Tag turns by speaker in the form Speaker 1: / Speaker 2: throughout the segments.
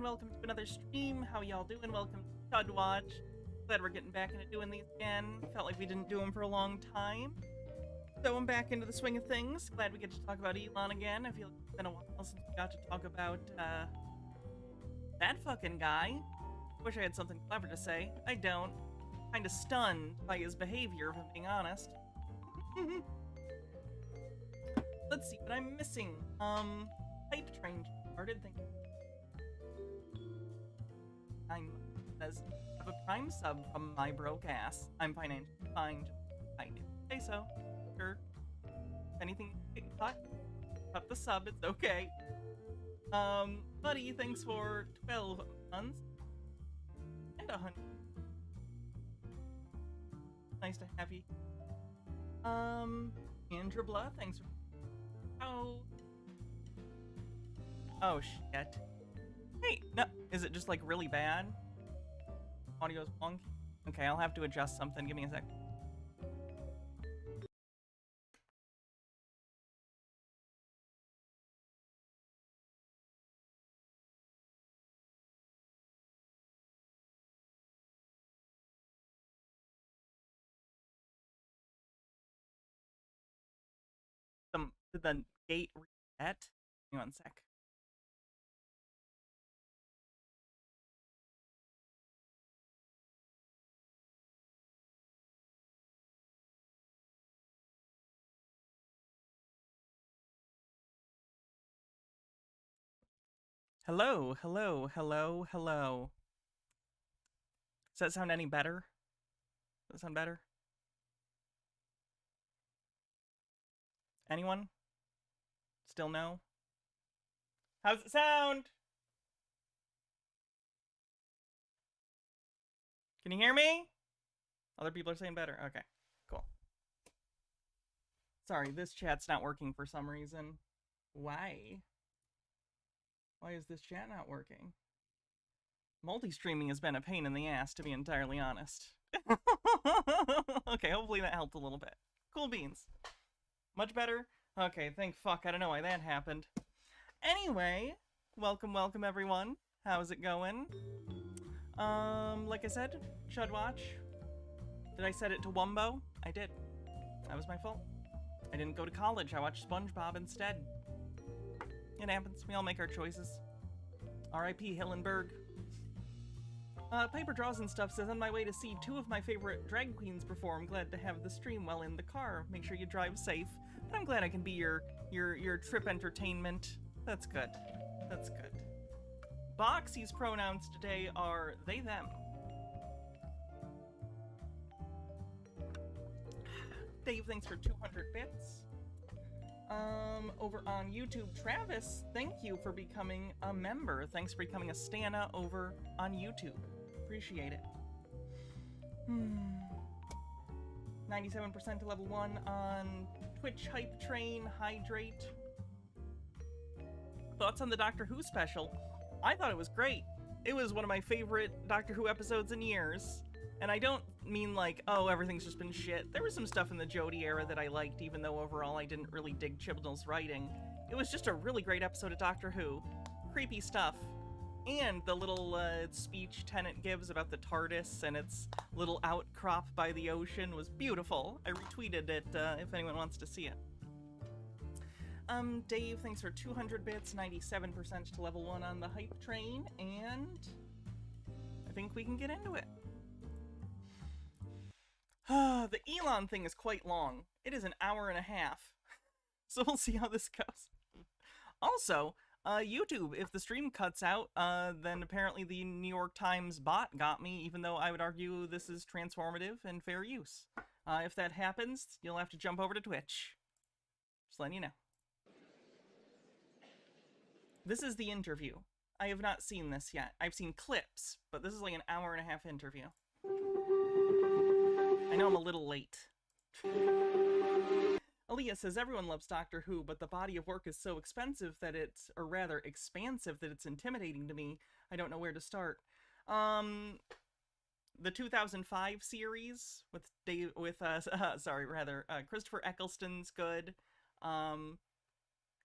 Speaker 1: welcome to another stream. How y'all doing? Welcome to Chud Watch. Glad we're getting back into doing these again. Felt like we didn't do them for a long time. So I'm back into the swing of things. Glad we get to talk about Elon again. I feel like it's been a while since we got to talk about, that fucking guy. Wish I had something clever to say. I don't. Kinda stunned by his behavior, if I'm being honest. Let's see what I'm missing. Hype train started. Thank you. I'm says have a prime sub from my broke ass. I'm financially fine. I say so. Sure. If anything cut the sub, it's okay. Buddy, thanks for 12 months. And 100. Nice to have you. Andrew Blah, thanks for Oh shit. Hey, no, is it just like really bad? Audio's wonky? Okay, I'll have to adjust something. Give me a sec. Did the gate reset? Give me one sec. Hello, hello, hello, hello. Does that sound any better? Does that sound better? Anyone? Still no? How's it sound? Can you hear me? Other people are saying better. Okay, cool. Sorry, this chat's not working for some reason. Why? Why is this chat not working? Multi-streaming has been a pain in the ass, to be entirely honest. Okay, hopefully that helped a little bit. Cool beans. Much better? Okay, thank fuck. I don't know why that happened. Anyway, welcome, welcome everyone. How's it going? Like I said, Chud Watch. Did I set it to Wumbo? I did. That was my fault. I didn't go to college. I watched SpongeBob instead. It happens. We all make our choices. R.I.P. Hillenberg. Paper Draws and Stuff says, on my way to see two of my favorite drag queens perform. Glad to have the stream while in the car. Make sure you drive safe. But I'm glad I can be your trip entertainment. That's good. That's good. Boxy's pronouns today are they, them. Dave, thanks for 200 bits. Over on YouTube, Travis, thank you for becoming a member. Thanks for becoming a Stana over on YouTube. Appreciate it. 97% to level 1 on Twitch Hype Train, Hydrate. Thoughts on the Doctor Who special? I thought it was great. It was one of my favorite Doctor Who episodes in years. And I don't mean like, oh, everything's just been shit. There was some stuff in the Jodie era that I liked, even though overall I didn't really dig Chibnall's writing. It was just a really great episode of Doctor Who. Creepy stuff. And the little speech Tennant gives about the TARDIS and its little outcrop by the ocean was beautiful. I retweeted it if anyone wants to see it. Dave, thanks for 200 bits, 97% to level 1 on the Hype Train, and I think we can get into it. The Elon thing is quite long. It is an hour and a half. So we'll see how this goes. Also, YouTube, if the stream cuts out, then apparently the New York Times bot got me, even though I would argue this is transformative and fair use. If that happens, you'll have to jump over to Twitch. Just letting you know. This is the interview. I have not seen this yet. I've seen clips, but this is like an hour and a half interview. I know I'm a little late. Aaliyah says, everyone loves Doctor Who, but the body of work is so expensive that it's, or rather expansive, that it's intimidating to me. I don't know where to start. The 2005 series with Christopher Eccleston's good.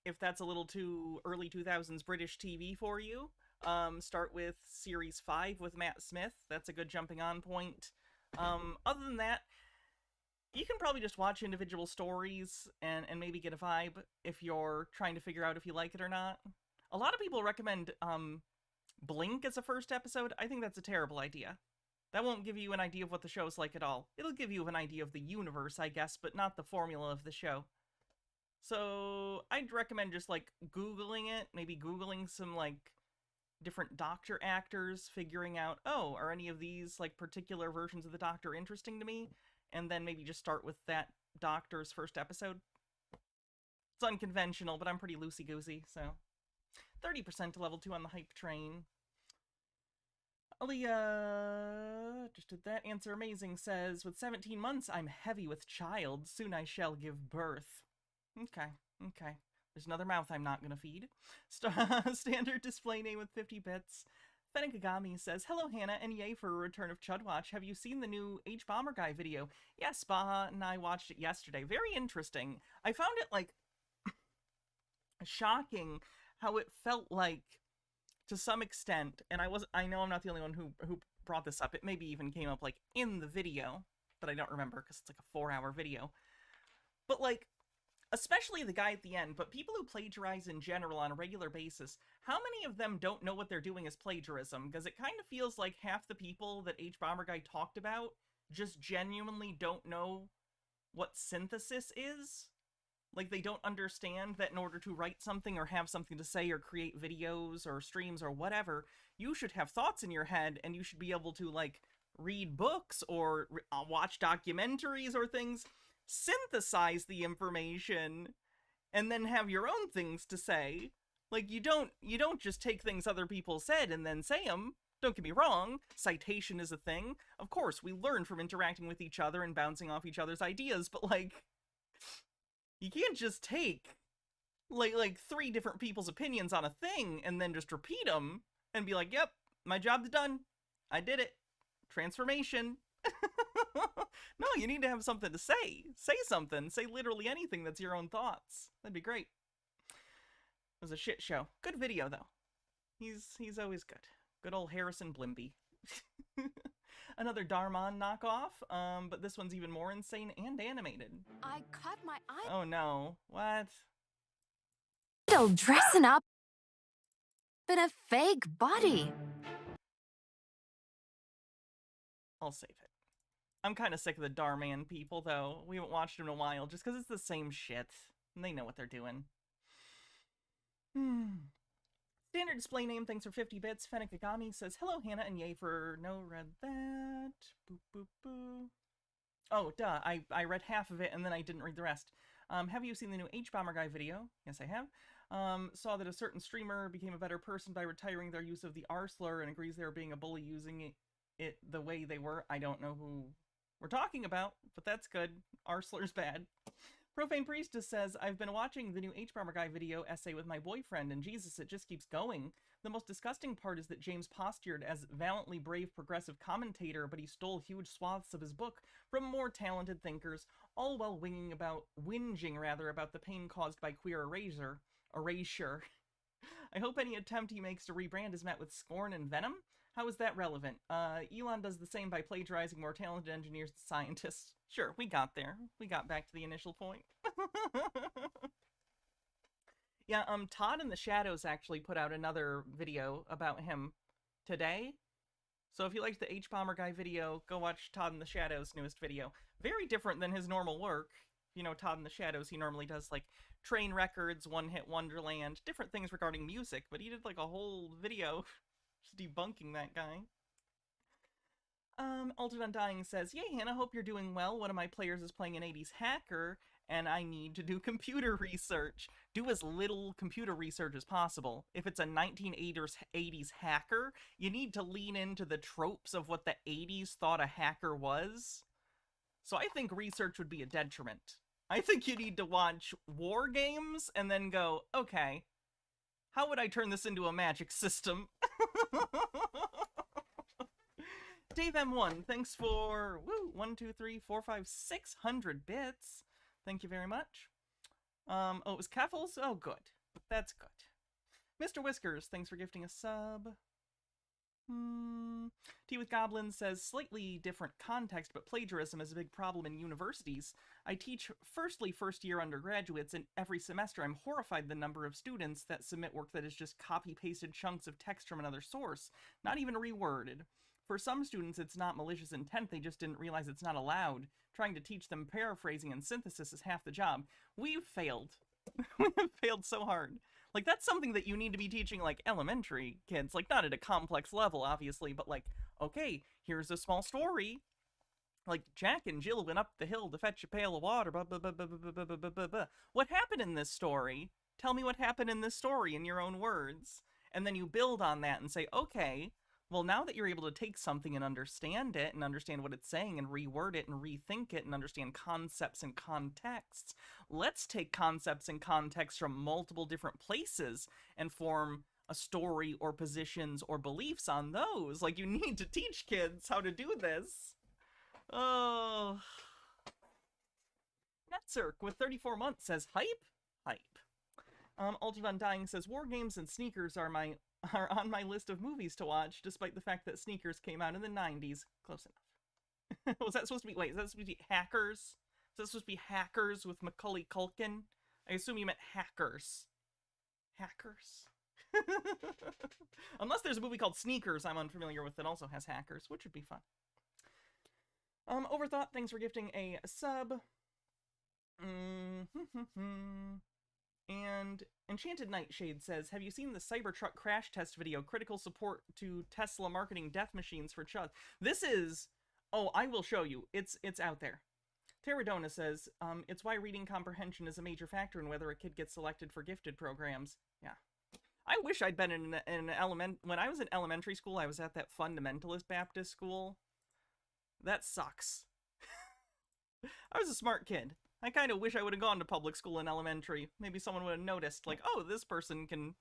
Speaker 1: If that's a little too early 2000s British TV for you, Start with Series 5 with Matt Smith. That's a good jumping on point. Other than that, you can probably just watch individual stories and maybe get a vibe if you're trying to figure out if you like it or not. A lot of people recommend Blink as a first episode. I think that's a terrible idea. That won't give you an idea of what the show's like at all. It'll give you an idea of the universe, I guess, but not the formula of the show. So I'd recommend just, like, Googling it, maybe Googling some, like, different Doctor actors, figuring out, oh, are any of these, like, particular versions of the Doctor interesting to me? And then maybe just start with that Doctor's first episode. It's unconventional, but I'm pretty loosey-goosey, so 30% to level 2 on the hype train. Aliyah just did that. Answer Amazing says, with 17 months, I'm heavy with child. Soon I shall give birth. Okay. There's another mouth I'm not gonna feed. Standard display name with 50 bits. Fenakagami says, hello Hannah, and yay for a return of Chud Watch. Have you seen the new H-Bomber Guy video? Yes, Baha and I watched it yesterday. Very interesting. I found it, like, shocking how it felt like, to some extent, and I know I'm not the only one who brought this up. It maybe even came up, like, in the video, but I don't remember because it's like a 4-hour video. But, like, especially the guy at the end, but people who plagiarize in general on a regular basis, how many of them don't know what they're doing is plagiarism? Because it kind of feels like half the people that H-Bomber Guy talked about just genuinely don't know what synthesis is. Like, they don't understand that in order to write something or have something to say or create videos or streams or whatever, you should have thoughts in your head and you should be able to, like, read books or watch documentaries or things, synthesize the information, and then have your own things to say. Like, you don't just take things other people said and then say them. Don't get me wrong, citation is a thing. Of course, we learn from interacting with each other and bouncing off each other's ideas, but, like, you can't just take, like 3 different people's opinions on a thing and then just repeat them and be like, yep, my job's done. I did it. Transformation. No, you need to have something to say. Say something. Say literally anything that's your own thoughts. That'd be great. It was a shit show. Good video, though. He's always good. Good old Harrison Blimby. Another Darmon knockoff, but this one's even more insane and animated.
Speaker 2: I cut my eye.
Speaker 1: Oh no. What?
Speaker 2: Still dressing up in a fake body.
Speaker 1: I'll save it. I'm kind of sick of the Darman people, though. We haven't watched them in a while, just because it's the same shit. And they know what they're doing. Standard display name, thanks for 50 bits. Fenakagami says, hello, Hannah, and yay for no read that. Boop, boop, boo. Oh, duh. I read half of it, and then I didn't read the rest. Have you seen the new H-Bomber Guy video? Yes, I have. Saw that a certain streamer became a better person by retiring their use of the R slur and agrees they were being a bully using it the way they were. I don't know who we're talking about, but that's good. R slur's bad. Profane Priestess says, I've been watching the new H-Bomber Guy video essay with my boyfriend, and Jesus, it just keeps going. The most disgusting part is that James postured as valiantly brave progressive commentator, but he stole huge swaths of his book from more talented thinkers, all while whinging about the pain caused by queer erasure. I hope any attempt he makes to rebrand is met with scorn and venom. How is that relevant? Elon does the same by plagiarizing more talented engineers and scientists. Sure, we got there. We got back to the initial point. Yeah, Todd in the Shadows actually put out another video about him today. So if you liked the H-Bomber Guy video, go watch Todd in the Shadows' newest video. Very different than his normal work. You know, Todd in the Shadows, he normally does, like, Train Records, One Hit Wonderland, different things regarding music, but he did, like, a whole video just debunking that guy. Altered Undying says, yay, Hannah, hope you're doing well. One of my players is playing an 80s hacker, and I need to do computer research. Do as little computer research as possible. If it's a 1980s hacker, you need to lean into the tropes of what the 80s thought a hacker was. So I think research would be a detriment. I think you need to watch war games and then go, okay, how would I turn this into a magic system? Dave M1, thanks for, 600 bits. Thank you very much. Oh, it was Keffels? Oh, good. That's good. Mr. Whiskers, thanks for gifting a sub. Tea with Goblins says, slightly different context, but plagiarism is a big problem in universities. I teach first-year undergraduates, and every semester I'm horrified the number of students that submit work that is just copy-pasted chunks of text from another source, not even reworded. For some students, it's not malicious intent, they just didn't realize it's not allowed. Trying to teach them paraphrasing and synthesis is half the job. We've failed. We have failed so hard. Like, that's something that you need to be teaching, like, elementary kids. Like, not at a complex level, obviously, but, like, okay, here's a small story. Like, Jack and Jill went up the hill to fetch a pail of water. Blah, blah, blah, blah, blah, blah, blah, blah, blah. What happened in this story? Tell me what happened in this story in your own words. And then you build on that and say, okay, well, now that you're able to take something and understand it and understand what it's saying and reword it and rethink it and understand concepts and contexts, let's take concepts and contexts from multiple different places and form a story or positions or beliefs on those. Like, you need to teach kids how to do this. Oh. Netzerk with 34 months says, hype? Hype. Ultivon Dying says, War Games and Sneakers are on my list of movies to watch, despite the fact that Sneakers came out in the 90s. Close enough. Was that supposed to be, wait, is that supposed to be Hackers? Is that supposed to be Hackers with Macaulay Culkin? I assume you meant Hackers. Hackers? Unless there's a movie called Sneakers I'm unfamiliar with that also has hackers, which would be fun. Overthought, thanks for gifting a sub. And Enchanted Nightshade says, have you seen the Cybertruck crash test video? Critical support to Tesla marketing death machines for Chud. This is... Oh, I will show you. It's out there. Terradona says, it's why reading comprehension is a major factor in whether a kid gets selected for gifted programs. Yeah. I wish I'd been in an when I was in elementary school, I was at that fundamentalist Baptist school. That sucks. I was a smart kid. I kind of wish I would have gone to public school in elementary. Maybe someone would have noticed, like, oh, this person can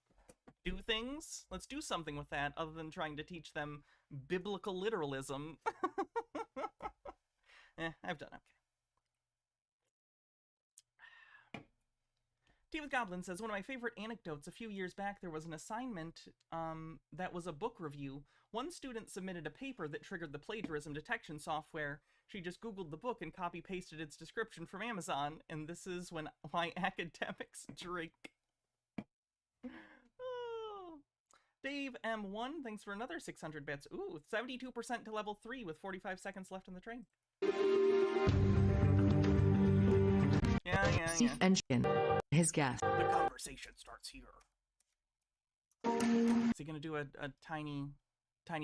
Speaker 1: do things. Let's do something with that, other than trying to teach them biblical literalism. I've done okay. Tea with Goblin says, one of my favorite anecdotes, a few years back, there was an assignment that was a book review. One student submitted a paper that triggered the plagiarism detection software. She just Googled the book and copy-pasted its description from Amazon, and this is why academics drink. Oh. Dave M1, thanks for another 600 bits. Ooh, 72% to level 3 with 45 seconds left on the train. Yeah.
Speaker 3: Engine. His guest.
Speaker 1: The conversation starts here. Is he gonna do a tiny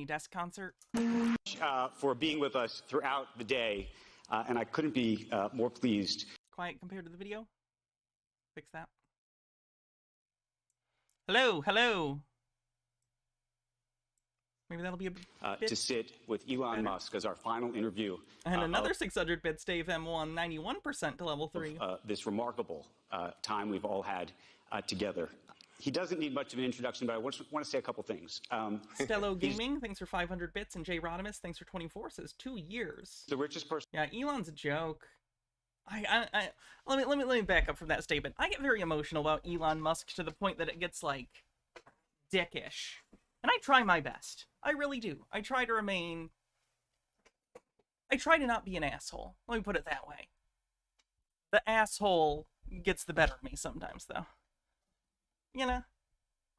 Speaker 1: desk concert?
Speaker 4: For being with us throughout the day, and I couldn't be more pleased.
Speaker 1: Quiet compared to the video? Fix that. Hello. Maybe that'll be a bit.
Speaker 4: To sit with Elon Musk as our final interview.
Speaker 1: And another 600 bits, Dave M1, 91% to level 3.
Speaker 4: This remarkable time we've all had together. He doesn't need much of an introduction, but I want to say a couple things.
Speaker 1: Stello Gaming, thanks for 500 bits, and Jay Rodimus, thanks for 24, says 2 years.
Speaker 4: The richest person.
Speaker 1: Yeah, Elon's a joke. Let me back up from that statement. I get very emotional about Elon Musk to the point that it gets, like, dickish. And I try my best. I really do. I try to not be an asshole. Let me put it that way. The asshole gets the better of me sometimes, though. You know?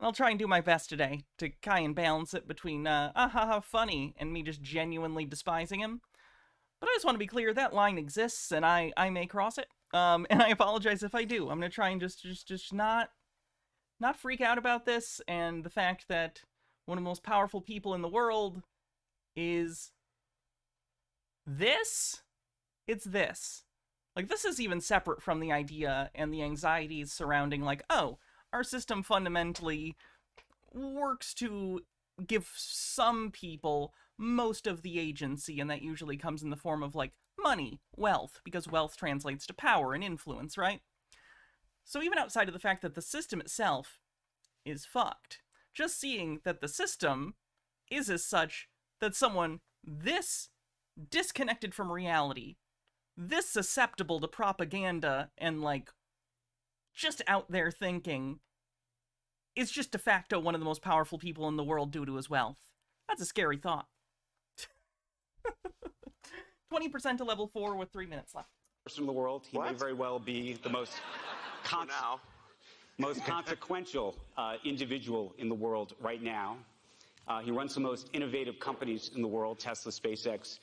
Speaker 1: I'll try and do my best today to try and balance it between, funny, and me just genuinely despising him. But I just want to be clear, that line exists, and I may cross it. And I apologize if I do. I'm gonna try and just not freak out about this, and the fact that one of the most powerful people in the world is this. It's this. Like, this is even separate from the idea and the anxieties surrounding, like, oh, our system fundamentally works to give some people most of the agency, and that usually comes in the form of, like, money, wealth, because wealth translates to power and influence, right? So even outside of the fact that the system itself is fucked, just seeing that the system is as such that someone this disconnected from reality, this susceptible to propaganda and, like, just out there thinking, is just de facto one of the most powerful people in the world due to his wealth. That's a scary thought. 20% to level 4 with 3 minutes left.
Speaker 4: Person in the world. He may very well be the most most consequential individual in the world right now. He runs the most innovative companies in the world, Tesla, SpaceX.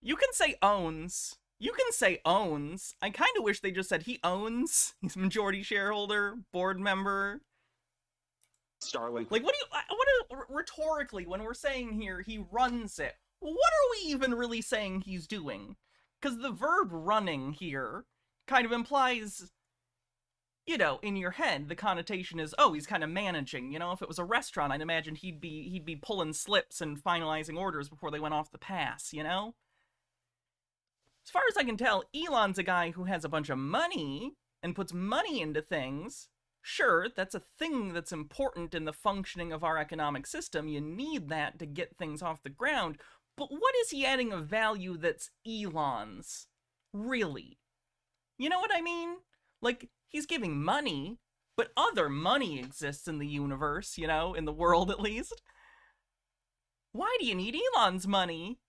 Speaker 1: You can say owns. You can say owns. I kind of wish they just said he owns. He's a majority shareholder, board member.
Speaker 4: Starlink.
Speaker 1: Like, rhetorically, when we're saying here he runs it, what are we even really saying he's doing? Because the verb running here kind of implies, you know, in your head, the connotation is, oh, he's kind of managing. You know, if it was a restaurant, I'd imagine he'd be pulling slips and finalizing orders before they went off the pass, you know? As far as I can tell, Elon's a guy who has a bunch of money and puts money into things. Sure, that's a thing that's important in the functioning of our economic system. You need that to get things off the ground. But what is he adding of value that's Elon's? Really? You know what I mean? Like, he's giving money, but other money exists in the universe, you know, in the world at least. Why do you need Elon's money?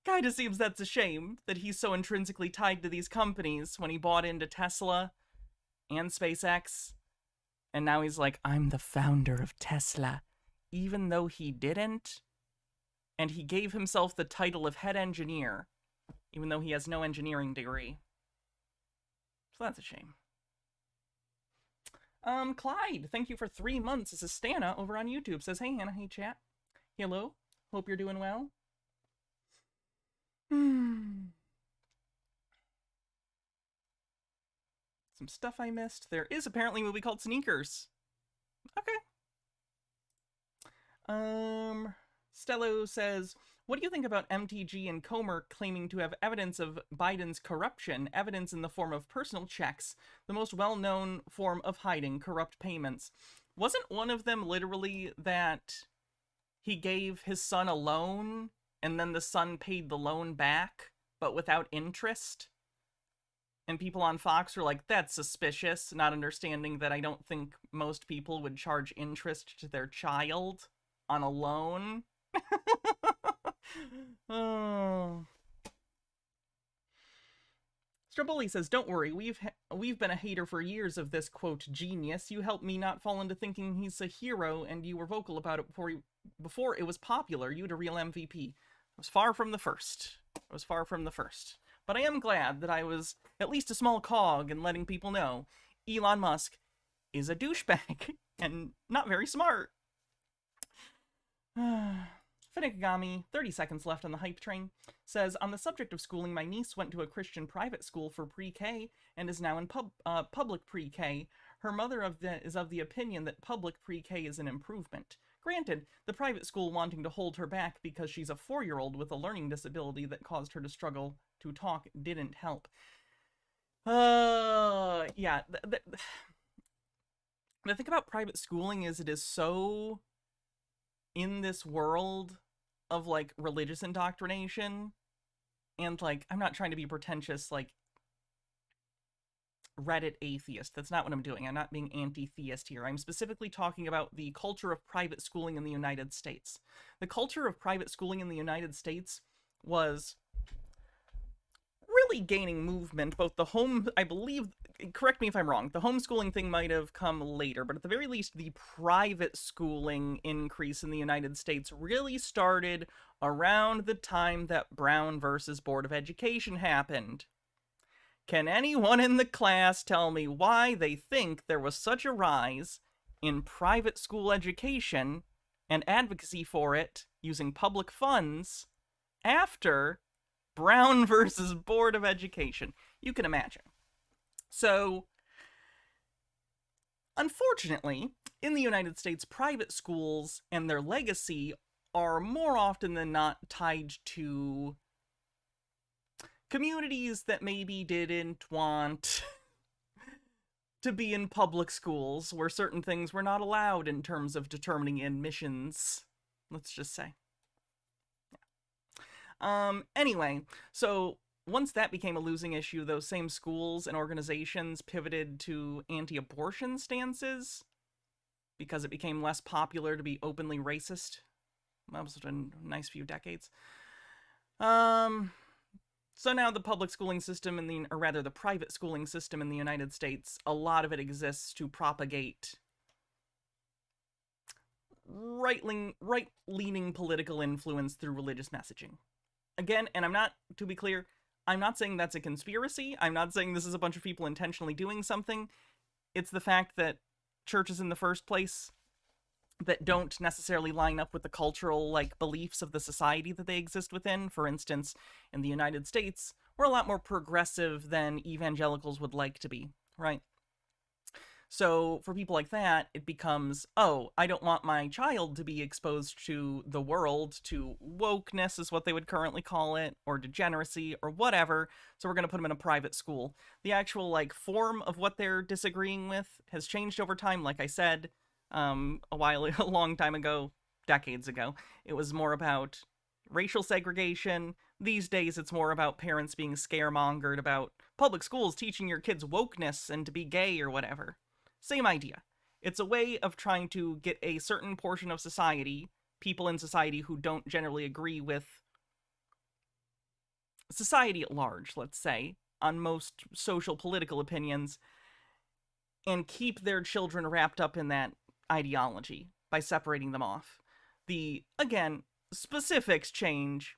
Speaker 1: Kinda seems that's a shame that he's so intrinsically tied to these companies when he bought into Tesla and SpaceX. And now he's like, I'm the founder of Tesla. Even though he didn't. And he gave himself the title of head engineer, even though he has no engineering degree. So that's a shame. Clyde, thank you for 3 months as a Stana over on YouTube. Says, hey Hannah, hey chat. Hello, hope you're doing well. Some stuff I missed. There is apparently a movie called Sneakers. Okay. Stello says, what do you think about MTG and Comer claiming to have evidence of Biden's corruption, evidence in the form of personal checks, the most well-known form of hiding corrupt payments? Wasn't one of them literally that he gave his son a loan, and then the son paid the loan back, but without interest? And people on Fox were like, that's suspicious, not understanding that I don't think most people would charge interest to their child on a loan. Oh. Straboli says, don't worry, we've been a hater for years of this, quote, genius. You helped me not fall into thinking he's a hero, and you were vocal about it before it was popular. You'd a real MVP. I was far from the first. But I am glad that I was at least a small cog in letting people know Elon Musk is a douchebag and not very smart. Finikagami, 30 seconds left on the hype train, says, on the subject of schooling, my niece went to a Christian private school for pre-K and is now in public pre-K. Her mother is of the opinion that public pre-K is an improvement. Granted, the private school wanting to hold her back because she's a 4-year-old with a learning disability that caused her to struggle to talk didn't help. Yeah. The thing about private schooling is it is so in this world of, like, religious indoctrination, and, like, I'm not trying to be pretentious, like, Reddit atheist. That's not what I'm doing. I'm not being anti-theist here. I'm specifically talking about the culture of private schooling in the United States. The culture of private schooling in the United States was really gaining movement. Both the I believe, correct me if I'm wrong, the homeschooling thing might have come later, but at the very least, the private schooling increase in the United States really started around the time that Brown versus Board of Education happened. Can anyone in the class tell me why they think there was such a rise in private school education and advocacy for it using public funds after Brown versus Board of Education? You can imagine. So, unfortunately, in the United States, private schools and their legacy are more often than not tied to communities that maybe didn't want to be in public schools, where certain things were not allowed in terms of determining admissions, let's just say. Yeah. Anyway, so once that became a losing issue, those same schools and organizations pivoted to anti-abortion stances, because it became less popular to be openly racist. That was a nice few decades. So now the public schooling system or rather the private schooling system in the United States, a lot of it exists to propagate right-leaning political influence through religious messaging. Again, and to be clear, I'm not saying that's a conspiracy. I'm not saying this is a bunch of people intentionally doing something. It's the fact that churches in the first place that don't necessarily line up with the cultural, beliefs of the society that they exist within. For instance, in the United States, we're a lot more progressive than evangelicals would like to be, right? So for people like that, it becomes, oh, I don't want my child to be exposed to the world, to wokeness is what they would currently call it, or degeneracy, or whatever, so we're going to put them in a private school. The actual, form of what they're disagreeing with has changed over time, like I said. A long time ago, decades ago, it was more about racial segregation. These days, it's more about parents being scaremongered about public schools teaching your kids wokeness and to be gay or whatever. Same idea. It's a way of trying to get a certain portion of society, people in society who don't generally agree with society at large, let's say, on most social political opinions, and keep their children wrapped up in that ideology by separating them off. Again, specifics change,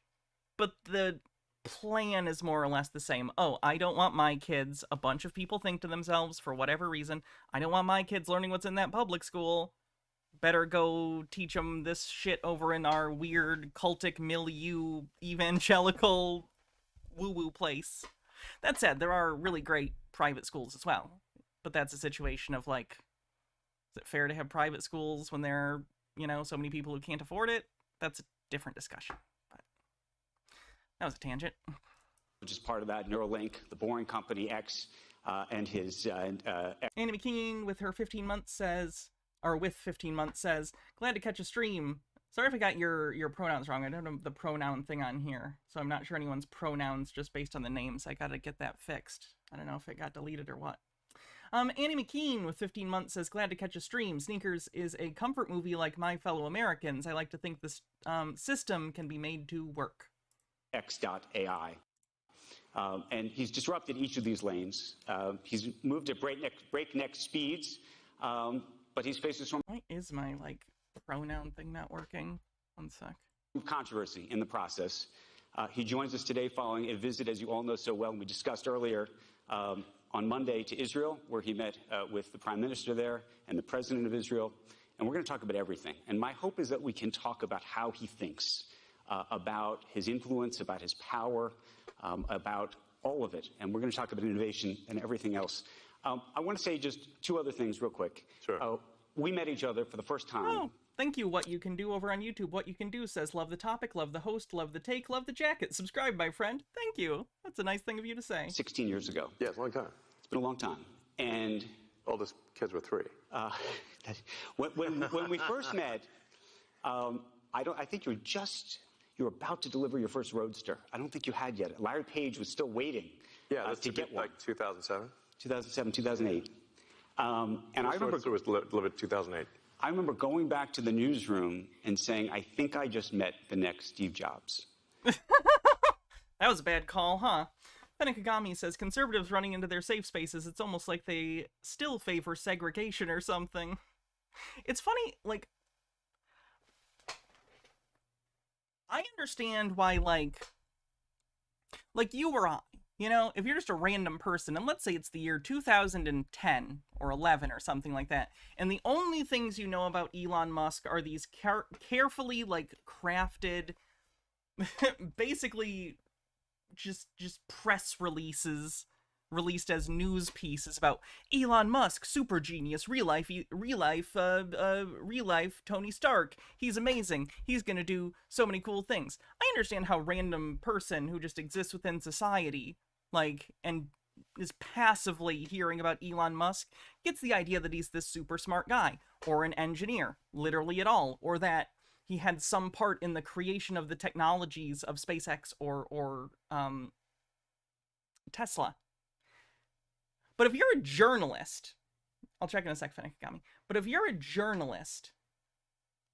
Speaker 1: but the plan is more or less the same. Oh, I don't want my kids, a bunch of people think to themselves for whatever reason, I don't want my kids learning what's in that public school. Better go teach them this shit over in our weird cultic milieu evangelical woo-woo place. That said, there are really great private schools as well, but that's a situation of is it fair to have private schools when there are, so many people who can't afford it? That's a different discussion. But that was a tangent.
Speaker 4: Which is part of that Neuralink, the Boring Company, X, and his...
Speaker 1: Annie McKean with 15 months says, glad to catch a stream. Sorry if I got your pronouns wrong. I don't have the pronoun thing on here, so I'm not sure anyone's pronouns just based on the names. I gotta get that fixed. I don't know if it got deleted or what. Annie McKean with 15 months says, glad to catch a stream. Sneakers is a comfort movie like My Fellow Americans. I like to think this system can be made to work.
Speaker 4: X.ai. And he's disrupted each of these lanes. He's moved at breakneck speeds, but he's facing some...
Speaker 1: Why is my, pronoun thing not working? One sec.
Speaker 4: Controversy in the process. He joins us today following a visit, as you all know so well, and we discussed earlier, on Monday to Israel, where he met with the Prime Minister there and the President of Israel. And we're going to talk about everything. And my hope is that we can talk about how he thinks, about his influence, about his power, about all of it. And we're going to talk about innovation and everything else. I want to say just two other things real quick.
Speaker 5: Sure.
Speaker 4: We met each other for the first time.
Speaker 1: Oh, thank you. What You Can Do over on YouTube. What You Can Do says, love the topic, love the host, love the take, love the jacket. Subscribe, my friend. Thank you. That's a nice thing of you to say.
Speaker 4: 16 years ago.
Speaker 5: Yeah, it's a long time.
Speaker 4: It's been a long time. And
Speaker 5: oldest kids were 3.
Speaker 4: when we first met, I think you were about to deliver your first Roadster. I don't think you had yet. Larry Page was still waiting to get one.
Speaker 5: 2007?
Speaker 4: 2007, 2008. And I remember...
Speaker 5: Roadster was delivered 2008.
Speaker 4: I remember going back to the newsroom and saying, I think I just met the next Steve Jobs.
Speaker 1: That was a bad call, huh? Fenekagami says, conservatives running into their safe spaces, it's almost like they still favor segregation or something. It's funny, I understand why, you or I, if you're just a random person, and let's say it's the year 2010 or 11 or something like that, and the only things you know about Elon Musk are these carefully, crafted, basically just press releases released as news pieces about Elon Musk, super genius, real life Tony Stark. He's amazing. He's gonna do so many cool things. I understand how a random person who just exists within society, and is passively hearing about Elon Musk, gets the idea that he's this super smart guy, or an engineer, literally at all, or that he had some part in the creation of the technologies of SpaceX or Tesla. But if you're a journalist I'll check in a sec, Fennec. But if you're a journalist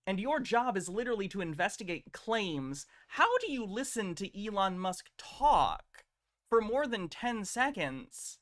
Speaker 1: and your job is literally to investigate claims, how do you listen to Elon Musk talk for more than 10 seconds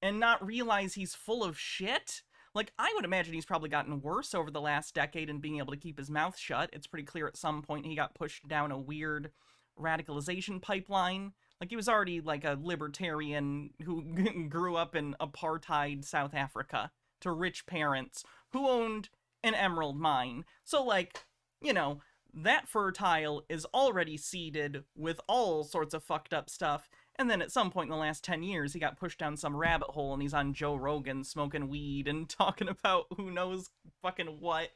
Speaker 1: and not realize he's full of shit? Like, I would imagine he's probably gotten worse over the last decade in being able to keep his mouth shut. It's pretty clear at some point he got pushed down a weird radicalization pipeline. Like, he was already, like, a libertarian who grew up in apartheid South Africa to rich parents who owned an emerald mine. So, like, you know, that fertile is already seeded with all sorts of fucked up stuff. And then at some point in the last 10 years, he got pushed down some rabbit hole and he's on Joe Rogan smoking weed and talking about who knows fucking what.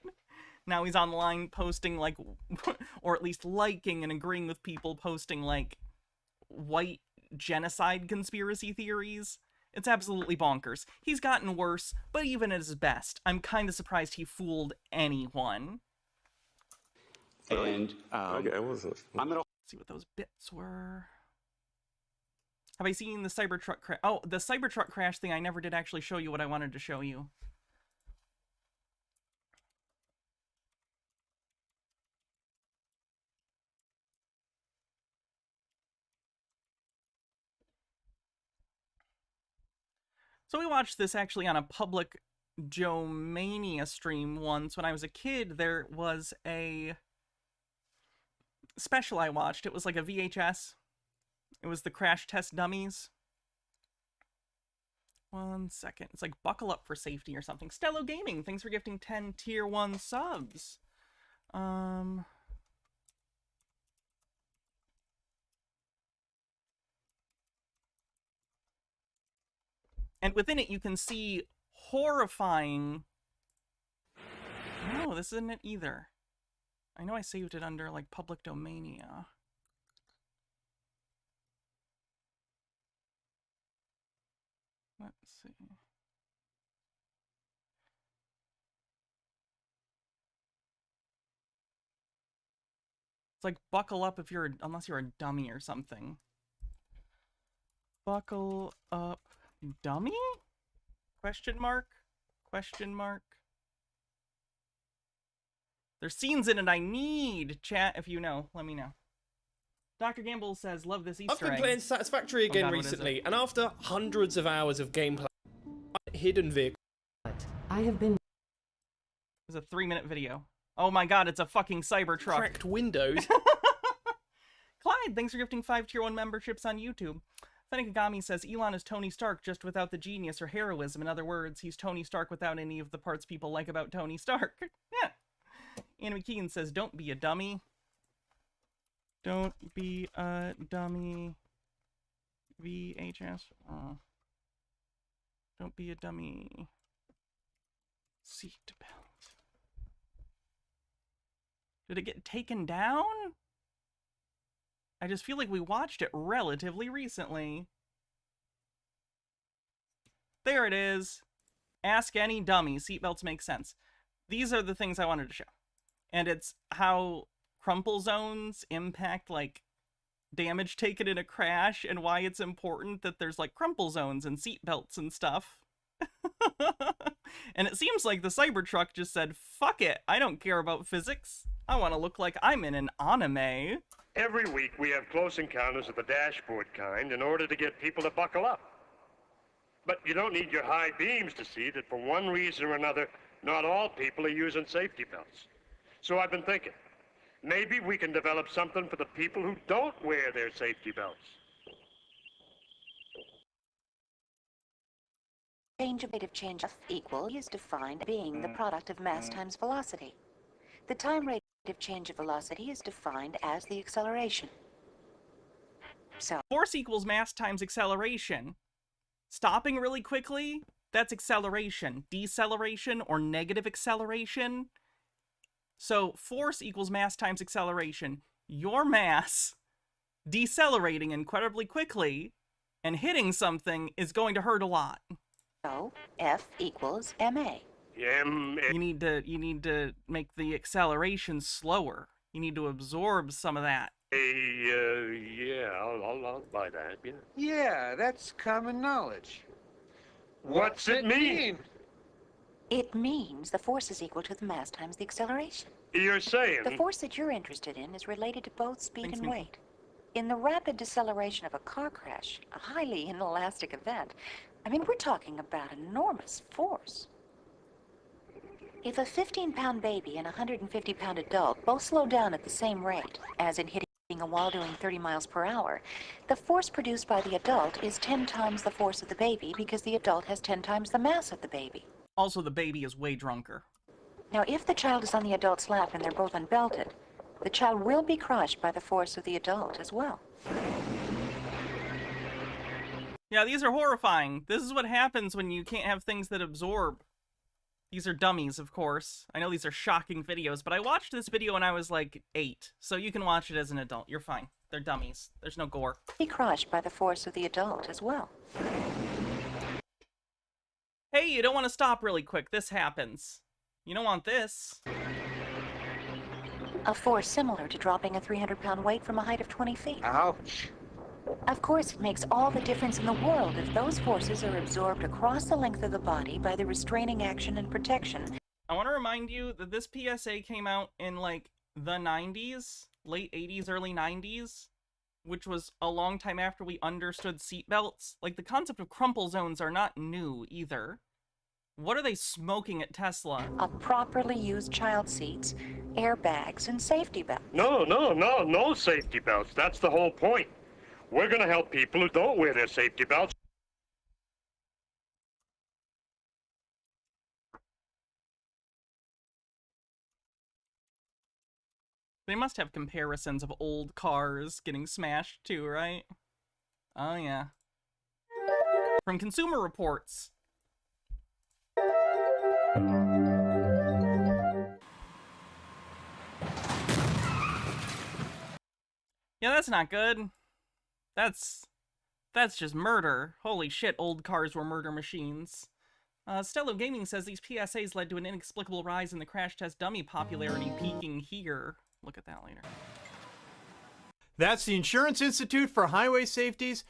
Speaker 1: Now he's online posting, like, or at least liking and agreeing with people posting, like, white genocide conspiracy theories. It's absolutely bonkers. He's gotten worse, but even at his best, I'm kind of surprised he fooled anyone.
Speaker 5: Really?
Speaker 4: And
Speaker 5: Okay, what was this?
Speaker 4: I'm going to
Speaker 1: See what those bits were. Have I seen the Cybertruck crash? Oh, the Cybertruck crash thing, I never did actually show you what I wanted to show you. So we watched this actually on a public Joe Mania stream once. When I was a kid, there was a special I watched. It was like a VHS. It was the Crash Test Dummies. 1 second. It's like Buckle Up for Safety or something. Stello Gaming, thanks for gifting 10 Tier 1 subs. And within it, you can see horrifying... No, this isn't it either. I know I saved it under, like, Public Domania. Let's see. It's like buckle up if you're, unless you're a dummy or something. Buckle up, dummy? Question mark? Question mark? There's scenes in it I need. Chat, if you know, let me know. Dr. Gamble says, love this Easter
Speaker 6: I've been
Speaker 1: egg.
Speaker 6: playing Satisfactory again
Speaker 1: God, what is
Speaker 6: recently,
Speaker 1: it?
Speaker 6: and after hundreds of hours of gameplay, hidden vehicle.
Speaker 3: I have been
Speaker 1: It's a 3-minute video. Oh my god, it's a fucking Cybertruck.
Speaker 6: Cracked windows.
Speaker 1: Clyde, thanks for gifting 5 Tier 1 memberships on YouTube. Fennikagami says, Elon is Tony Stark just without the genius or heroism. In other words, he's Tony Stark without any of the parts people like about Tony Stark. Yeah. Anna McKeon says, don't be a dummy. Don't be a dummy. VHS. Don't be a dummy. Seat belt. Did it get taken down? I just feel like we watched it relatively recently. There it is. Ask any dummy. Seatbelts make sense. These are the things I wanted to show. And it's how crumple zones impact, like, damage taken in a crash, and why it's important that there's, like, crumple zones and seatbelts and stuff. And it seems like the Cybertruck just said, fuck it, I don't care about physics. I want to look like I'm in an anime.
Speaker 7: Every week we have close encounters of the dashboard kind in order to get people to buckle up. But you don't need your high beams to see that for one reason or another, not all people are using safety belts. So I've been thinking, maybe we can develop something for the people who don't wear their safety belts.
Speaker 8: Rate of change F equal is defined being the product of mass times velocity. The time rate of change of velocity is defined as the acceleration. So,
Speaker 1: Force equals mass times acceleration. Stopping really quickly, that's acceleration. Deceleration or negative acceleration. So force equals mass times acceleration. Your mass decelerating incredibly quickly and hitting something is going to hurt a lot.
Speaker 8: F equals ma.
Speaker 1: You need to make the acceleration slower. You need to absorb some of that.
Speaker 7: Yeah, I'll buy that, yeah.
Speaker 9: Yeah, that's common knowledge.
Speaker 7: What's it mean?
Speaker 8: It means the force is equal to the mass times the acceleration.
Speaker 7: You're saying...
Speaker 8: The force that you're interested in is related to both speed
Speaker 1: Thanks,
Speaker 8: and
Speaker 1: Minky.
Speaker 8: weight. In the rapid deceleration of a car crash, a highly inelastic event, I mean, we're talking about enormous force. If a 15-pound baby and a 150-pound adult both slow down at the same rate, as in hitting a wall doing 30 miles per hour, the force produced by the adult is 10 times the force of the baby because the adult has 10 times the mass of the baby.
Speaker 1: Also, the baby is way drunker.
Speaker 8: Now, if the child is on the adult's lap and they're both unbelted, the child will be crushed by the force of the adult as well.
Speaker 1: Yeah, these are horrifying. This is what happens when you can't have things that absorb. These are dummies, of course. I know these are shocking videos, but I watched this video when I was like 8, so you can watch it as an adult. You're fine. They're dummies. There's no gore.
Speaker 8: Be crushed by the force of the adult as well.
Speaker 1: Hey, you don't want to stop really quick. This happens. You don't want this.
Speaker 8: A force similar to dropping a 300-pound weight from a height of 20 feet.
Speaker 7: Ouch.
Speaker 8: Of course, it makes all the difference in the world if those forces are absorbed across the length of the body by the restraining action and protection.
Speaker 1: I want to remind you that this PSA came out in, like, the 90s, late 80s, early 90s, which was a long time after we understood seatbelts. Like, the concept of crumple zones are not new, either. What are they smoking at Tesla?
Speaker 8: Of properly used child seats, airbags, and safety belts.
Speaker 7: No safety belts. That's the whole point. We're going to help people who don't wear their safety belts.
Speaker 1: They must have comparisons of old cars getting smashed too, right? Oh yeah. From Consumer Reports. Yeah, that's not good. That's just murder. Holy shit, old cars were murder machines. Stello Gaming says these PSAs led to an inexplicable rise in the crash test dummy popularity, peaking here. Look at that later.
Speaker 9: That's the Insurance Institute for Highway Safety's.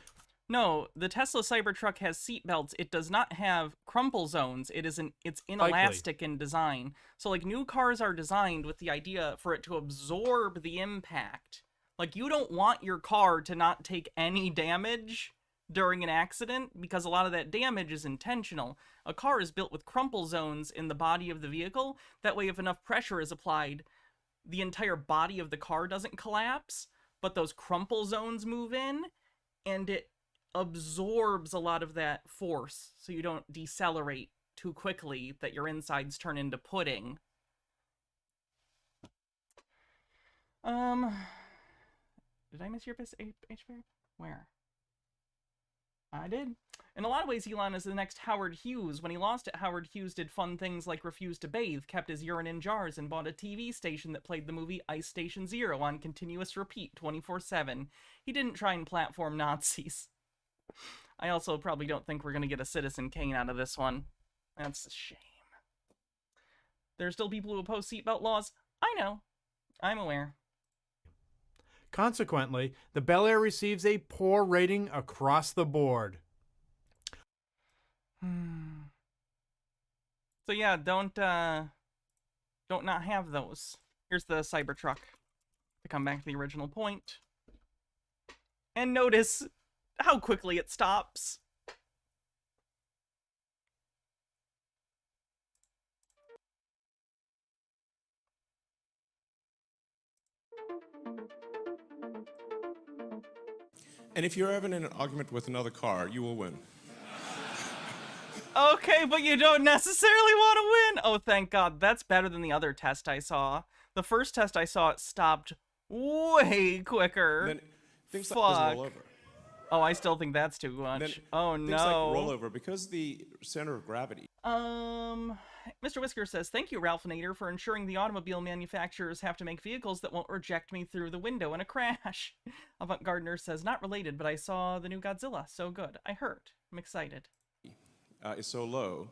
Speaker 1: No, the Tesla Cybertruck has seat belts. It does not have crumple zones. It's inelastic in design. So like new cars are designed with the idea for it to absorb the impact. Like you don't want your car to not take any damage during an accident because a lot of that damage is intentional. A car is built with crumple zones in the body of the vehicle. That way if enough pressure is applied, the entire body of the car doesn't collapse, but those crumple zones move in and it absorbs a lot of that force so you don't decelerate too quickly that your insides turn into pudding. Did I miss your HBR? Where? I did. In a lot of ways, Elon is the next Howard Hughes. When he lost it, Howard Hughes did fun things like refused to bathe, kept his urine in jars, and bought a TV station that played the movie Ice Station Zero on continuous repeat 24/7. He didn't try and platform Nazis. I also probably don't think we're going to get a Citizen Kane out of this one. That's a shame. There are still people who oppose seatbelt laws. I know. I'm aware.
Speaker 9: Consequently, the Bel Air receives a poor rating across the board.
Speaker 1: So yeah, don't not have those. Here's the Cybertruck. To come back to the original point. And notice how quickly it stops.
Speaker 10: And if you're ever in an argument with another car, you will win.
Speaker 1: Okay, but you don't necessarily want to win. Oh, thank God. That's better than the other test I saw. The first test I saw, it stopped way quicker.
Speaker 10: Then things like this roll over.
Speaker 1: Oh, I still think that's too much.
Speaker 10: Then
Speaker 1: Oh,
Speaker 10: things
Speaker 1: no.
Speaker 10: like rollover, because the center of gravity.
Speaker 1: Mr. Whisker says, thank you, Ralph Nader, for ensuring the automobile manufacturers have to make vehicles that won't reject me through the window in a crash. Avant Gardner says, not related, but I saw the new Godzilla. So good. I heard. I'm excited.
Speaker 10: Is so low,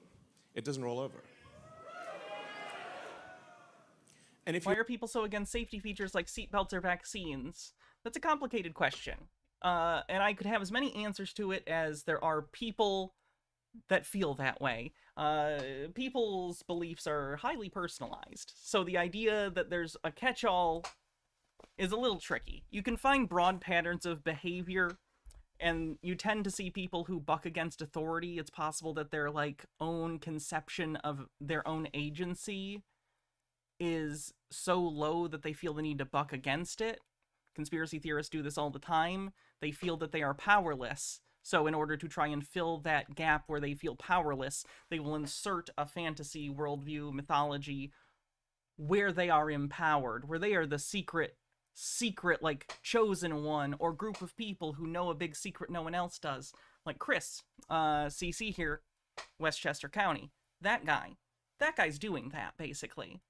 Speaker 10: it doesn't roll over. And if
Speaker 1: Why are people so against safety features like seatbelts or vaccines? That's a complicated question. And I could have as many answers to it as there are people that feel that way. People's beliefs are highly personalized, so the idea that there's a catch-all is a little tricky. You can find broad patterns of behavior, and you tend to see people who buck against authority. It's possible that their, like, own conception of their own agency is so low that they feel the need to buck against it. Conspiracy theorists do this all the time. They feel that they are powerless, so in order to try and fill that gap where they feel powerless, they will insert a fantasy worldview mythology where they are empowered, where they are the secret, like, chosen one, or group of people who know a big secret no one else does. Like Chris, CC here, Westchester County. That guy's doing that, basically.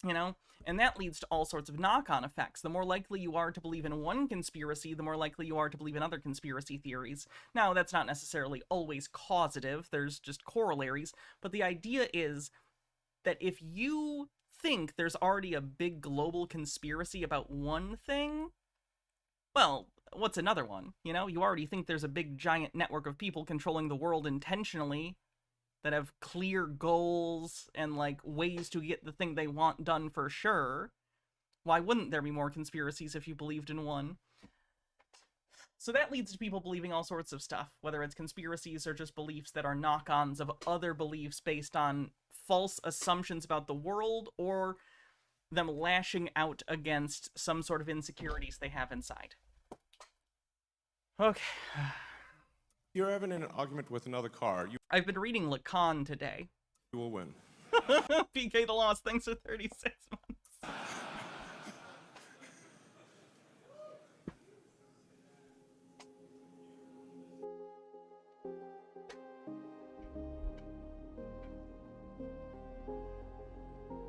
Speaker 1: You know? And that leads to all sorts of knock-on effects. The more likely you are to believe in one conspiracy, the more likely you are to believe in other conspiracy theories. Now, that's not necessarily always causative, there's just corollaries, but the idea is that if you think there's already a big global conspiracy about one thing, well, what's another one? You know, you already think there's a big giant network of people controlling the world intentionally, that have clear goals and, like, ways to get the thing they want done for sure. Why wouldn't there be more conspiracies if you believed in one? So that leads to people believing all sorts of stuff, whether it's conspiracies or just beliefs that are knock-ons of other beliefs based on false assumptions about the world, or them lashing out against some sort of insecurities they have inside. Okay.
Speaker 10: You're ever in an argument with another car,
Speaker 1: I've been reading Lacan today.
Speaker 10: you will win.
Speaker 1: PK the Lost, thanks for 36 months.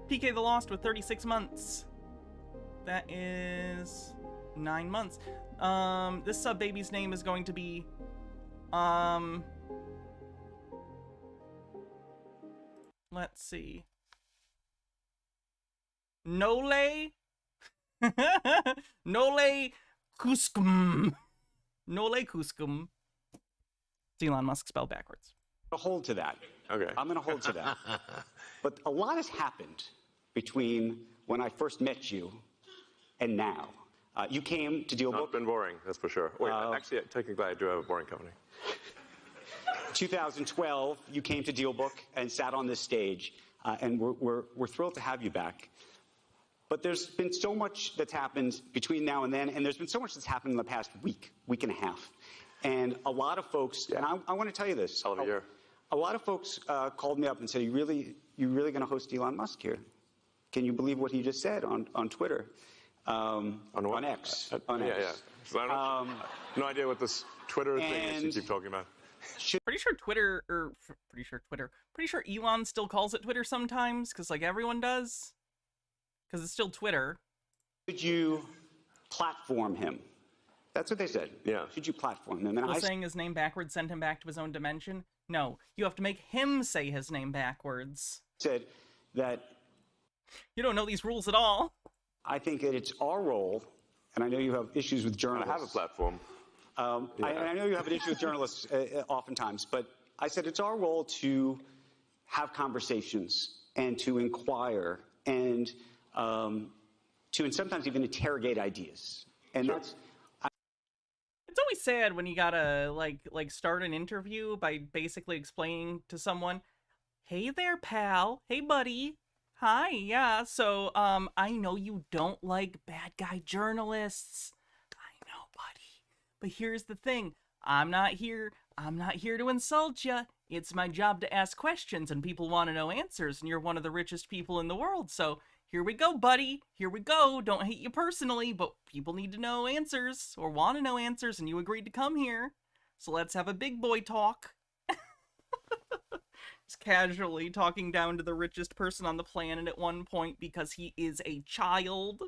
Speaker 1: PK the Lost with 36 months. That is 9 months. This sub baby's name is going to be let's see. Nole Cuscum. Nole Cuscum. It's Elon Musk spelled backwards.
Speaker 4: I'll hold to that.
Speaker 5: Okay.
Speaker 4: I'm going to hold to that. But a lot has happened between when I first met you and now. You came to Dealbook.
Speaker 5: Not been boring, that's for sure. Wait, actually, technically, I do have a boring company.
Speaker 4: 2012, you came to Dealbook and sat on this stage, and we're thrilled to have you back. But there's been so much that's happened between now and then, and there's been so much that's happened in the past week and a half. And a lot of folks, and I want to tell you this.
Speaker 5: Hell of a year.
Speaker 4: A lot of folks called me up and said, you really going to host Elon Musk here? Can you believe what he just said on Twitter? On X. On X.
Speaker 5: Yeah. So I don't, no idea what this Twitter thing is you keep talking about.
Speaker 1: Pretty sure Elon still calls it Twitter sometimes, because, like, everyone does. Because it's still Twitter.
Speaker 4: Should you platform him? That's what they said.
Speaker 5: Yeah.
Speaker 4: Should you platform him? And
Speaker 1: Will saying his name backwards send him back to his own dimension? No. You have to make him say his name backwards.
Speaker 4: Said that...
Speaker 1: You don't know these rules at all.
Speaker 4: I think that it's our role, and I know you have issues with journalists.
Speaker 5: I have a platform.
Speaker 4: I know you have an issue with journalists oftentimes, but I said it's our role to have conversations and to inquire and to sometimes even interrogate ideas. And
Speaker 5: Sure.
Speaker 4: that's...
Speaker 1: It's always sad when you gotta, like start an interview by basically explaining to someone, hey there, pal. Hey, buddy. Hi, yeah, so, I know you don't like bad guy journalists. I know, buddy. But here's the thing. I'm not here to insult you. It's my job to ask questions, and people want to know answers, and you're one of the richest people in the world, so here we go, buddy. Here we go. Don't hate you personally, but people need to know answers, or want to know answers, and you agreed to come here. So let's have a big boy talk. Casually talking down to the richest person on the planet at one point because he is a child.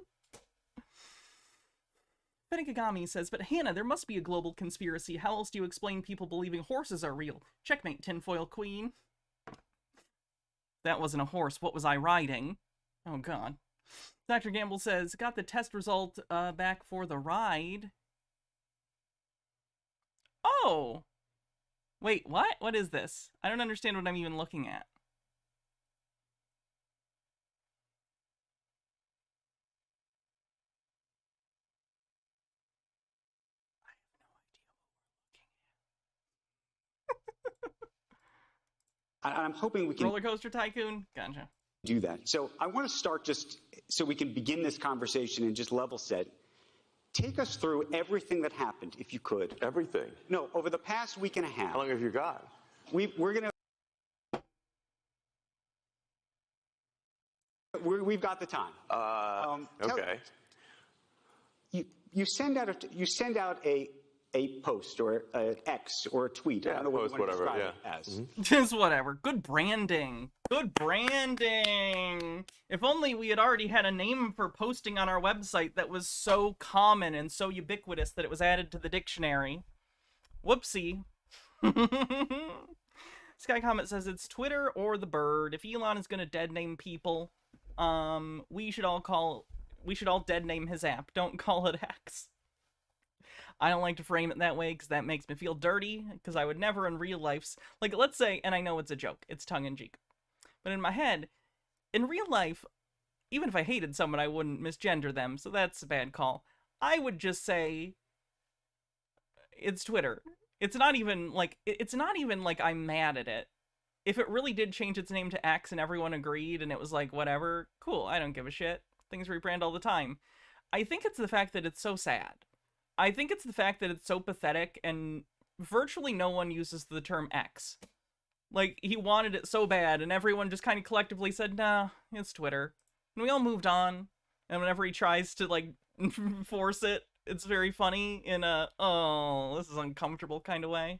Speaker 1: Benikagami says, but Hannah, there must be a global conspiracy. How else do you explain people believing horses are real? Checkmate, tinfoil queen. That wasn't a horse. What was I riding? Oh, God. Dr. Gamble says, got the test result back for the ride. Oh! Wait, what? What is this? I don't understand what I'm even looking at.
Speaker 4: I'm hoping we can
Speaker 1: Roller Coaster Tycoon? Gotcha.
Speaker 4: do that. So I want to start just so we can begin this conversation and just level set. Take us through everything that happened, if you could.
Speaker 5: Everything?
Speaker 4: No, over the past week and a half.
Speaker 5: How long have you got?
Speaker 4: We're going to... We've got the time.
Speaker 5: Okay.
Speaker 4: You send out a post or an X or a tweet.
Speaker 5: Yeah,
Speaker 4: I don't know what
Speaker 5: post,
Speaker 4: you want to
Speaker 5: whatever,
Speaker 4: describe it as.
Speaker 1: Just whatever. Good branding. Good branding. If only we had already had a name for posting on our website that was so common and so ubiquitous that it was added to the dictionary. Whoopsie. Sky Comet says it's Twitter or the bird. If Elon is going to dead name people, we should all dead name his app. Don't call it X. I don't like to frame it that way because that makes me feel dirty, because I would never in real life, like, let's say, and I know it's a joke, it's tongue-in-cheek, but in my head, in real life, even if I hated someone, I wouldn't misgender them, so that's a bad call. I would just say, it's Twitter. It's not even like I'm mad at it. If it really did change its name to X and everyone agreed and it was like, whatever, cool, I don't give a shit. Things rebrand all the time. I think it's the fact that it's so sad. I think it's the fact that it's so pathetic and virtually no one uses the term X. Like, he wanted it so bad and everyone just kind of collectively said, nah, it's Twitter. And we all moved on. And whenever he tries to, like, force it, it's very funny in a, oh, this is uncomfortable kind of way.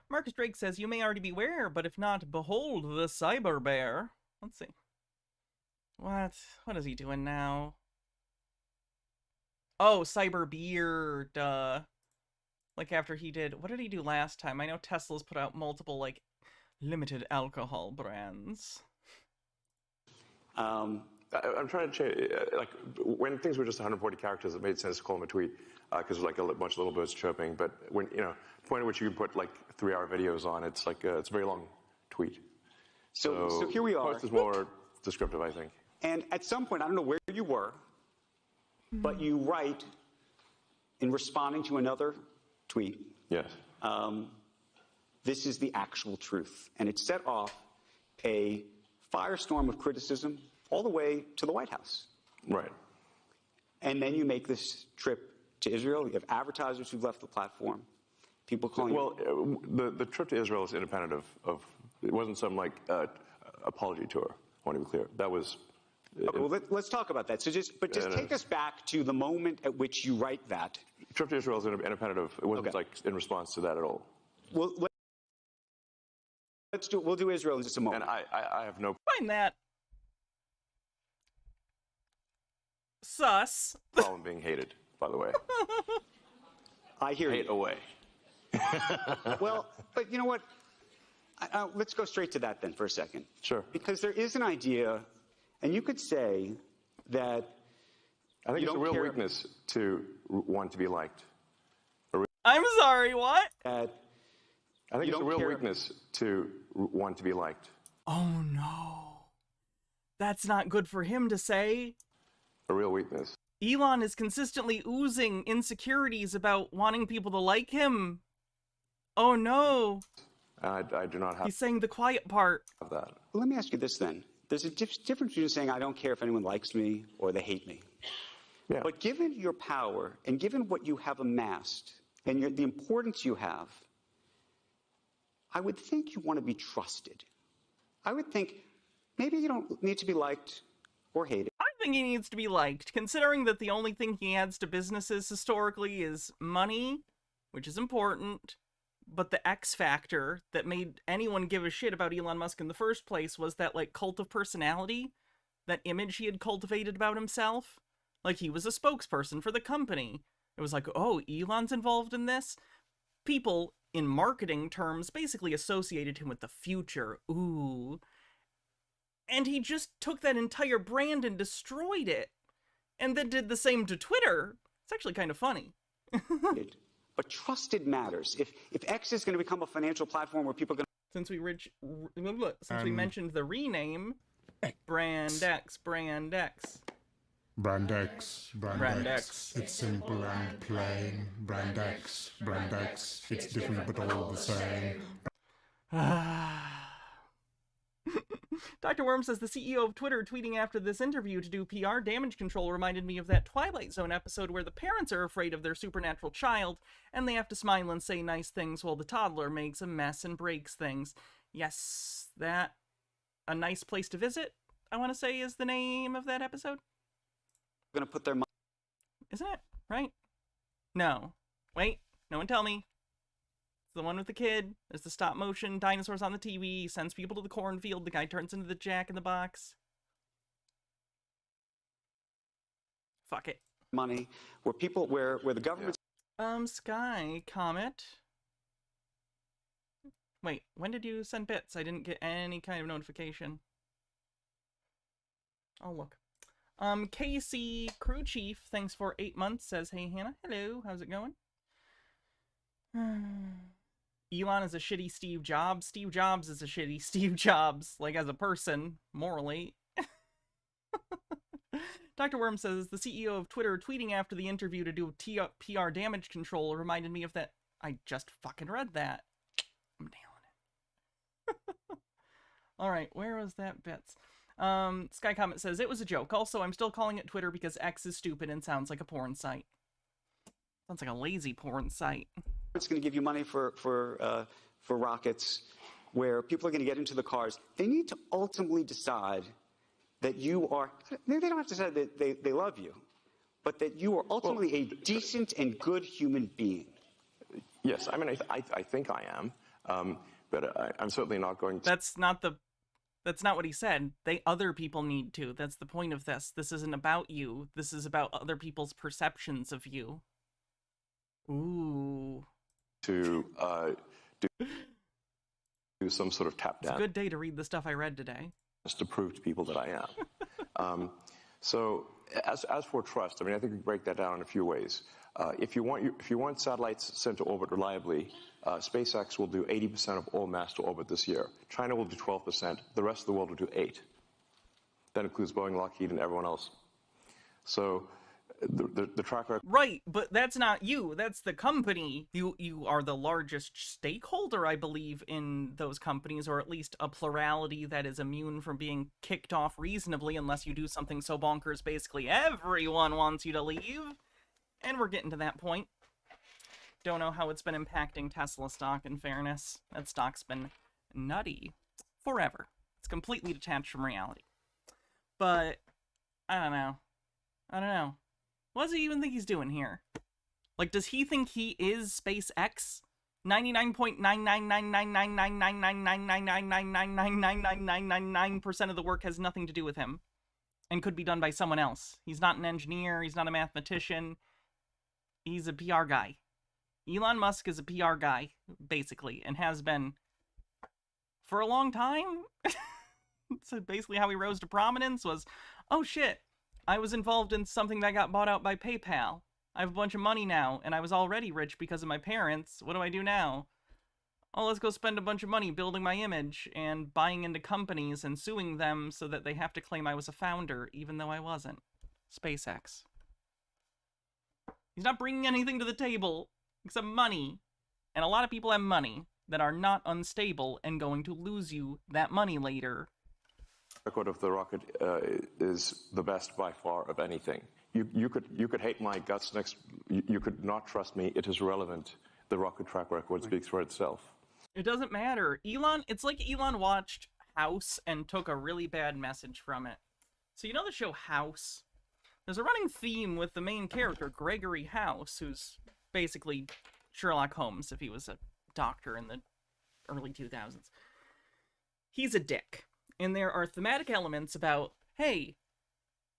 Speaker 1: Marcus Drake says, you may already be aware, but if not, behold the cyber bear. Let's see. What is he doing now? Oh, cyber beer, duh. Like after he did, what did he do last time? I know Tesla's put out multiple, like, limited alcohol brands.
Speaker 5: I'm trying to change, like, when things were just 140 characters, it made sense to call them a tweet, because like a bunch of little birds chirping, but when, you know, the point at which you can put, like, 3-hour videos on, it's like, it's a very long tweet.
Speaker 4: So here we are.
Speaker 5: Post is more descriptive, I think.
Speaker 4: And at some point, I don't know where you were, but you write, in responding to another tweet,
Speaker 5: yes,
Speaker 4: this is the actual truth. And it set off a firestorm of criticism all the way to the White House.
Speaker 5: Right.
Speaker 4: And then you make this trip to Israel. You have advertisers who've left the platform. People calling...
Speaker 5: Well, the trip to Israel is independent of it wasn't some, like, apology tour. I want to be clear. That was...
Speaker 4: Okay, well, let's talk about that. So just take us back to the moment at which you write that.
Speaker 5: Trip to Israel is independent of, it wasn't like in response to that at all.
Speaker 4: Well, we'll do Israel in just a moment.
Speaker 5: And I have no
Speaker 1: Find that sus.
Speaker 5: problem being hated, by the way.
Speaker 4: I hear
Speaker 5: Hate
Speaker 4: you.
Speaker 5: away.
Speaker 4: Well, but you know what? Let's go straight to that then for a second.
Speaker 5: Sure.
Speaker 4: Because there is an idea, and you could say that
Speaker 5: I think it's a real weakness to want to be liked.
Speaker 1: I'm sorry, what?
Speaker 5: I think it's a real weakness to want to be liked.
Speaker 1: Oh no. That's not good for him to say.
Speaker 5: A real weakness.
Speaker 1: Elon is consistently oozing insecurities about wanting people to like him. Oh no.
Speaker 5: I do not have...
Speaker 1: He's saying the quiet part.
Speaker 5: ...of that.
Speaker 4: Well, let me ask you this then. There's a difference between saying, I don't care if anyone likes me or they hate me.
Speaker 5: Yeah.
Speaker 4: But given your power and given what you have amassed and the importance you have, I would think you want to be trusted. I would think maybe you don't need to be liked or hated.
Speaker 1: I think he needs to be liked, considering that the only thing he adds to businesses historically is money, which is important. But the X factor that made anyone give a shit about Elon Musk in the first place was that, like, cult of personality, that image he had cultivated about himself. Like, he was a spokesperson for the company. It was like, oh, Elon's involved in this? People, in marketing terms, basically associated him with the future. Ooh. And he just took that entire brand and destroyed it. And then did the same to Twitter. It's actually kind of funny.
Speaker 4: But trusted matters. If X is going to become a financial platform where people are going to...
Speaker 1: Since we mentioned the rename, Brand X.
Speaker 10: Brand X. It's simple and plain. Brand X. It's different but all the same.
Speaker 1: Dr. Worm says the CEO of Twitter tweeting after this interview to do PR damage control reminded me of that Twilight Zone episode where the parents are afraid of their supernatural child and they have to smile and say nice things while the toddler makes a mess and breaks things. Yes, that A Nice Place to Visit, I want to say, is the name of that episode.
Speaker 4: Going to put their money...
Speaker 1: Isn't it? Right? No. Wait, no one tell me. The one with the kid. There's the stop motion dinosaurs on the TV. Sends people to the cornfield. The guy turns into the Jack in the Box. Fuck it.
Speaker 4: Money where people where the government.
Speaker 1: Sky Comet. Wait, when did you send bits? I didn't get any kind of notification. I'll look. KC Crew Chief, thanks for 8 months, says, hey Hannah. Hello, how's it going? Elon is a shitty Steve Jobs. Steve Jobs is a shitty Steve Jobs, like as a person, morally. Dr. Worm says, the CEO of Twitter tweeting after the interview to do PR damage control reminded me of that. I just fucking read that. I'm nailing it. Alright, where was that bits? Sky Comet says, it was a joke. Also, I'm still calling it Twitter because X is stupid and sounds like a porn site. Sounds like a lazy porn site.
Speaker 4: It's going to give you money for rockets, where people are going to get into the cars. They need to ultimately decide that you are, maybe they don't have to decide that they love you, but that you are ultimately a decent and good human being.
Speaker 5: Yes, I mean, I think I am, but I'm certainly not going to...
Speaker 1: That's not what he said. Other people need to. That's the point of this. This isn't about you. This is about other people's perceptions of you. Ooh.
Speaker 5: To do some sort of tap dance.
Speaker 1: It's a good day to read the stuff I read today.
Speaker 5: Just to prove to people that I am. So as for trust, I mean, I think we break that down in a few ways. If you want satellites sent to orbit reliably, SpaceX will do 80% of all mass to orbit this year. China will do 12%. The rest of the world will do 8%. That includes Boeing, Lockheed, and everyone else. So the track record...
Speaker 1: Right, but that's not you. That's the company. You are the largest stakeholder, I believe, in those companies, or at least a plurality that is immune from being kicked off reasonably unless you do something so bonkers basically everyone wants you to leave. And we're getting to that point. Don't know how it's been impacting Tesla stock, in fairness. That stock's been nutty forever. It's completely detached from reality. But, I don't know. What does he even think he's doing here? Like, does he think he is SpaceX? 99.999999999999999% of the work has nothing to do with him. And could be done by someone else. He's not an engineer, he's not a mathematician. He's a PR guy. Elon Musk is a PR guy, basically, and has been for a long time. So basically how he rose to prominence was, oh shit, I was involved in something that got bought out by PayPal. I have a bunch of money now, and I was already rich because of my parents. What do I do now? Oh, let's go spend a bunch of money building my image and buying into companies and suing them so that they have to claim I was a founder, even though I wasn't. SpaceX. He's not bringing anything to the table except money. And a lot of people have money that are not unstable and going to lose you that money later.
Speaker 5: The record of the rocket is the best by far of anything. You could hate my guts next. You could not trust me. It is relevant. The rocket track record speaks for itself.
Speaker 1: It doesn't matter. Elon, it's like Elon watched House and took a really bad message from it. So you know the show House? There's a running theme with the main character, Gregory House, who's basically Sherlock Holmes if he was a doctor in the early 2000s. He's a dick. And there are thematic elements about, hey,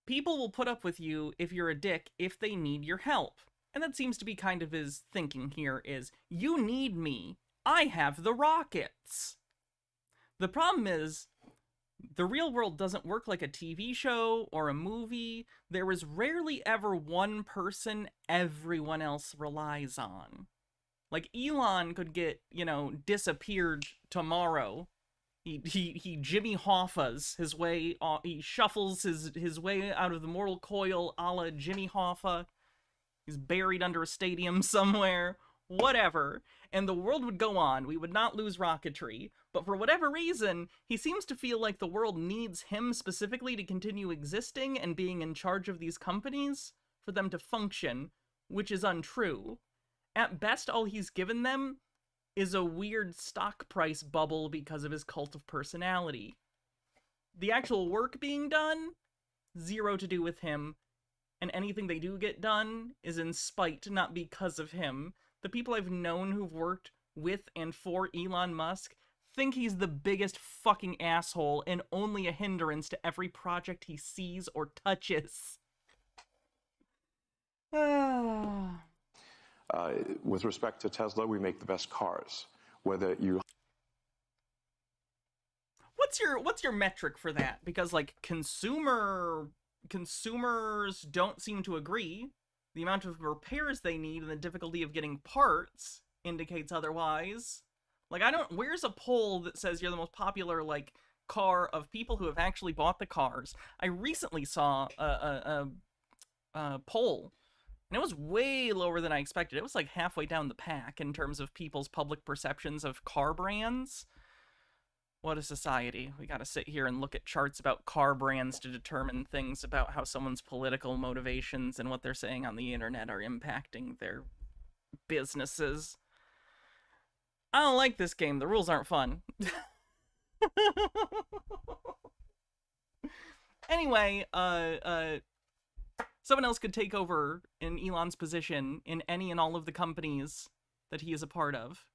Speaker 1: people will put up with you if you're a dick if they need your help. And that seems to be kind of his thinking here is, you need me. I have the rockets. The problem is, The real world doesn't work like a TV show or a movie. There is rarely ever one person everyone else relies on. Like, Elon could get, you know, disappeared tomorrow. He Jimmy Hoffa's his way, he shuffles his way out of the mortal coil a la Jimmy Hoffa. He's buried under a stadium somewhere. Whatever. And the world would go on. We would not lose rocketry. But for whatever reason, he seems to feel like the world needs him specifically to continue existing and being in charge of these companies for them to function, which is untrue. At best, all he's given them is a weird stock price bubble because of his cult of personality. The actual work being done, zero to do with him, and anything they do get done is in spite, not because of him. The people I've known who've worked with and for Elon Musk think he's the biggest fucking asshole and only a hindrance to every project he sees or touches.
Speaker 5: With respect to Tesla, we make the best cars. Whether you...
Speaker 1: What's your metric for that? Because, like, consumers don't seem to agree. The amount of repairs they need and the difficulty of getting parts indicates otherwise. Like, where's a poll that says you're the most popular, like, car of people who have actually bought the cars? I recently saw a poll, and it was way lower than I expected. It was like halfway down the pack in terms of people's public perceptions of car brands. What a society. We gotta sit here and look at charts about car brands to determine things about how someone's political motivations and what they're saying on the internet are impacting their businesses. I don't like this game. The rules aren't fun. Anyway, someone else could take over in Elon's position in any and all of the companies that he is a part of.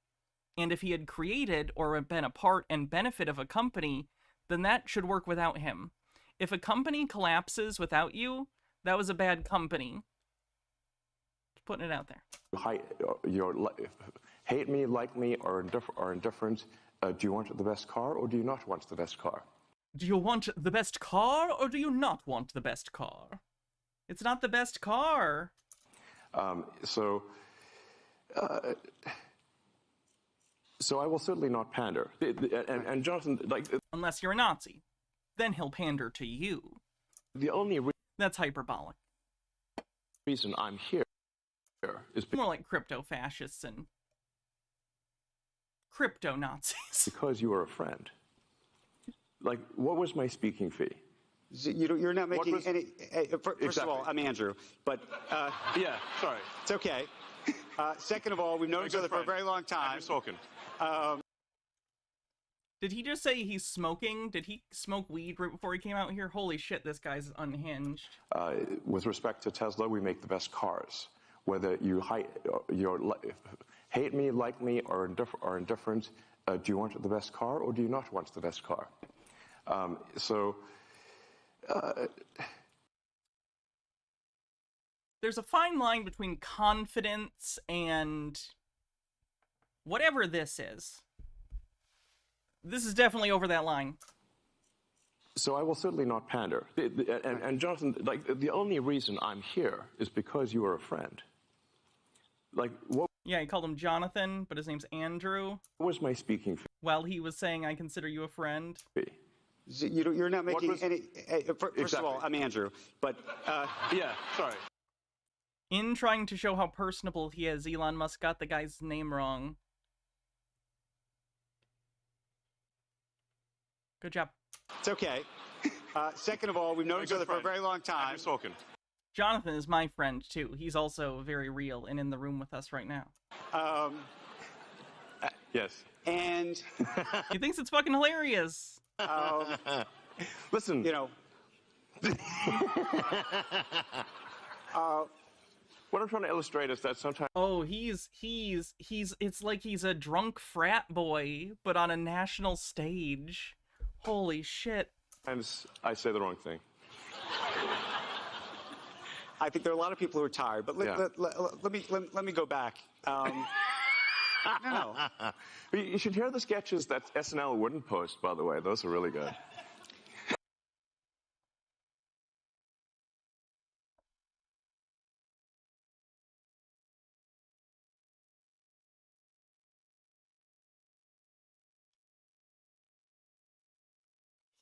Speaker 1: And if he had created or been a part and benefit of a company, then that should work without him. If a company collapses without you, that was a bad company. Just putting it out there.
Speaker 5: Hate me, like me, or indifferent. Do you want the best car or do you not want the best car?
Speaker 1: Do you want the best car or do you not want the best car? It's not the best car.
Speaker 5: So I will certainly not pander. And Jonathan, like...
Speaker 1: Unless you're a Nazi. Then he'll pander to you.
Speaker 5: The only
Speaker 1: That's hyperbolic.
Speaker 5: reason I'm here is...
Speaker 1: More like crypto-fascists and crypto-Nazis.
Speaker 5: Because you are a friend. Like, what was my speaking fee?
Speaker 4: You're not making any... First of all, I'm Andrew, but...
Speaker 5: yeah, sorry.
Speaker 4: It's okay. Second of all, we've known each other for a very long time.
Speaker 5: Andrew Sorkin.
Speaker 1: Did he just say he's smoking? Did he smoke weed right before he came out here? Holy shit, this guy's unhinged.
Speaker 5: With respect to Tesla, we make the best cars. Whether you hate me, like me, or indifferent, do you want the best car or do you not want the best car?
Speaker 1: There's a fine line between confidence and whatever this is. This is definitely over that line.
Speaker 5: So I will certainly not pander. And Jonathan, like, the only reason I'm here is because you are a friend. Like, what...
Speaker 1: Yeah, he called him Jonathan, but his name's Andrew.
Speaker 5: What was my speaking fee?
Speaker 1: Well, he was saying, I consider you a friend.
Speaker 4: You're not making any... First of all, I'm Andrew, but...
Speaker 5: yeah, sorry.
Speaker 1: In trying to show how personable he is, Elon Musk got the guy's name wrong. Good job.
Speaker 4: It's okay. Second of all, we've known each other for a very long time.
Speaker 5: Andrew Sorkin.
Speaker 1: Jonathan is my friend, too. He's also very real and in the room with us right now.
Speaker 5: Yes.
Speaker 4: And...
Speaker 1: He thinks it's fucking hilarious.
Speaker 5: Listen.
Speaker 4: You know...
Speaker 5: What I'm trying to illustrate is that sometimes...
Speaker 1: Oh, it's like he's a drunk frat boy, but on a national stage. Holy shit.
Speaker 5: Sometimes I say the wrong thing.
Speaker 4: I think there are a lot of people who are tired, but let me go back. No.
Speaker 5: You should hear the sketches that SNL wouldn't post, by the way. Those are really good.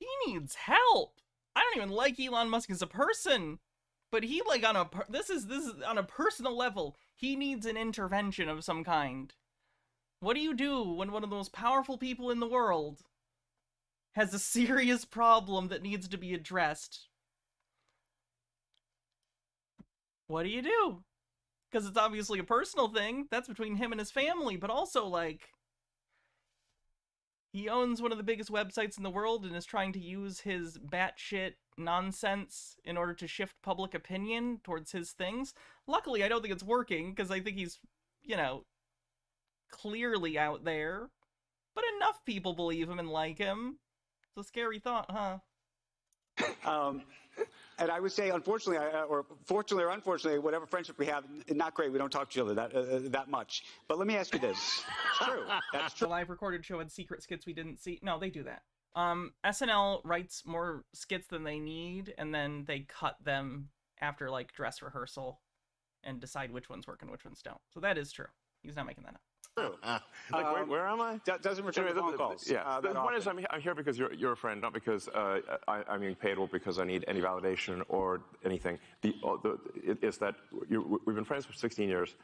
Speaker 1: he needs help. I don't even like Elon Musk as a person, but he like on a this is on a personal level. He needs an intervention of some kind. What do you do when one of the most powerful people in the world has a serious problem that needs to be addressed? What do you do? Because it's obviously a personal thing. That's between him and his family, but also, like, he owns one of the biggest websites in the world and is trying to use his batshit nonsense in order to shift public opinion towards his things. Luckily, I don't think it's working, because I think he's, you know, clearly out there. But enough people believe him and like him. It's a scary thought, huh?
Speaker 4: And I would say, unfortunately, or fortunately or unfortunately, whatever friendship we have, not great. We don't talk to each other that much. But let me ask you this. It's true. That's true.
Speaker 1: The live recorded show had secret skits we didn't see. No, they do that. SNL writes more skits than they need, and then they cut them after, like, dress rehearsal and decide which ones work and which ones don't. So that is true. He's not making that up.
Speaker 4: True.
Speaker 5: Like, where am I?
Speaker 4: Doesn't return
Speaker 5: Anyway,
Speaker 4: phone calls.
Speaker 5: Yeah. The point is, I'm here because you're a friend, not because I'm being paid or because I need any validation or anything. It's that we've been friends for 16 years,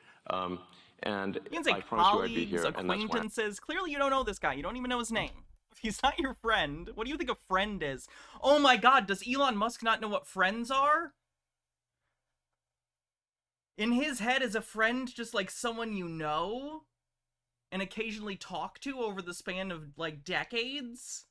Speaker 5: and
Speaker 1: You can say
Speaker 5: I promised you I'd be
Speaker 1: colleagues,
Speaker 5: here, and that's why.
Speaker 1: acquaintances. Clearly you don't know this guy. You don't even know his name. If he's not your friend, what do you think a friend is? Oh my god, does Elon Musk not know what friends are? In his head, is a friend just like someone you know and occasionally talk to over the span of, like, decades?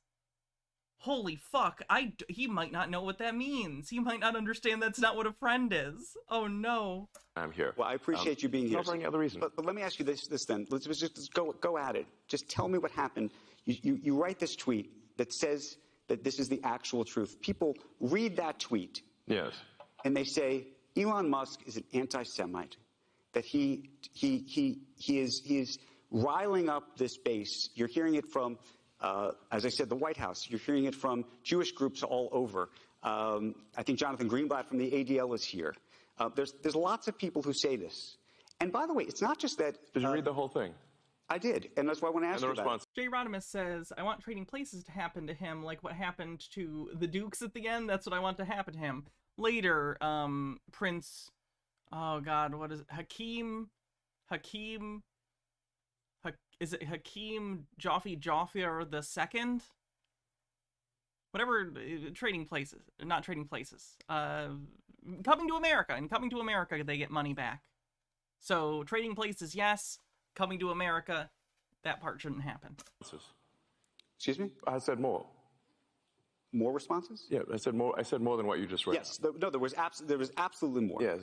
Speaker 1: Holy fuck, he might not know what that means. He might not understand that's not what a friend is. Oh no.
Speaker 5: I'm here.
Speaker 4: Well, I appreciate you being here.
Speaker 5: Not for any other reason.
Speaker 4: But let me ask you this then. Let's just go at it. Just tell me what happened. You write this tweet that says that this is the actual truth. People read that tweet.
Speaker 5: Yes.
Speaker 4: And they say, Elon Musk is an anti-Semite, that he is riling up this base. You're hearing it from, as I said, the White House. You're hearing it from Jewish groups all over. I think Jonathan Greenblatt from the ADL is here. There's lots of people who say this. And by the way, it's not just that.
Speaker 5: Did you read the whole thing?
Speaker 4: I did, and that's why I want to ask you about it.
Speaker 1: Jay Rodimus says, I want Trading Places to happen to him like what happened to the Dukes at the end. That's what I want to happen to him. Later, Prince, oh god, what is it? Is it Hakeem Jaffer the Second? Whatever, Trading Places, not Trading Places. Coming to America, and Coming to America, they get money back. So, Trading Places, yes. Coming to America, that part shouldn't happen.
Speaker 4: Excuse me?
Speaker 5: I said more.
Speaker 4: More responses?
Speaker 5: Yeah, I said more. I said more than what you just read.
Speaker 4: Yes. No, there was absolutely more.
Speaker 5: Yes.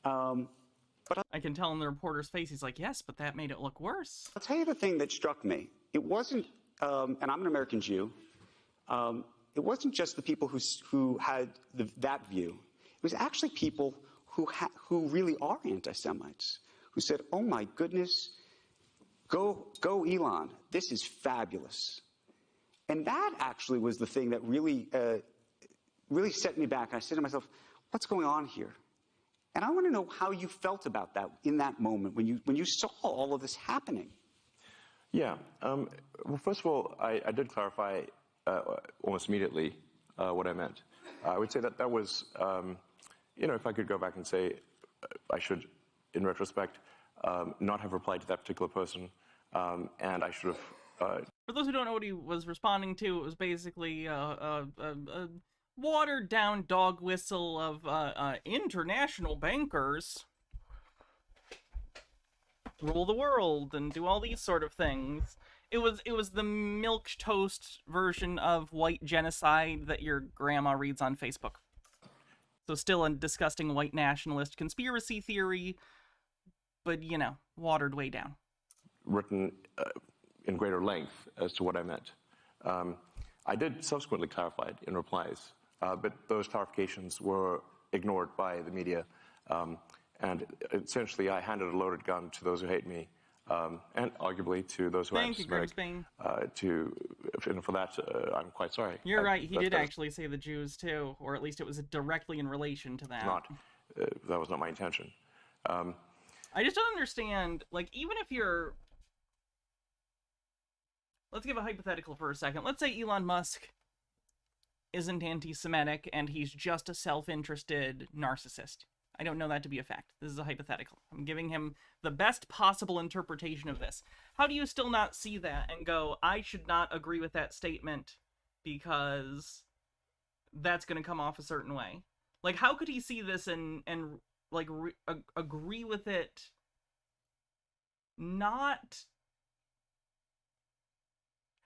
Speaker 4: But
Speaker 1: I can tell in the reporter's face, he's like, yes, but that made it look worse.
Speaker 4: I'll tell you the thing that struck me. It wasn't, and I'm an American Jew, it wasn't just the people who had that view. It was actually people who really are anti-Semites, who said, oh my goodness, go Elon, this is fabulous. And that actually was the thing that really set me back. I said to myself, what's going on here? And I want to know how you felt about that in that moment when you saw all of this happening.
Speaker 5: Yeah. Well, first of all, I did clarify almost immediately what I meant. I would say that was, if I could go back and say I should, in retrospect, not have replied to that particular person, and I should have.
Speaker 1: For those who don't know what he was responding to, it was basically a watered-down dog whistle of international bankers rule the world and do all these sort of things. It was the milquetoast version of white genocide that your grandma reads on Facebook. So still a disgusting white nationalist conspiracy theory, but, watered way down.
Speaker 5: Written in greater length as to what I meant. I did subsequently clarify it in replies, but those clarifications were ignored by the media. And essentially, I handed a loaded gun to those who hate me, and arguably to those who are anti-Semitic. And for that, I'm quite sorry.
Speaker 1: You're right. He did actually say the Jews too, or at least it was directly in relation to that.
Speaker 5: That was not my intention.
Speaker 1: I just don't understand. Like, even if you're, let's give a hypothetical for a second. Let's say Elon Musk isn't anti-Semitic and he's just a self-interested narcissist. I don't know that to be a fact. This is a hypothetical. I'm giving him the best possible interpretation of this. How do you still not see that and go, I should not agree with that statement because that's going to come off a certain way? Like, how could he see this and like, agree with it not...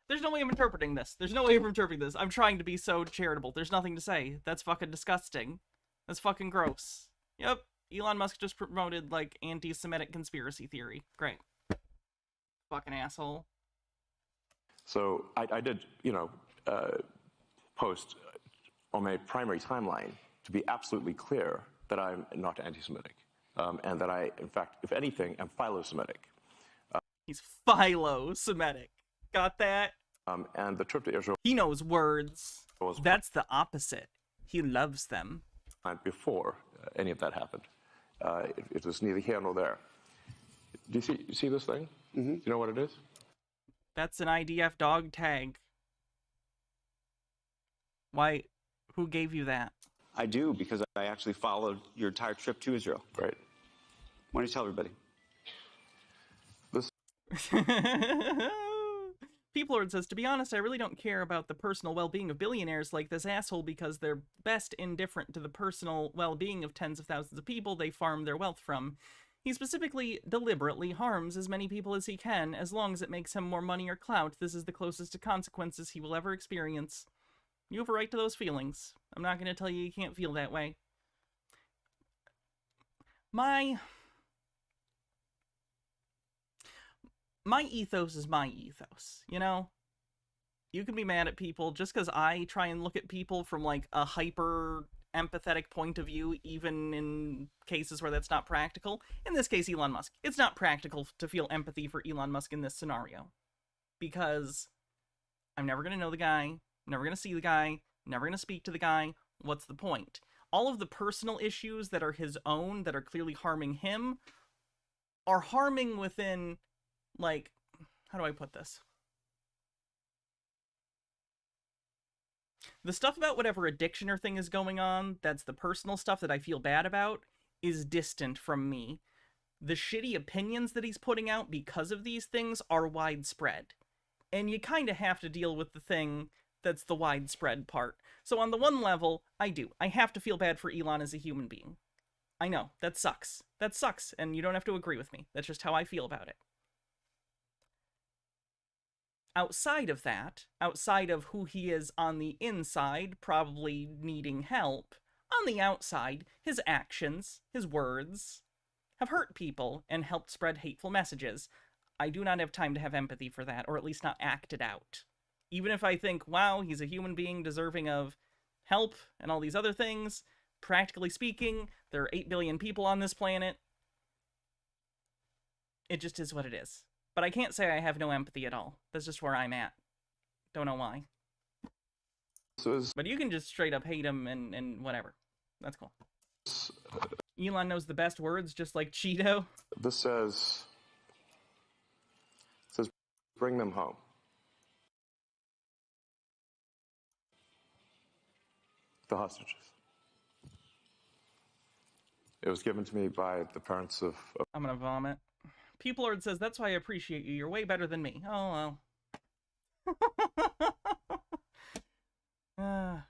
Speaker 1: There's no way of interpreting this. There's no way of interpreting this. I'm trying to be so charitable. There's nothing to say. That's fucking disgusting. That's fucking gross. Yep. Elon Musk just promoted, like, anti-Semitic conspiracy theory. Great. Fucking asshole.
Speaker 5: So I did, post on my primary timeline to be absolutely clear that I'm not anti-Semitic. And that I, in fact, if anything, am philo-Semitic.
Speaker 1: He's philo-Semitic. Got that?
Speaker 5: And the trip to Israel...
Speaker 1: He knows words. That's the opposite. He loves them.
Speaker 5: Before any of that happened. It was neither here nor there. Do you see this thing? Mm-hmm. Do you know what it is?
Speaker 1: That's an IDF dog tag. Why? Who gave you that?
Speaker 4: I do, because I actually followed your entire trip to Israel.
Speaker 5: Right.
Speaker 4: Why don't you tell everybody?
Speaker 5: This...
Speaker 1: Peoplelord says, to be honest, I really don't care about the personal well-being of billionaires like this asshole because they're best indifferent to the personal well-being of tens of thousands of people they farm their wealth from. He specifically, deliberately harms as many people as he can, as long as it makes him more money or clout. This is the closest to consequences he will ever experience. You have a right to those feelings. I'm not going to tell you can't feel that way. My ethos is my ethos, you know? You can be mad at people just because I try and look at people from, like, a hyper-empathetic point of view, even in cases where that's not practical. In this case, Elon Musk. It's not practical to feel empathy for Elon Musk in this scenario. Because I'm never going to know the guy, never going to see the guy, never going to speak to the guy. What's the point? All of the personal issues that are his own, that are clearly harming him, are harming within... like, how do I put this? The stuff about whatever addiction or thing is going on, that's the personal stuff that I feel bad about, is distant from me. The shitty opinions that he's putting out because of these things are widespread. And you kind of have to deal with the thing that's the widespread part. So on the one level, I do. I have to feel bad for Elon as a human being. I know, that sucks. That sucks, and you don't have to agree with me. That's just how I feel about it. Outside of that, outside of who he is on the inside, probably needing help, on the outside, his actions, his words, have hurt people and helped spread hateful messages. I do not have time to have empathy for that, or at least not act it out. Even if I think, wow, he's a human being deserving of help and all these other things, practically speaking, there are 8 billion people on this planet. It just is what it is. But I can't say I have no empathy at all. That's just where I'm at. Don't know why. But you can just straight up hate him and whatever. That's cool. Elon knows the best words, just like Cheeto.
Speaker 5: This says, bring them home. The hostages. It was given to me by the parents of...
Speaker 1: I'm gonna vomit. Peoplelord says, that's why I appreciate you. You're way better than me. Oh, well.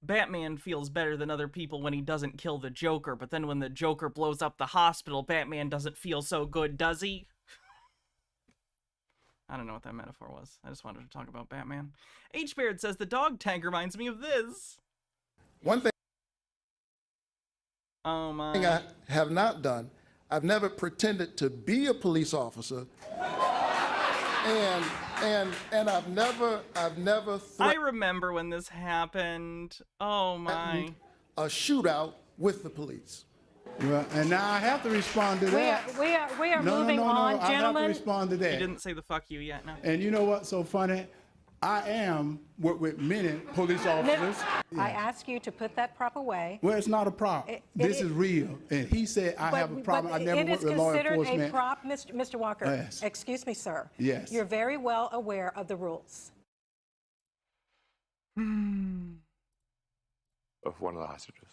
Speaker 1: Batman feels better than other people when he doesn't kill the Joker, but then when the Joker blows up the hospital, Batman doesn't feel so good, does he? I don't know what that metaphor was. I just wanted to talk about Batman. H-Baird says, the dog tag reminds me of this.
Speaker 11: One thing
Speaker 1: oh my.
Speaker 11: I have not done, I've never pretended to be a police officer, and I've never
Speaker 1: I remember when this happened. Oh my.
Speaker 11: A shootout with the police.
Speaker 12: Well, and now I have to respond to that.
Speaker 13: We are moving on,
Speaker 12: I
Speaker 13: gentlemen.
Speaker 12: have to respond to that.
Speaker 1: You didn't say the fuck you yet, no.
Speaker 12: And you know what's so funny? I am with many police officers.
Speaker 13: I ask you to put that prop away.
Speaker 12: Well, it's not a prop. This is real. And he said I have a problem. I never worked with law enforcement.
Speaker 13: It is considered a prop, Mr. Walker.
Speaker 12: Yes.
Speaker 13: Excuse me, sir.
Speaker 12: Yes.
Speaker 13: You're very well aware of the rules.
Speaker 5: of one of the hostages.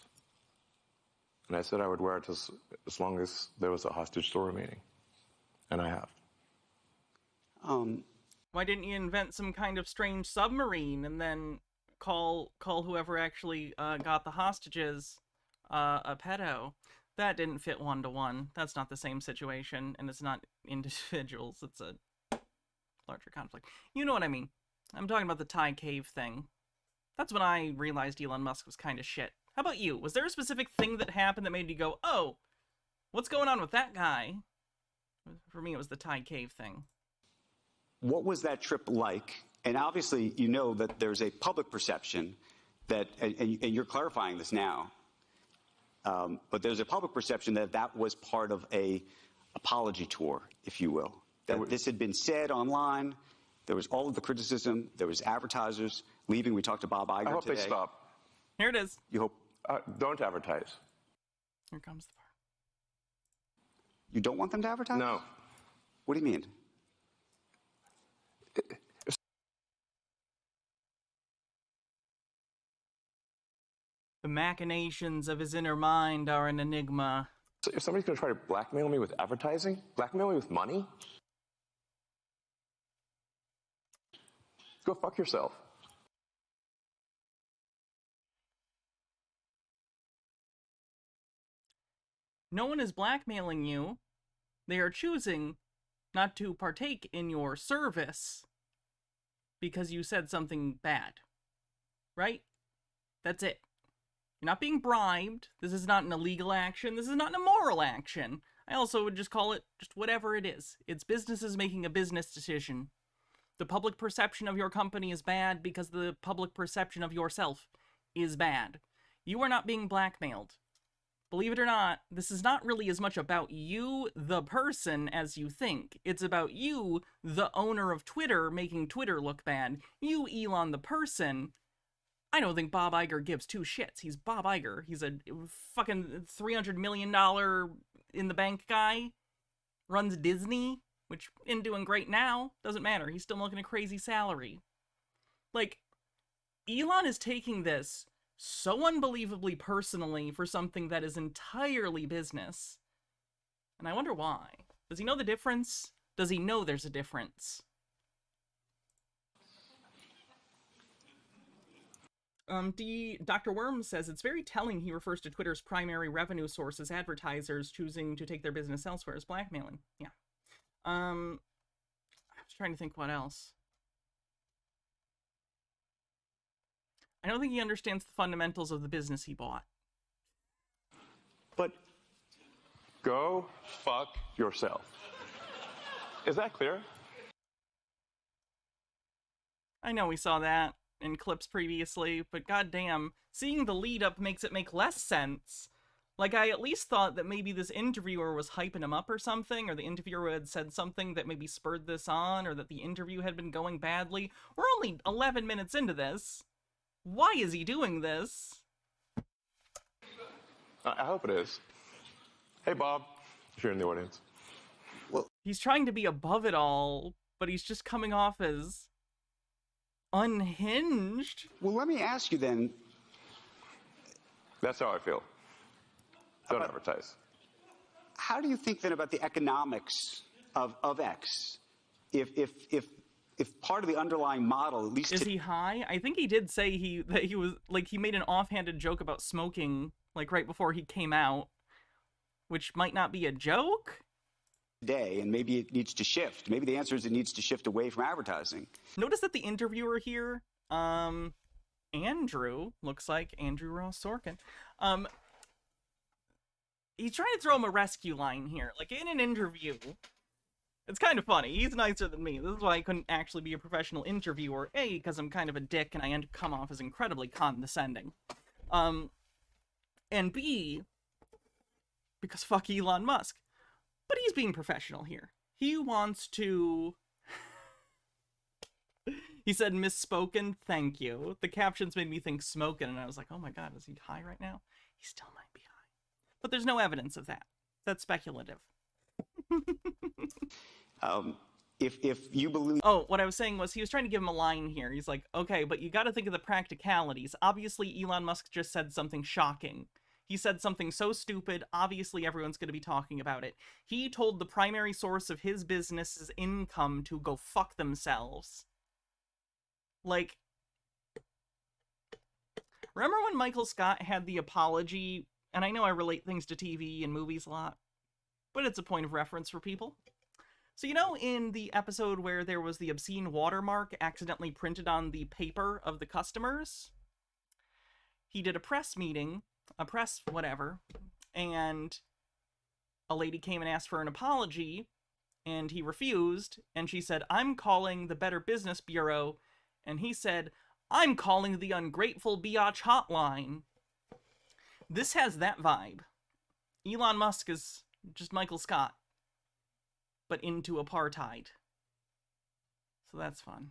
Speaker 5: And I said I would wear it as long as there was a hostage still remaining. And I have.
Speaker 1: Why didn't you invent some kind of strange submarine and then call whoever actually got the hostages a pedo? That didn't fit 1-to-1. That's not the same situation, and it's not individuals. It's a larger conflict. You know what I mean. I'm talking about the Thai cave thing. That's when I realized Elon Musk was kind of shit. How about you? Was there a specific thing that happened that made you go, oh, what's going on with that guy? For me, it was the Thai cave thing.
Speaker 4: What was that trip like? And obviously, you know that there's a public perception that, and you're clarifying this now, but there's a public perception that that was part of a apology tour, if you will. That this had been said online. There was all of the criticism. There was advertisers leaving. We talked to Bob Iger today.
Speaker 5: I hope they stop.
Speaker 1: Here it is.
Speaker 4: You hope?
Speaker 5: Don't advertise.
Speaker 1: Here comes the part.
Speaker 4: You don't want them to advertise?
Speaker 5: No.
Speaker 4: What do you mean?
Speaker 1: The machinations of his inner mind are an enigma.
Speaker 5: So if somebody's going to try to blackmail me with advertising, blackmail me with money, go fuck yourself.
Speaker 1: No one is blackmailing you. They are choosing not to partake in your service because you said something bad. Right? That's it. You're not being bribed. This is not an illegal action. This is not an immoral action. I also would just call it just whatever it is. It's businesses making a business decision. The public perception of your company is bad because the public perception of yourself is bad. You are not being blackmailed. Believe it or not, this is not really as much about you, the person, as you think. It's about you, the owner of Twitter, making Twitter look bad. You, Elon, the person. I don't think Bob Iger gives two shits. He's Bob Iger. He's a fucking $300 million in the bank guy. Runs Disney, which isn't doing great now. Doesn't matter. He's still making a crazy salary. Like, Elon is taking this so unbelievably personally for something that is entirely business. And I wonder why. Does he know the difference? Does he know there's a difference? Dr. Worm says, it's very telling he refers to Twitter's primary revenue source as advertisers choosing to take their business elsewhere as blackmailing. Yeah. I was trying to think what else. I don't think he understands the fundamentals of the business he bought.
Speaker 5: But go fuck yourself. Is that clear?
Speaker 1: I know we saw that in clips previously, but goddamn, seeing the lead up makes it make less sense. Like, I at least thought that maybe this interviewer was hyping him up or something, or the interviewer had said something that maybe spurred this on, or that the interview had been going badly. We're only 11 minutes into this. Why is he doing this?
Speaker 5: I hope it is. Hey, Bob, if you're in the audience.
Speaker 4: Well,
Speaker 1: he's trying to be above it all, but he's just coming off as unhinged.
Speaker 4: Well, let me ask you then.
Speaker 5: That's how I feel. Don't advertise.
Speaker 4: How do you think then about the economics of X? If part of the underlying model, at least
Speaker 1: is he high? I think he did say that he was like he made an offhanded joke about smoking like right before he came out, which might not be a joke.
Speaker 4: Today, and maybe it needs to shift. Maybe the answer is it needs to shift away from advertising.
Speaker 1: Notice that the interviewer here, Andrew, looks like Andrew Ross Sorkin. He's trying to throw him a rescue line here, like in an interview. It's kind of funny. He's nicer than me. This is why I couldn't actually be a professional interviewer. A, because I'm kind of a dick and I come off as incredibly condescending. And B, because fuck Elon Musk. But he's being professional here. He wants to... He said misspoken, thank you. The captions made me think smoking, and I was like, oh my god, is he high right now? He still might be high. But there's no evidence of that. That's speculative.
Speaker 4: if you believe...
Speaker 1: Oh, what I was saying was he was trying to give him a line here. He's like, okay, but you got to think of the practicalities. Obviously, Elon Musk just said something shocking. He said something so stupid, obviously everyone's going to be talking about it. He told the primary source of his business's income to go fuck themselves. Like, remember when Michael Scott had the apology? And I know I relate things to TV and movies a lot, but it's a point of reference for people. So, you know, in the episode where there was the obscene watermark accidentally printed on the paper of the customers, he did a press meeting, a press whatever, and a lady came and asked for an apology, and he refused, and she said, I'm calling the Better Business Bureau, and he said, I'm calling the ungrateful biatch hotline. This has that vibe. Elon Musk is just Michael Scott, but into apartheid. So that's fun.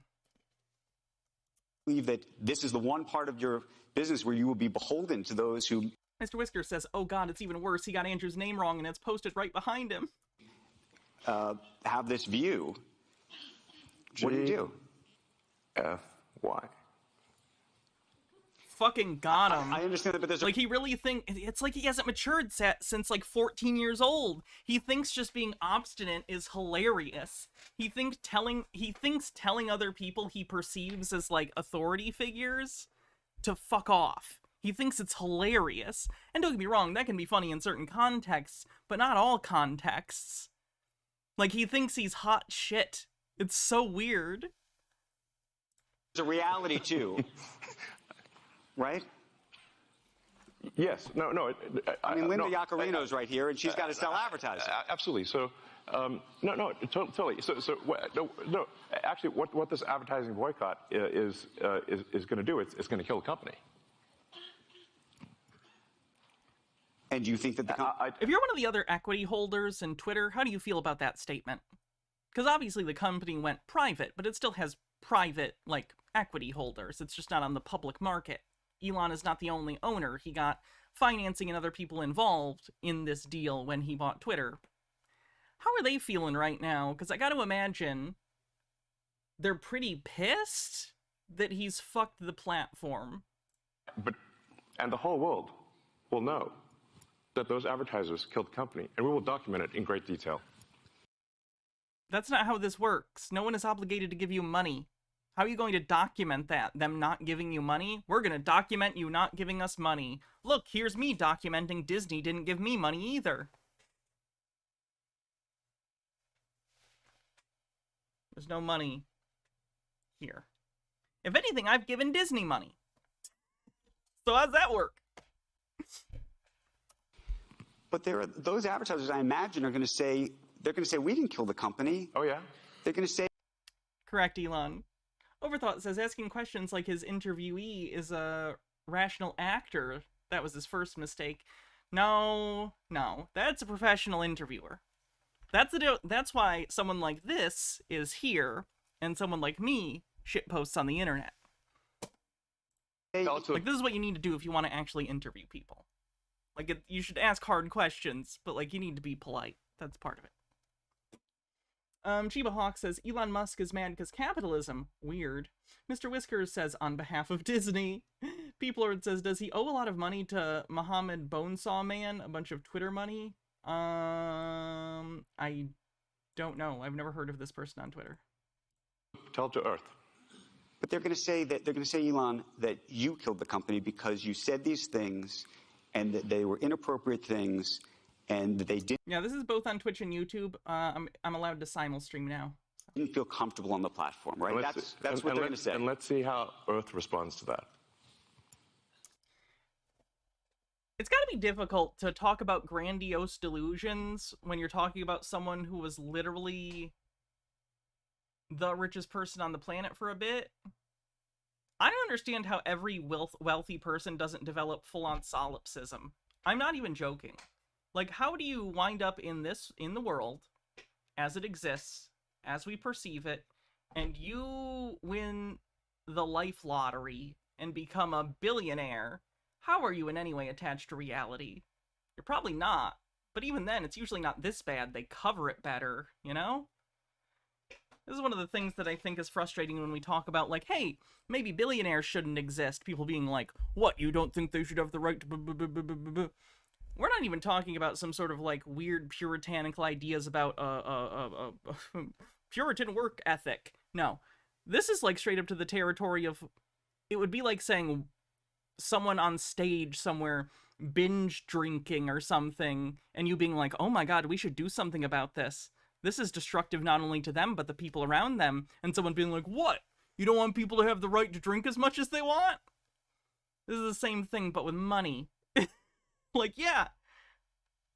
Speaker 4: Believe that this is the one part of your business where you will be beholden to those who...
Speaker 1: Mr. Whisker says, oh god, it's even worse. He got Andrew's name wrong and it's posted right behind him.
Speaker 4: Have this view. What do you do?
Speaker 5: Why?
Speaker 1: Fucking got him.
Speaker 4: I understand that, but there's
Speaker 1: like, he really it's like he hasn't matured since like 14 years old. He thinks just being obstinate is hilarious. He thinks telling other people he perceives as like authority figures to fuck off. He thinks it's hilarious. And don't get me wrong, that can be funny in certain contexts, but not all contexts. Like, he thinks he's hot shit. It's so weird.
Speaker 4: There's a reality too. Right?
Speaker 5: Yes. No.
Speaker 4: I mean, Linda Yaccarino's right here, and she's got to sell advertising.
Speaker 5: Absolutely. So, no, totally. So, no. Actually, what this advertising boycott is going to do, it's going to kill the company.
Speaker 4: And do you think that
Speaker 1: if you're one of the other equity holders in Twitter, how do you feel about that statement? Because obviously the company went private, but it still has private, like, equity holders. It's just not on the public market. Elon is not the only owner. He got financing and other people involved in this deal when he bought Twitter. How are they feeling right now? Because I got to imagine they're pretty pissed that he's fucked the platform.
Speaker 5: And the whole world will know that those advertisers killed the company, and we will document it in great detail.
Speaker 1: That's not how this works. No one is obligated to give you money. How are you going to document that? Them not giving you money? We're going to document you not giving us money. Look, here's me documenting Disney didn't give me money either. There's no money here. If anything, I've given Disney money. So how's that work?
Speaker 4: But those advertisers, I imagine, are going to say, we didn't kill the company.
Speaker 5: Oh, yeah?
Speaker 4: They're going to say...
Speaker 1: Correct, Elon. Overthought says, asking questions like his interviewee is a rational actor. That was his first mistake. No. That's a professional interviewer. That's why someone like this is here, and someone like me shitposts on the internet. Like, this is what you need to do if you want to actually interview people. Like, you should ask hard questions, but, like, you need to be polite. That's part of it. Chiba Hawk says, Elon Musk is mad because capitalism. Weird. Mr. Whiskers says, on behalf of Disney. Peoplord says, does he owe a lot of money to Mohammed Bonesaw Man? A bunch of Twitter money? I don't know. I've never heard of this person on Twitter.
Speaker 5: Tell it to Earth.
Speaker 4: But they're going to say, Elon, that you killed the company because you said these things and that they were inappropriate things and that they didn't...
Speaker 1: Yeah, this is both on Twitch and YouTube. I'm allowed to simul-stream now.
Speaker 4: Didn't feel comfortable on the platform, right? That's what they're going to say.
Speaker 5: And let's see how Earth responds to that.
Speaker 1: It's got to be difficult to talk about grandiose delusions when you're talking about someone who was literally the richest person on the planet for a bit. I don't understand how every wealthy person doesn't develop full-on solipsism. I'm not even joking. Like, how do you wind up in the world, as it exists, as we perceive it, and you win the life lottery and become a billionaire? How are you in any way attached to reality? You're probably not. But even then, it's usually not this bad. They cover it better, you know? This is one of the things that I think is frustrating when we talk about, like, hey, maybe billionaires shouldn't exist. People being like, what, you don't think they should have the right to... We're not even talking about some sort of, like, weird puritanical ideas about Puritan work ethic. No. This is, like, straight up to the territory of... It would be like saying someone on stage somewhere binge drinking or something, and you being like, oh my god, we should do something about this. This is destructive not only to them, but the people around them. And someone being like, what? You don't want people to have the right to drink as much as they want? This is the same thing, but with money. Like, yeah.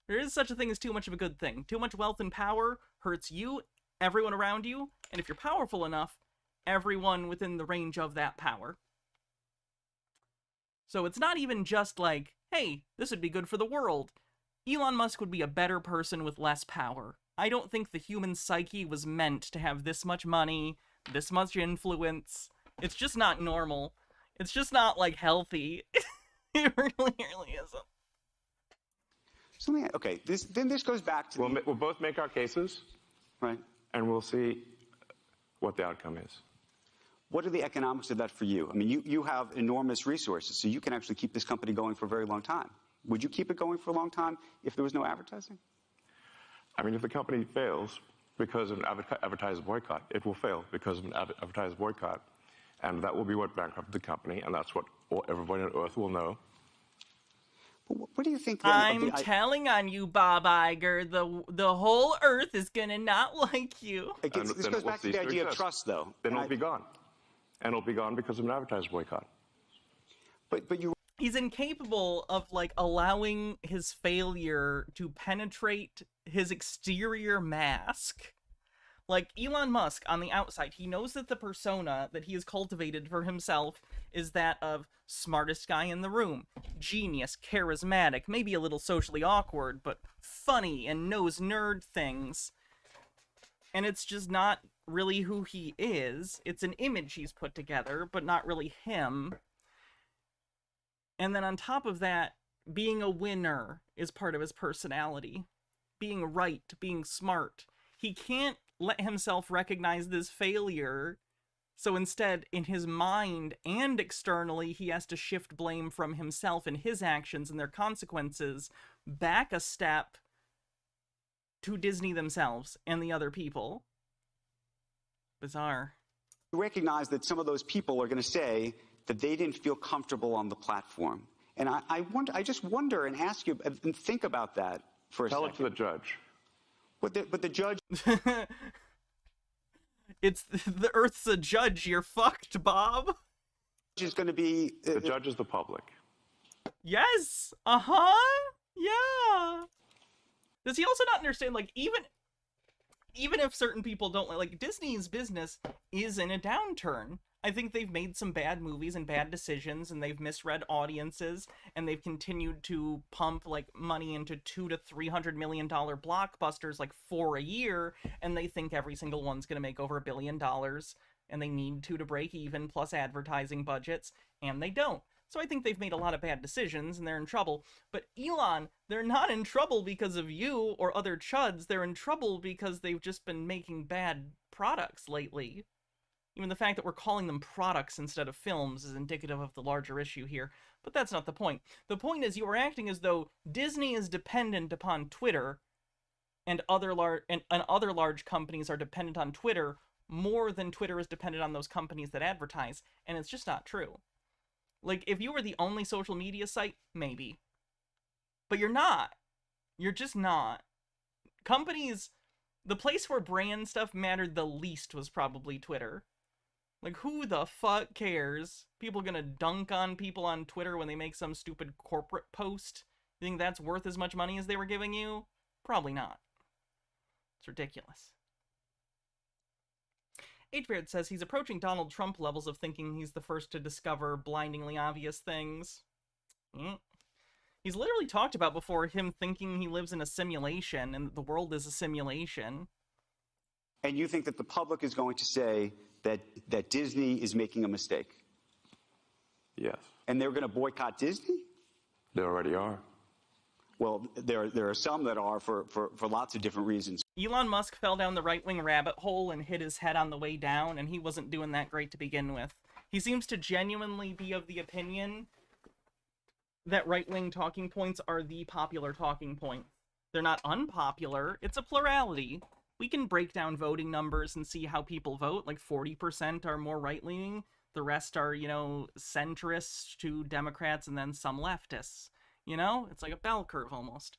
Speaker 1: There is such a thing as too much of a good thing. Too much wealth and power hurts you, everyone around you, and if you're powerful enough, everyone within the range of that power. So it's not even just like, hey, this would be good for the world. Elon Musk would be a better person with less power. I don't think the human psyche was meant to have this much money, this much influence. It's just not normal. It's just not, like, healthy. It really isn't.
Speaker 4: So, okay, this goes back to...
Speaker 5: We'll both make our cases.
Speaker 4: Right.
Speaker 5: And we'll see what the outcome is.
Speaker 4: What are the economics of that for you? I mean, you have enormous resources, so you can actually keep this company going for a very long time. Would you keep it going for a long time if there was no advertising?
Speaker 5: I mean, if the company fails because of an advertiser boycott, it will fail because of an advertiser boycott. And that will be what bankrupted the company, and that's what everybody on Earth will know.
Speaker 4: What do you think?
Speaker 1: I'm telling on you, Bob Iger. The whole Earth is gonna not like you.
Speaker 4: This goes back to the idea of trust, though.
Speaker 5: Then it'll be gone. And it'll be gone because of an advertiser boycott.
Speaker 4: But you...
Speaker 1: He's incapable of, like, allowing his failure to penetrate his exterior mask. Like, Elon Musk, on the outside, he knows that the persona that he has cultivated for himself is that of smartest guy in the room, genius, charismatic, maybe a little socially awkward, but funny and knows nerd things. And it's just not really who he is. It's an image he's put together, but not really him. And then on top of that, being a winner is part of his personality. Being right, being smart. He can't let himself recognize this failure, so instead, in his mind and externally, he has to shift blame from himself and his actions and their consequences back a step to Disney themselves and the other people. Bizarre.
Speaker 4: You recognize that some of those people are going to say that they didn't feel comfortable on the platform. And I just wonder and ask you and think about that for a second.
Speaker 5: Tell it to the judge.
Speaker 4: But the judge...
Speaker 1: It's the Earth's a judge. You're fucked, Bob.
Speaker 4: Is going to be...
Speaker 5: The judge is the public.
Speaker 1: Yes. Uh-huh. Yeah. Does he also not understand, like, even if certain people don't like Disney's business is in a downturn. I think they've made some bad movies and bad decisions, and they've misread audiences, and they've continued to pump, like, money into $200 to $300 million blockbusters, like, 4 a year, and they think every single one's gonna make over $1 billion, and they need to break even, plus advertising budgets, and they don't. So I think they've made a lot of bad decisions, and they're in trouble. But Elon, they're not in trouble because of you or other chuds. They're in trouble because they've just been making bad products lately. Even the fact that we're calling them products instead of films is indicative of the larger issue here. But that's not the point. The point is you are acting as though Disney is dependent upon Twitter, and other large companies are dependent on Twitter more than Twitter is dependent on those companies that advertise. And it's just not true. Like, if you were the only social media site, maybe. But you're not. You're just not. Companies... The place where brand stuff mattered the least was probably Twitter. Like, who the fuck cares? People gonna dunk on people on Twitter when they make some stupid corporate post? You think that's worth as much money as they were giving you? Probably not. It's ridiculous. H-Beard says he's approaching Donald Trump levels of thinking he's the first to discover blindingly obvious things. He's literally talked about before him thinking he lives in a simulation and that the world is a simulation.
Speaker 4: And you think that the public is going to say that Disney is making a mistake?
Speaker 5: Yes.
Speaker 4: And they're going to boycott Disney?
Speaker 5: They already are.
Speaker 4: Well, there are some that are for lots of different reasons.
Speaker 1: Elon Musk fell down the right-wing rabbit hole and hit his head on the way down, and he wasn't doing that great to begin with. He seems to genuinely be of the opinion that right-wing talking points are the popular talking point. They're not unpopular, it's a plurality. We can break down voting numbers and see how people vote. Like 40% are more right-leaning, the rest are, you know, centrists to Democrats, and then some leftists. You know? It's like a bell curve almost.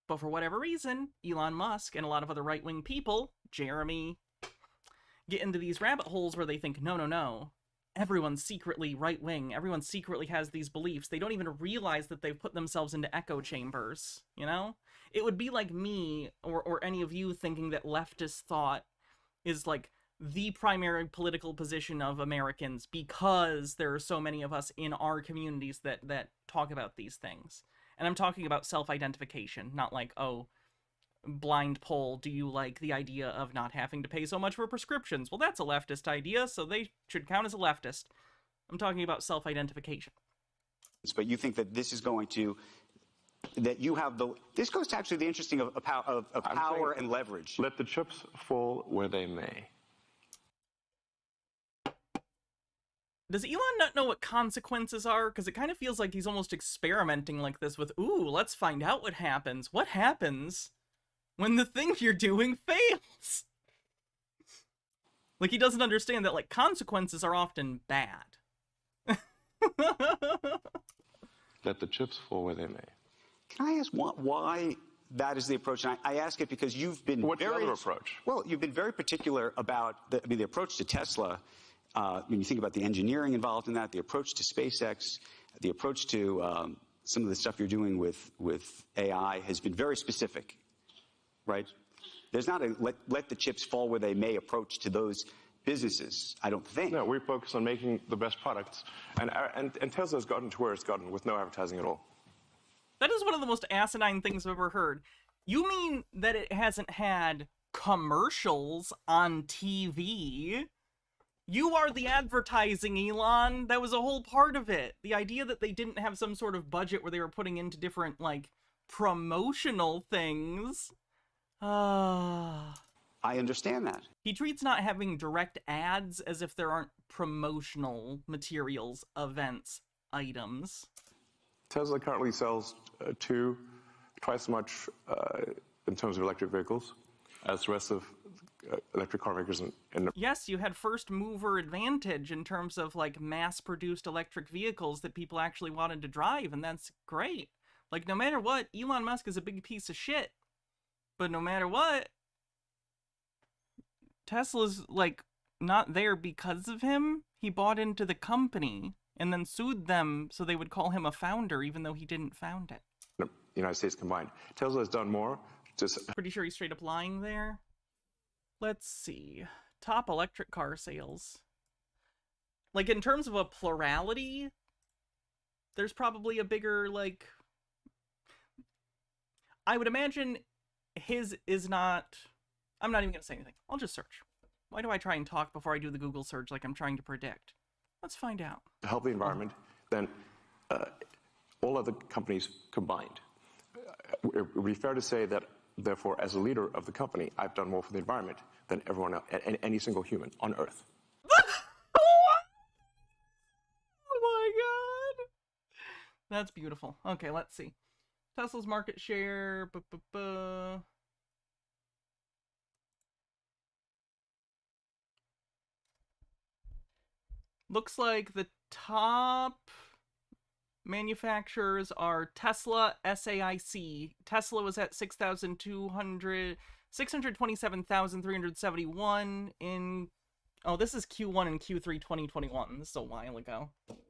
Speaker 1: But for whatever reason, Elon Musk and a lot of other right-wing people, Jeremy, get into these rabbit holes where they think, no, everyone's secretly right-wing, everyone secretly has these beliefs, they don't even realize that they've put themselves into echo chambers, you know? It would be like me, or any of you, thinking that leftist thought is like the primary political position of Americans because there are so many of us in our communities that talk about these things. And I'm talking about self-identification, not like, oh, blind poll, do you like the idea of not having to pay so much for prescriptions? Well, that's a leftist idea, so they should count as a leftist. I'm talking about self-identification.
Speaker 4: But you think that this is going to, that you have the, this goes to actually the interesting of power and leverage.
Speaker 5: Let the chips fall where they may.
Speaker 1: Does Elon not know what consequences are? Because it kind of feels like he's almost experimenting like this with, ooh, let's find out what happens. What happens when the thing you're doing fails? Like, he doesn't understand that, like, consequences are often bad.
Speaker 5: Let the chips fall where they may.
Speaker 4: Can I ask why that is the approach? And I ask it because you've been
Speaker 5: What's the other approach?
Speaker 4: Well, you've been very particular about the approach to Tesla. When you think about the engineering involved in that, the approach to SpaceX, the approach to some of the stuff you're doing with AI has been very specific, right? There's not a let the chips fall where they may approach to those businesses, I don't think.
Speaker 5: No, we focus on making the best products. And Tesla's gotten to where it's gotten with no advertising at all.
Speaker 1: That is one of the most asinine things I've ever heard. You mean that it hasn't had commercials on TV? You are the advertising, Elon. That was a whole part of it. The idea that they didn't have some sort of budget where they were putting into different, like, promotional things.
Speaker 4: I understand that.
Speaker 1: He treats not having direct ads as if there aren't promotional materials, events, items.
Speaker 5: Tesla currently sells twice as much in terms of electric vehicles as the rest of electric car makers in
Speaker 1: Yes, you had first mover advantage in terms of, like, mass-produced electric vehicles that people actually wanted to drive, and that's great. Like, no matter what, Elon Musk is a big piece of shit. But no matter what, Tesla's, like, not there because of him. He bought into the company and then sued them so they would call him a founder even though he didn't found it.
Speaker 5: the United States combined. Tesla has done more.
Speaker 1: Pretty sure he's straight up lying there. Let's see. Top electric car sales. Like, in terms of a plurality, there's probably a bigger, like... I would imagine his is not... I'm not even going to say anything. I'll just search. Why do I try and talk before I do the Google search like I'm trying to predict? Let's find out.
Speaker 5: To help the environment than all other companies combined. It would be fair to say that, therefore, as a leader of the company, I've done more for the environment than everyone else, any single human on Earth.
Speaker 1: Oh my god! That's beautiful. Okay, let's see. Tesla's market share... Looks like the top manufacturers are Tesla, SAIC. Tesla was at 627,371 in... Oh, this is Q1 and Q3 2021. This is a while ago. Let me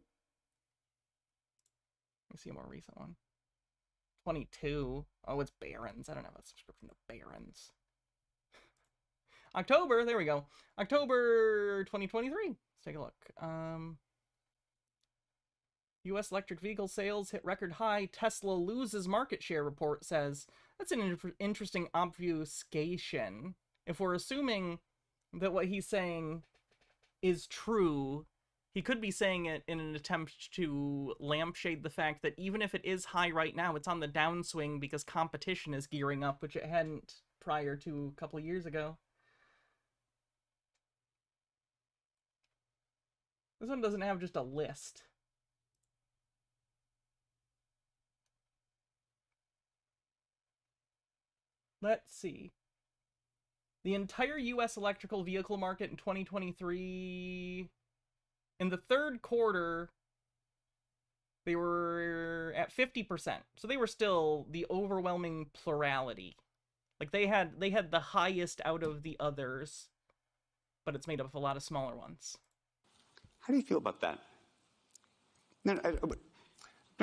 Speaker 1: see a more recent one. 22. Oh, it's Barron's. I don't have a subscription to Barron's. October, there we go. October 2023. Let's take a look. U.S. electric vehicle sales hit record high. Tesla loses market share, report says. That's an interesting obfuscation. If we're assuming that what he's saying is true, He could be saying it in an attempt to lampshade the fact that even if it is high right now, it's on the downswing because competition is gearing up, which it hadn't prior to a couple of years ago. This one doesn't have just a list. Let's see. The entire U.S. electrical vehicle market in 2023... In the third quarter, they were at 50%. So they were still the overwhelming plurality. Like they had the highest out of the others, but it's made up of a lot of smaller ones.
Speaker 4: How do you feel about that? No,
Speaker 5: how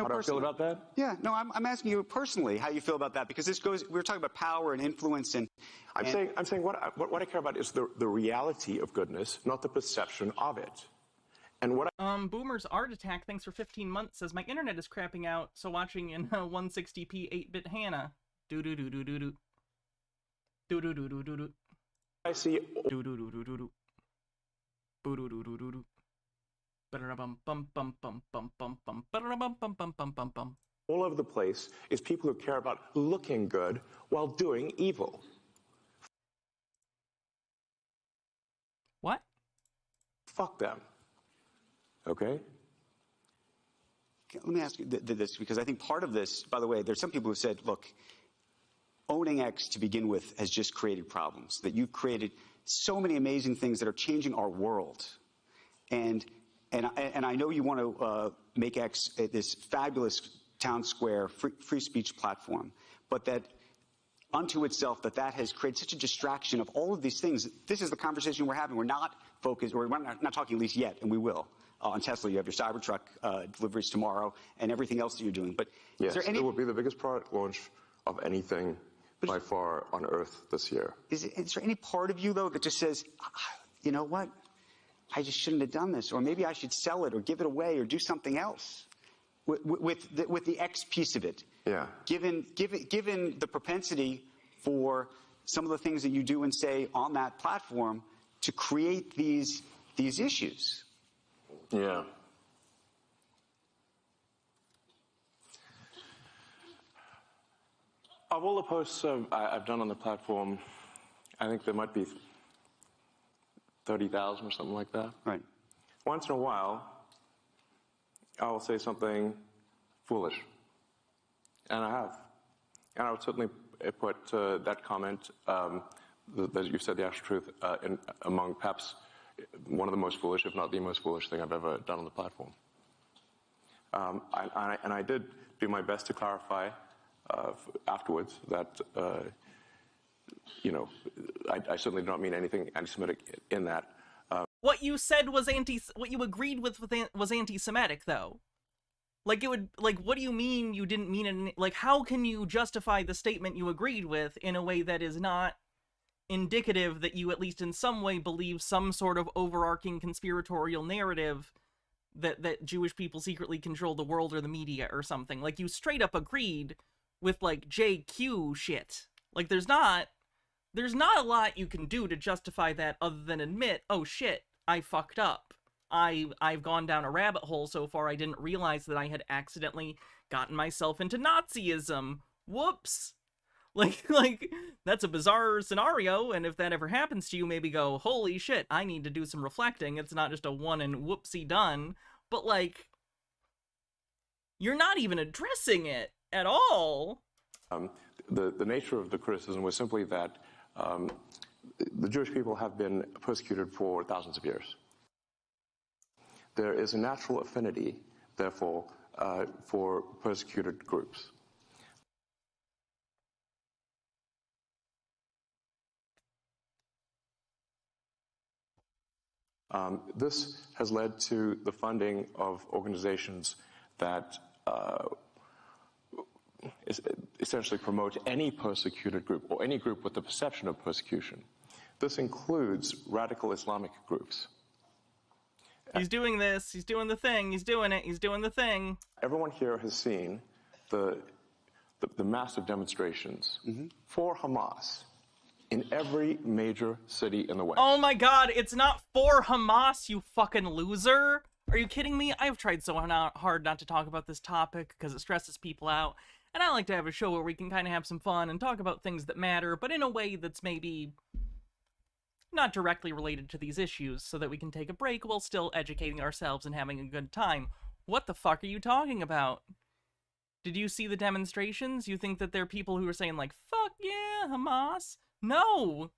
Speaker 5: do I feel about that?
Speaker 4: Yeah, no, I'm asking you personally how you feel about that, because this goes, we're talking about power and influence and...
Speaker 5: I'm saying what I care about is the reality of goodness, not the perception of it. And what
Speaker 1: Boomer's Art Attack, thanks for 15 months, says, my internet is crapping out, so watching in 160p 8-bit Hannah. Do-do-do-do-do-do. Do-do-do-do-do-do.
Speaker 5: I see...
Speaker 1: Do-do-do-do-do-do. Boo-do-do-do-do-do. Ba-da-bum-bum-bum-bum-bum-bum-bum. Ba-da-bum-bum-bum-bum-bum.
Speaker 5: All over the place is people who care about looking good while doing evil.
Speaker 1: What?
Speaker 4: Fuck them. Okay? Let me ask you this, because I think part of this, by the way, there's some people who said, look, owning X to begin with has just created problems, that you've created so many amazing things that are changing our world. And I know you want to make X this fabulous town square free speech platform, but that unto itself, that has created such a distraction of all of these things. This is the conversation we're having. We're not focused, or we're not talking at least yet, and we will. On Tesla, you have your Cybertruck deliveries tomorrow and everything else that you're doing. But
Speaker 5: yes,
Speaker 4: is there any...
Speaker 5: it will be the biggest product launch of anything by far on Earth this year.
Speaker 4: Is there any part of you, though, that just says, you know what? I just shouldn't have done this, or maybe I should sell it or give it away or do something else with the X piece of it?
Speaker 5: Yeah.
Speaker 4: Given the propensity for some of the things that you do and say on that platform to create these issues.
Speaker 5: Yeah. Of all the posts I've done on the platform, I think there might be 30,000 or something like that.
Speaker 4: Right.
Speaker 5: Once in a while, I will say something foolish. And I have. And I would certainly put that comment, that you said the actual truth, among perhaps one of the most foolish, if not the most foolish thing I've ever done on the platform. And I did do my best to clarify afterwards that, you know, I certainly do not mean anything anti-Semitic in that.
Speaker 1: What you said was what you agreed with was anti-Semitic, though. Like, it would, like, what do you mean you didn't mean it? Like, how can you justify the statement you agreed with in a way that is not indicative that you at least in some way believe some sort of overarching conspiratorial narrative that Jewish people secretly control the world or the media or something? Like, you straight up agreed with, like, JQ shit. Like, there's not a lot you can do to justify that other than admit, oh shit, I fucked up. I've gone down a rabbit hole so far I didn't realize that I had accidentally gotten myself into Nazism. Whoops. Like, that's a bizarre scenario, and if that ever happens to you, maybe go, holy shit, I need to do some reflecting. It's not just a one and whoopsie done. But, like, you're not even addressing it at all.
Speaker 5: The nature of the criticism was simply that the Jewish people have been persecuted for thousands of years. There is a natural affinity, therefore, for persecuted groups. This has led to the funding of organizations that essentially promote any persecuted group or any group with the perception of persecution. This includes radical Islamic groups.
Speaker 1: He's doing this, he's doing the thing, he's doing it, he's doing the thing.
Speaker 5: Everyone here has seen the massive demonstrations for Hamas in every major city in the West.
Speaker 1: Oh my god, it's not for Hamas, you fucking loser. Are you kidding me? I've tried so hard not to talk about this topic because it stresses people out, and I like to have a show where we can kind of have some fun and talk about things that matter, but in a way that's maybe not directly related to these issues, so that we can take a break while still educating ourselves and having a good time. What the fuck are you talking about? Did you see the demonstrations? You think that there are people who are saying, like, fuck yeah, Hamas? No!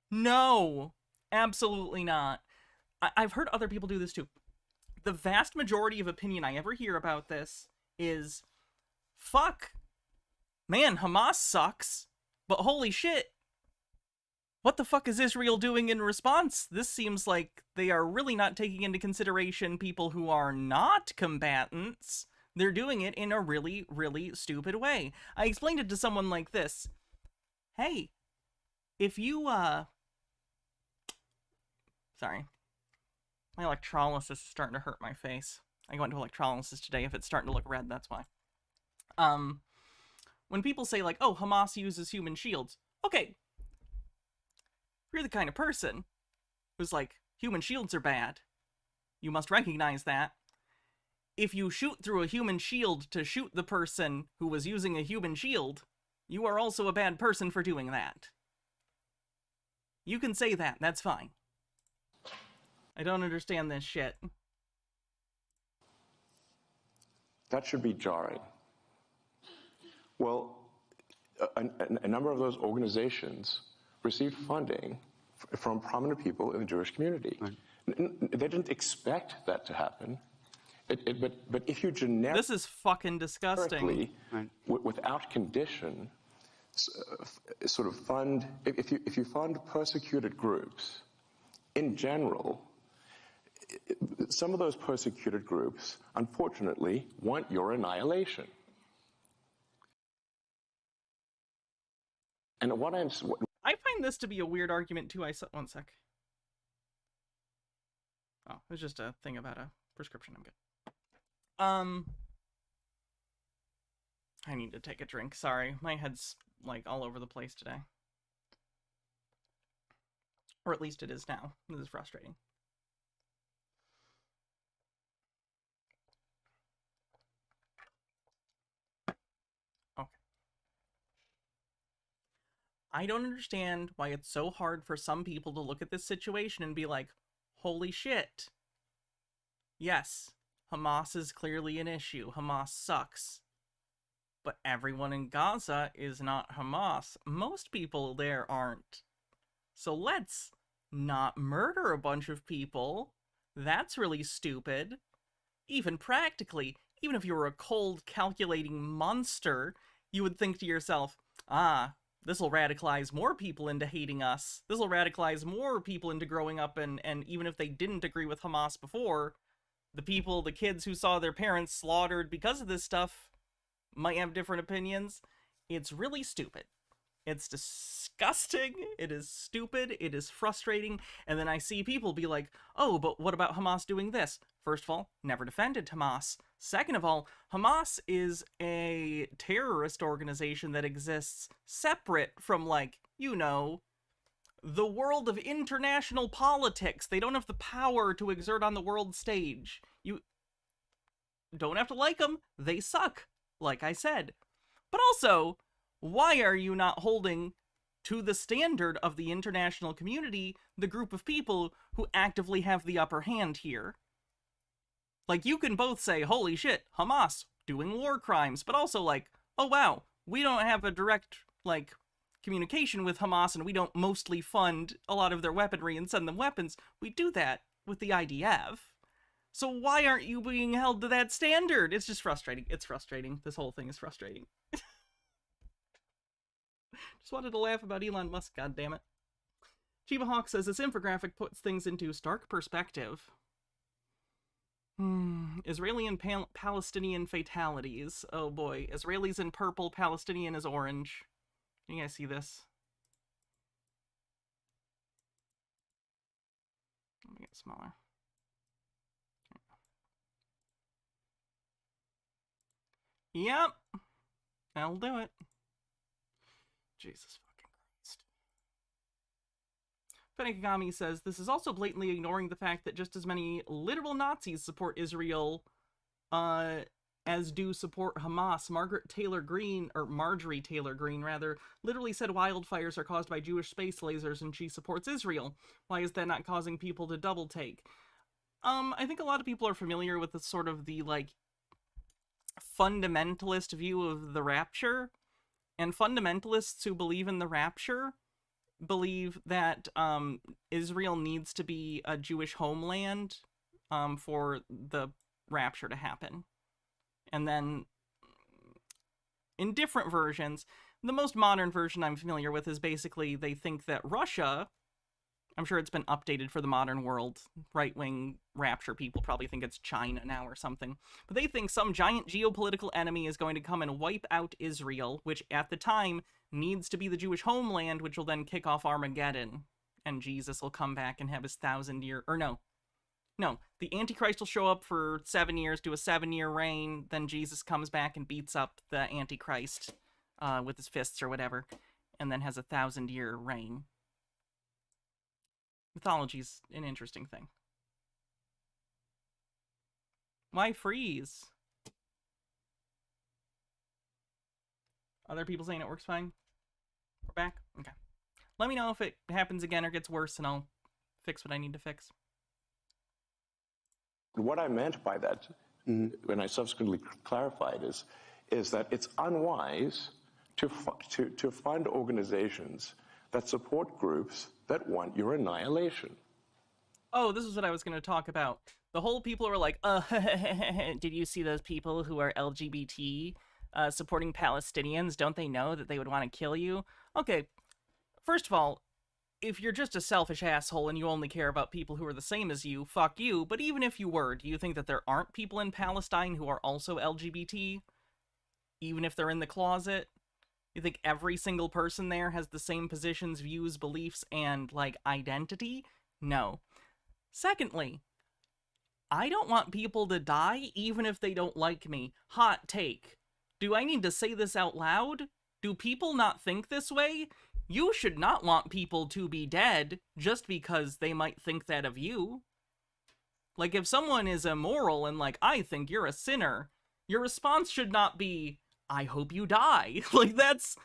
Speaker 1: No! Absolutely not. I've heard other people do this too. The vast majority of opinion I ever hear about this is, fuck. Man, Hamas sucks. But holy shit. What the fuck is Israel doing in response? This seems like they are really not taking into consideration people who are not combatants. They're doing it in a really, really stupid way. I explained it to someone like this. Hey, if you, Sorry. My electrolysis is starting to hurt my face. I go into electrolysis today. If it's starting to look red, that's why. When people say, like, oh, Hamas uses human shields. Okay. If you're the kind of person who's like, human shields are bad, you must recognize that. If you shoot through a human shield to shoot the person who was using a human shield, you are also a bad person for doing that. You can say that. That's fine. I don't understand this shit.
Speaker 5: That should be jarring. Well, a number of those organizations received funding from prominent people in the Jewish community. Right. They didn't expect that to happen. But if you generically...
Speaker 1: This is fucking disgusting.
Speaker 5: Right. Without condition, sort of fund... If you fund persecuted groups, in general, some of those persecuted groups, unfortunately, want your annihilation. And
Speaker 1: I find this to be a weird argument, too. One sec. Oh, it was just a thing about a prescription. I'm good. I need to take a drink. Sorry. My head's, like, all over the place today. Or at least it is now. This is frustrating. Okay. I don't understand why it's so hard for some people to look at this situation and be like, holy shit. Yes, Hamas is clearly an issue. Hamas sucks. But everyone in Gaza is not Hamas. Most people there aren't. So let's not murder a bunch of people. That's really stupid. Even practically, even if you were a cold, calculating monster, you would think to yourself, ah, this'll radicalize more people into hating us. This'll radicalize more people into growing up, and even if they didn't agree with Hamas before, the kids who saw their parents slaughtered because of this stuff might have different opinions. It's really stupid. It's disgusting. It is stupid. It is frustrating. And then I see people be like, oh, but what about Hamas doing this? First of all, never defended Hamas. Second of all, Hamas is a terrorist organization that exists separate from, like, you know, the world of international politics. They don't have the power to exert on the world stage. You don't have to like them. They suck, like I said. But also, why are you not holding to the standard of the international community the group of people who actively have the upper hand here? Like, you can both say, holy shit, Hamas doing war crimes, but also like, oh wow, we don't have a direct, like, communication with Hamas, and we don't mostly fund a lot of their weaponry and send them weapons. We do that with the IDF. So why aren't you being held to that standard? It's just frustrating. It's frustrating. This whole thing is frustrating. Just wanted to laugh about Elon Musk, goddammit. Chiba Hawk says this infographic puts things into stark perspective. Israeli and Palestinian fatalities. Oh boy. Israelis in purple, Palestinian is orange. Can you guys see this? Let me get smaller. Yep. That'll do it. Jesus fucking Christ. Fenekagami says, this is also blatantly ignoring the fact that just as many literal Nazis support Israel as do support Hamas. Marjorie Taylor Greene, rather, literally said wildfires are caused by Jewish space lasers and she supports Israel. Why is that not causing people to double take? I think a lot of people are familiar with the sort of the, like, fundamentalist view of the rapture. And fundamentalists who believe in the rapture believe that Israel needs to be a Jewish homeland for the rapture to happen. And then in different versions, the most modern version I'm familiar with is basically they think that Russia, I'm sure it's been updated for the modern world, right-wing rapture people probably think it's China now or something, but they think some giant geopolitical enemy is going to come and wipe out Israel, which at the time needs to be the Jewish homeland, which will then kick off Armageddon, and Jesus will come back and have his 1,000-year, or no, the Antichrist will show up for 7 years, do a 7-year reign, then Jesus comes back and beats up the Antichrist with his fists or whatever, and then has a 1,000-year reign. Mythology's an interesting thing. Why freeze? Other people saying it works fine? We're back? Okay. Let me know if it happens again or gets worse, and I'll fix what I need to fix.
Speaker 5: What I meant by that, when I subsequently clarified, is that it's unwise to fund organizations that support groups that want your annihilation.
Speaker 1: Oh, this is what I was going to talk about. The whole people were like, did you see those people who are LGBT supporting Palestinians? Don't they know that they would want to kill you? Okay, first of all, if you're just a selfish asshole and you only care about people who are the same as you, fuck you. But even if you were, do you think that there aren't people in Palestine who are also LGBT? Even if they're in the closet? You think every single person there has the same positions, views, beliefs, and, like, identity? No. Secondly, I don't want people to die even if they don't like me. Hot take. Do I need to say this out loud? Do people not think this way? You should not want people to be dead just because they might think that of you. Like, if someone is immoral and like, I think you're a sinner, your response should not be, I hope you die. Like, that's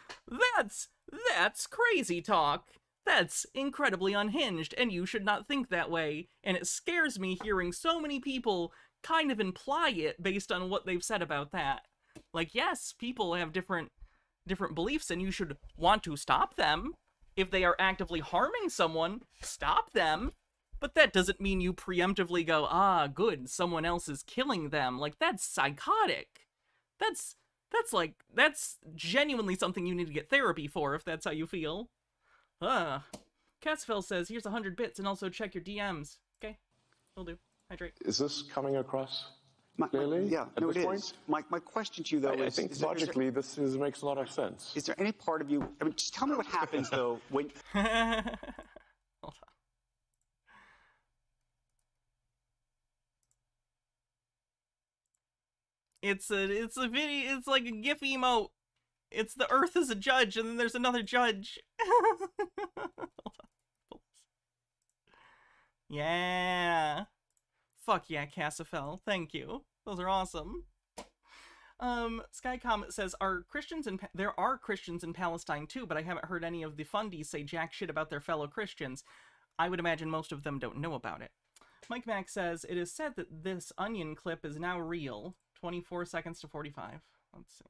Speaker 1: crazy talk. That's incredibly unhinged, and you should not think that way. And it scares me hearing so many people kind of imply it based on what they've said about that. Like, yes, people have different beliefs, and you should want to stop them. If they are actively harming someone, stop them. But that doesn't mean you preemptively go, good, someone else is killing them. Like, that's psychotic. That's genuinely something you need to get therapy for, if that's how you feel. Cassifel says, here's 100 bits, and also check your DMs. Okay, will do. Hydrate.
Speaker 5: Is this coming across clearly?
Speaker 4: Yeah, no, it is. My question to you, though,
Speaker 5: I think logically this makes a lot of sense.
Speaker 4: Is there any part of you... I mean, just tell me what happens, though, when...
Speaker 1: Hold on. It's a video, it's like a GIF emote. It's the Earth is a judge, and then there's another judge. Hold on. Yeah. Fuck yeah, Cassifel. Thank you. Those are awesome. Sky Comet says, there are Christians in Palestine too, but I haven't heard any of the fundies say jack shit about their fellow Christians. I would imagine most of them don't know about it. Mike Mack says, it is said that this onion clip is now real. 24 seconds to 45. Let's see.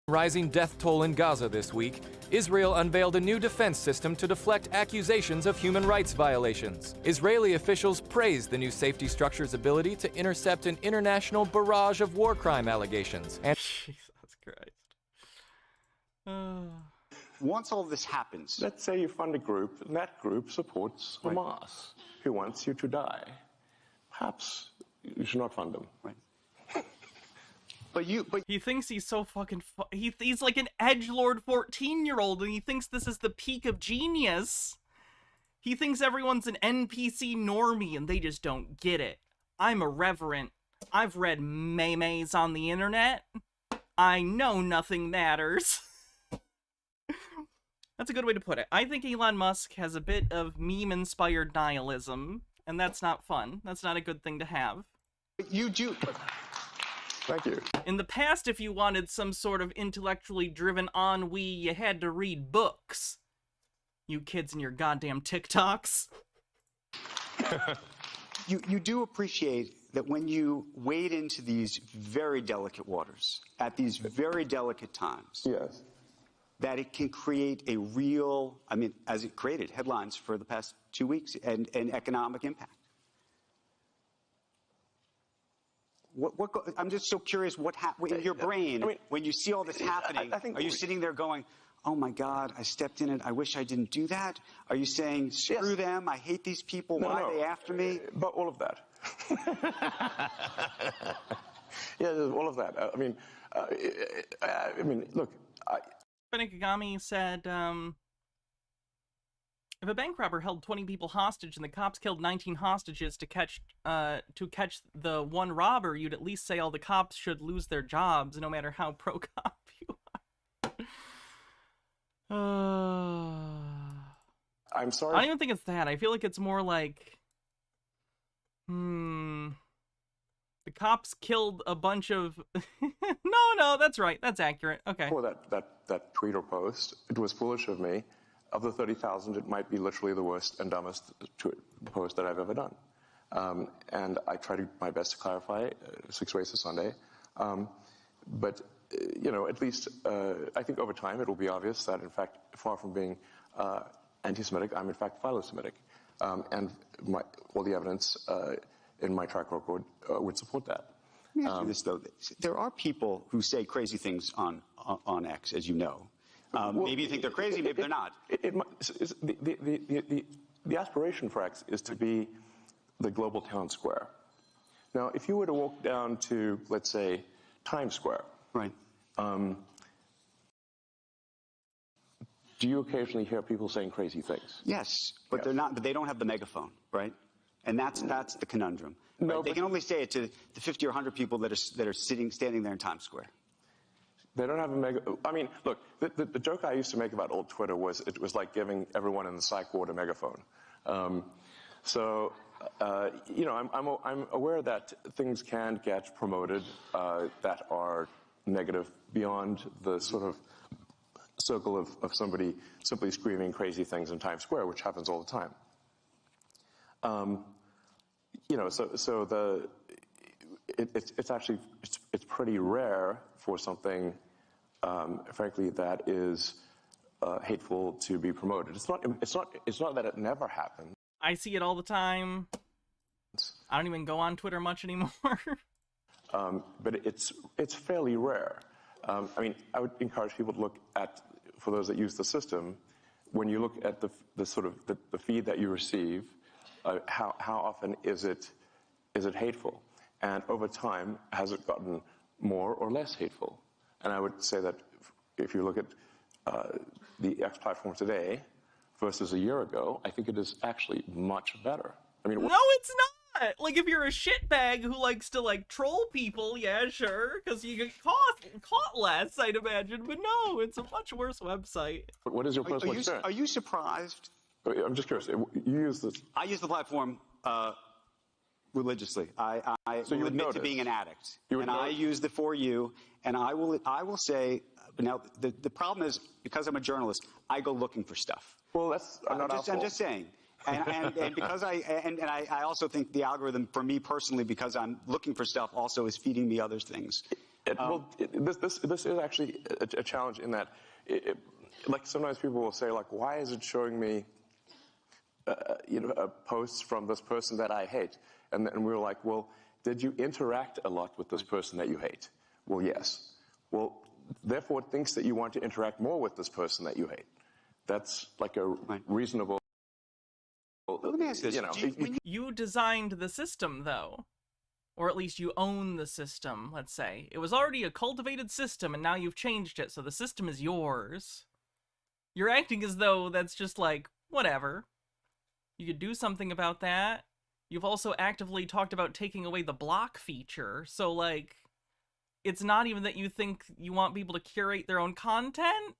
Speaker 14: Rising death toll in Gaza this week, Israel unveiled a new defense system to deflect accusations of human rights violations. Israeli officials praised the new safety structure's ability to intercept an international barrage of war crime allegations. And
Speaker 1: Jesus Christ.
Speaker 4: Once all this happens...
Speaker 5: Let's say you fund a group, and that group supports Hamas, who wants you to die. Perhaps you should not fund them.
Speaker 4: Right.
Speaker 1: But he thinks he's so fucking he's like an edgelord 14-year-old, and he thinks this is the peak of genius. He thinks everyone's an NPC normie, and they just don't get it. I'm irreverent. I've read memes on the internet. I know nothing matters. That's a good way to put it. I think Elon Musk has a bit of meme-inspired nihilism, and that's not fun. That's not a good thing to have.
Speaker 4: You do.
Speaker 5: Thank you.
Speaker 1: In the past, if you wanted some sort of intellectually driven ennui, you had to read books. You kids and your goddamn TikToks.
Speaker 4: You do appreciate that when you wade into these very delicate waters, at these very delicate times,
Speaker 5: yes,
Speaker 4: that it can create a real, I mean, as it created headlines for the past 2 weeks, and economic impact. I'm just so curious what in your brain, when you see all this happening, are you sitting there going, oh my God, I stepped in it, I wish I didn't do that? Are you saying, screw them, I hate these people, why are they after me?
Speaker 5: But all of that. Yeah, all of that. I mean, look.
Speaker 1: Benigami said, if a bank robber held 20 people hostage and the cops killed 19 hostages to catch the one robber, you'd at least say all the cops should lose their jobs, no matter how pro-cop you are.
Speaker 5: I'm sorry.
Speaker 1: I don't even think it's that. I feel like it's more like, the cops killed a bunch of... No, that's right. That's accurate. Okay.
Speaker 5: For that tweet or post, it was foolish of me. Of the 30,000, it might be literally the worst and dumbest post that I've ever done. And I try my best to clarify 6 ways to Sunday. But, at least I think over time it will be obvious that, in fact, far from being anti-Semitic, I'm in fact philo-Semitic. And all the evidence in my track record would support that.
Speaker 4: Let me ask you this, though. There are people who say crazy things on X, as you know. Maybe you think they're crazy, maybe they're not.
Speaker 5: The aspiration for X is to be the global town square. Now, if you were to walk down to, let's say, Times Square,
Speaker 4: right?
Speaker 5: Do you occasionally hear people saying crazy things?
Speaker 4: Yes, but they're not. But they don't have the megaphone, right? And that's the conundrum. Right? No, they can only say it to the 50 or 100 people that are standing there in Times Square.
Speaker 5: They don't have a I mean, look, the joke I used to make about old Twitter was it was like giving everyone in the psych ward a megaphone. I'm aware that things can get promoted that are negative beyond the sort of circle of somebody simply screaming crazy things in Times Square, which happens all the time. It's actually pretty rare for something, frankly, that is hateful to be promoted. It's not that it never happens.
Speaker 1: I see it all the time. I don't even go on Twitter much anymore.
Speaker 5: But it's fairly rare. I mean, I would encourage people to look at, for those that use the system, when you look at the sort of the feed that you receive, how often is it hateful, and over time has it gotten more or less hateful? And I would say that if you look at the X platform today versus a year ago, I think it is actually much better. I mean,
Speaker 1: no, it's not. Like, if you're a shitbag who likes to, like, troll people, yeah, sure, because you get caught less, I'd imagine. But no, it's a much worse website.
Speaker 5: What is your personal experience?
Speaker 4: Are you surprised?
Speaker 5: I'm just curious. You use this?
Speaker 4: I use the platform religiously. I will admit to being an addict, and I use the For You, and I will say, now the problem is, because I'm a journalist, I go looking for stuff.
Speaker 5: Well, that's
Speaker 4: I'm just saying. And because I also think the algorithm, for me personally, because I'm looking for stuff, also is feeding me other things.
Speaker 5: This is actually a challenge in that, like, sometimes people will say, like, why is it showing me, posts from this person that I hate? And we're like, well, did you interact a lot with this person that you hate? Well, yes. Well, therefore, it thinks that you want to interact more with this person that you hate. That's like a reasonable.
Speaker 4: Let me ask this.
Speaker 1: You designed the system, though. Or at least you own the system, let's say. It was already a cultivated system, and now you've changed it, so the system is yours. You're acting as though that's just like, whatever. You could do something about that. You've also actively talked about taking away the block feature, so, like, it's not even that you think you want people to curate their own content.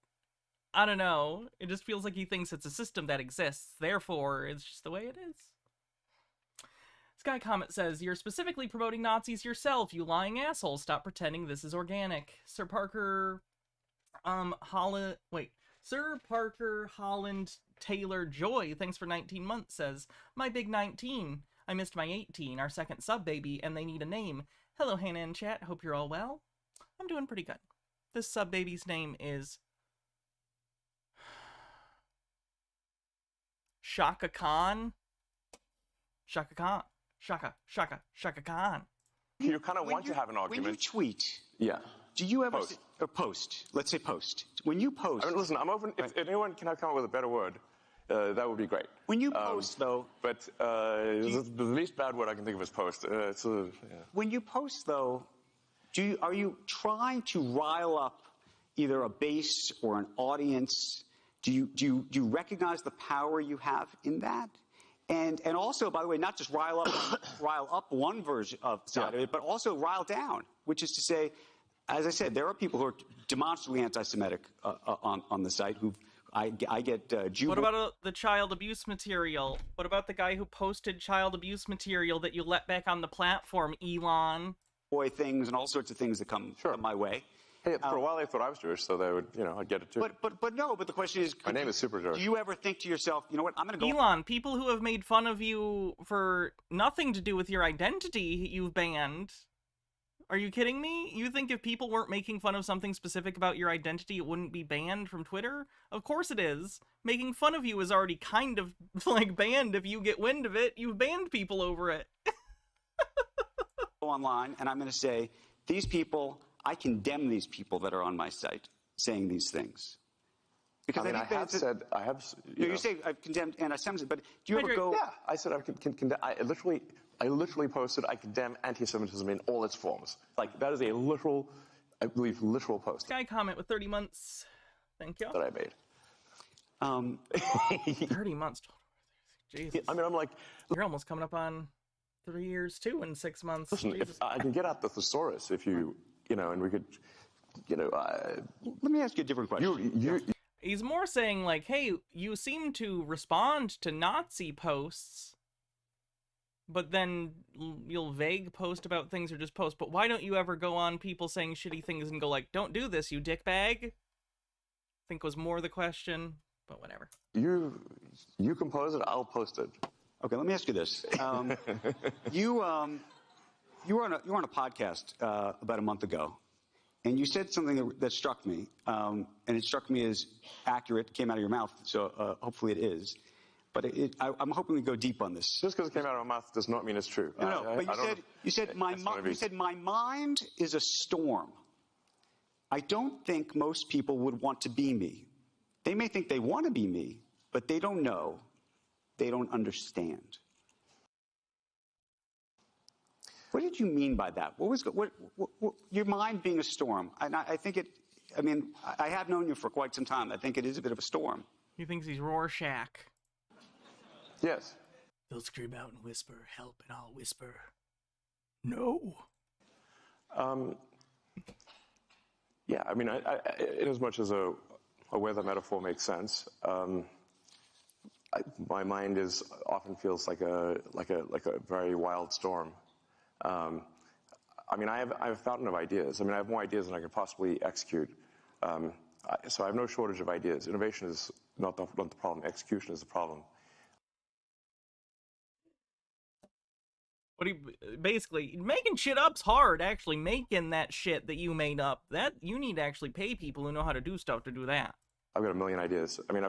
Speaker 1: I don't know. It just feels like he thinks it's a system that exists. Therefore, it's just the way it is. Sky Comet says, you're specifically promoting Nazis yourself, you lying asshole. Stop pretending this is organic. Sir Parker, Sir Parker Holland Taylor Joy, thanks for 19 months, says, my big 19. I missed my 18, our second sub baby, and they need a name. Hello, Hannah and chat. Hope you're all well. I'm doing pretty good. This sub baby's name is Shaka Khan. Shaka Khan. Shaka Khan.
Speaker 5: You kind of want to have an argument.
Speaker 4: When you tweet,
Speaker 5: yeah.
Speaker 4: Do you ever post? Let's say post. When you post,
Speaker 5: I mean, listen, I'm open. If anyone can come up with a better word, that would be great.
Speaker 4: When you post, though,
Speaker 5: but the least bad word I can think of is post.
Speaker 4: When you post, though, are you trying to rile up either a base or an audience? Do you recognize the power you have in that? And also, by the way, not just rile up one version of side of it, but also rile down, which is to say, as I said, there are people who are demonstrably anti-Semitic on the site who I get
Speaker 1: What about the child abuse material? What about the guy who posted child abuse material that you let back on the platform, Elon?
Speaker 4: Boy things and all sorts of things that come my way.
Speaker 5: Hey, for a while they thought I was Jewish, so they would, I'd get it too.
Speaker 4: But the question is,
Speaker 5: my name is Super Jewish.
Speaker 4: Do you ever think to yourself, you know what, I'm going to go...
Speaker 1: Elon, people who have made fun of you for nothing to do with your identity, you've banned. Are you kidding me? You think if people weren't making fun of something specific about your identity, it wouldn't be banned from Twitter? Of course it is. Making fun of you is already kind of, like, banned. If you get wind of it, you've banned people over it.
Speaker 4: Online, and I'm going to say, these people... I condemn these people that are on my site saying these things.
Speaker 5: Because I have said,
Speaker 4: you say I've condemned anti-Semitism, but do you ever go...
Speaker 5: Yeah, I said I literally posted, I condemn anti-Semitism in all its forms. Like, that is a literal, I believe, literal post.
Speaker 1: Sky Comment with 30 months. Thank you.
Speaker 5: That I made.
Speaker 1: 30 months. Jesus.
Speaker 5: I mean, I'm like...
Speaker 1: You're almost coming up on 3 years, too, in 6 months.
Speaker 5: Listen, if I can get out the thesaurus if you... and we could,
Speaker 4: Let me ask you a different question.
Speaker 1: He's more saying, like, hey, you seem to respond to Nazi posts, but then you'll vague post about things or just post. But why don't you ever go on people saying shitty things and go, like, don't do this, you dickbag? I think was more the question, but whatever.
Speaker 5: You compose it, I'll post it.
Speaker 4: Okay, let me ask you this. You were on a podcast about a month ago, and you said something that struck me, and it struck me as accurate. It came out of your mouth, so hopefully it is. But I'm hoping we go deep on this.
Speaker 5: Just because it came out of my mouth does not mean it's true.
Speaker 4: No, but you said my mind is a storm. I don't think most people would want to be me. They may think they want to be me, but they don't know. They don't understand. What did you mean by that? What was your mind being a storm? I think it. I mean, I have known you for quite some time. I think it is a bit of a storm.
Speaker 1: He thinks he's Rorschach.
Speaker 5: Yes.
Speaker 6: They'll scream out and whisper, "Help!" and I'll whisper, "No."
Speaker 5: Yeah, I mean, in as much as a weather metaphor makes sense, my mind often feels like a very wild storm. I mean, I have a fountain of ideas. I mean, I have more ideas than I can possibly execute. So I have no shortage of ideas. Innovation is not the problem. Execution is the problem.
Speaker 1: Basically, making shit up's hard. Actually, making that shit that you made up, that you need to actually pay people who know how to do stuff to do that.
Speaker 5: I've got a million ideas. I mean,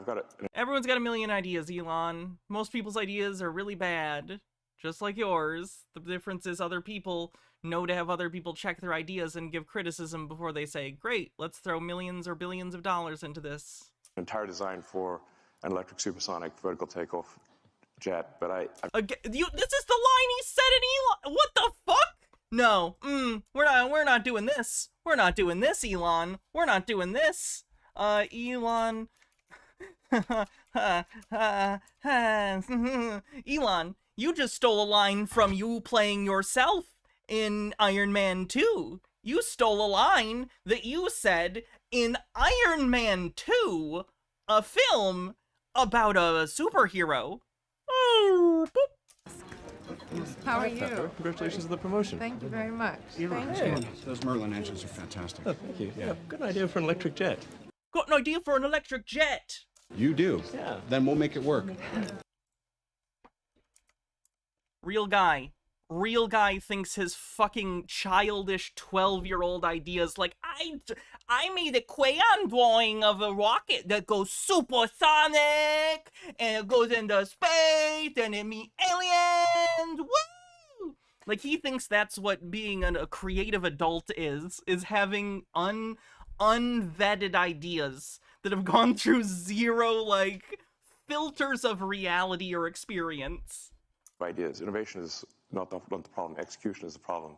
Speaker 1: Everyone's got a million ideas, Elon. Most people's ideas are really bad, just like yours. The difference is other people know to have other people check their ideas and give criticism before they say, great, let's throw millions or billions of dollars into this.
Speaker 5: An entire design for an electric supersonic vertical takeoff jet, but
Speaker 1: this is the line he said in Elon. What the fuck? No, we're not doing this. We're not doing this, Elon. We're not doing this. Elon. Elon, you just stole a line from you playing yourself in Iron Man 2. You stole a line that you said in Iron Man 2 a film about a superhero. Oh, boop.
Speaker 15: How are you?
Speaker 16: Congratulations on the promotion.
Speaker 15: Thank you very much.
Speaker 16: Elon,
Speaker 15: Thank you.
Speaker 10: Those Merlin engines are fantastic.
Speaker 16: Oh, thank you. Yeah, good idea for an electric jet.
Speaker 1: Got an idea for an electric jet.
Speaker 10: You do?
Speaker 16: Yeah.
Speaker 10: Then we'll make it work.
Speaker 1: Real guy. Real guy thinks his fucking childish 12-year-old ideas like, I made a crayon drawing of a rocket that goes supersonic, and it goes into space, and it meets aliens, woo! Like, he thinks that's what being a creative adult is having unvetted ideas that have gone through zero, like, filters of reality or experience.
Speaker 5: Ideas. Innovation is not the problem. Execution is the problem.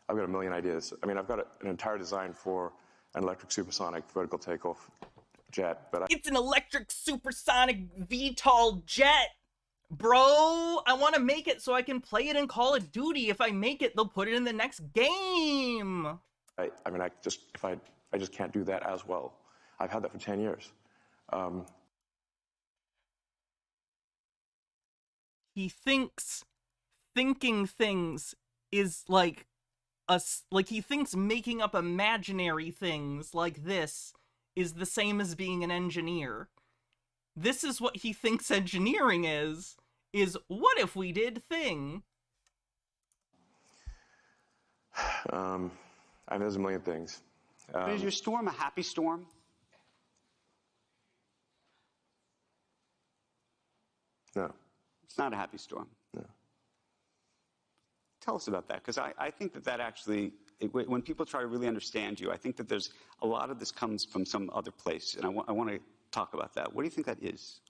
Speaker 5: I've got a million ideas. I mean, I've got an entire design for an electric supersonic vertical takeoff jet, but
Speaker 1: it's an electric supersonic VTOL jet, bro. I want to make it so I can play it in Call of Duty. If I make it, they'll put it in the next game.
Speaker 5: I just can't do that as well. I've had that for 10 years.
Speaker 1: He thinks thinking things is like he thinks making up imaginary things like this is the same as being an engineer. This is what he thinks engineering is what if we did thing?
Speaker 5: There's a million things.
Speaker 4: Is your storm a happy storm?
Speaker 5: No.
Speaker 4: It's not a happy storm.
Speaker 5: No.
Speaker 4: Tell us about that, because I think that actually, when people try to really understand you, I think that there's a lot of this comes from some other place, and I want to talk about that. What do you think that is?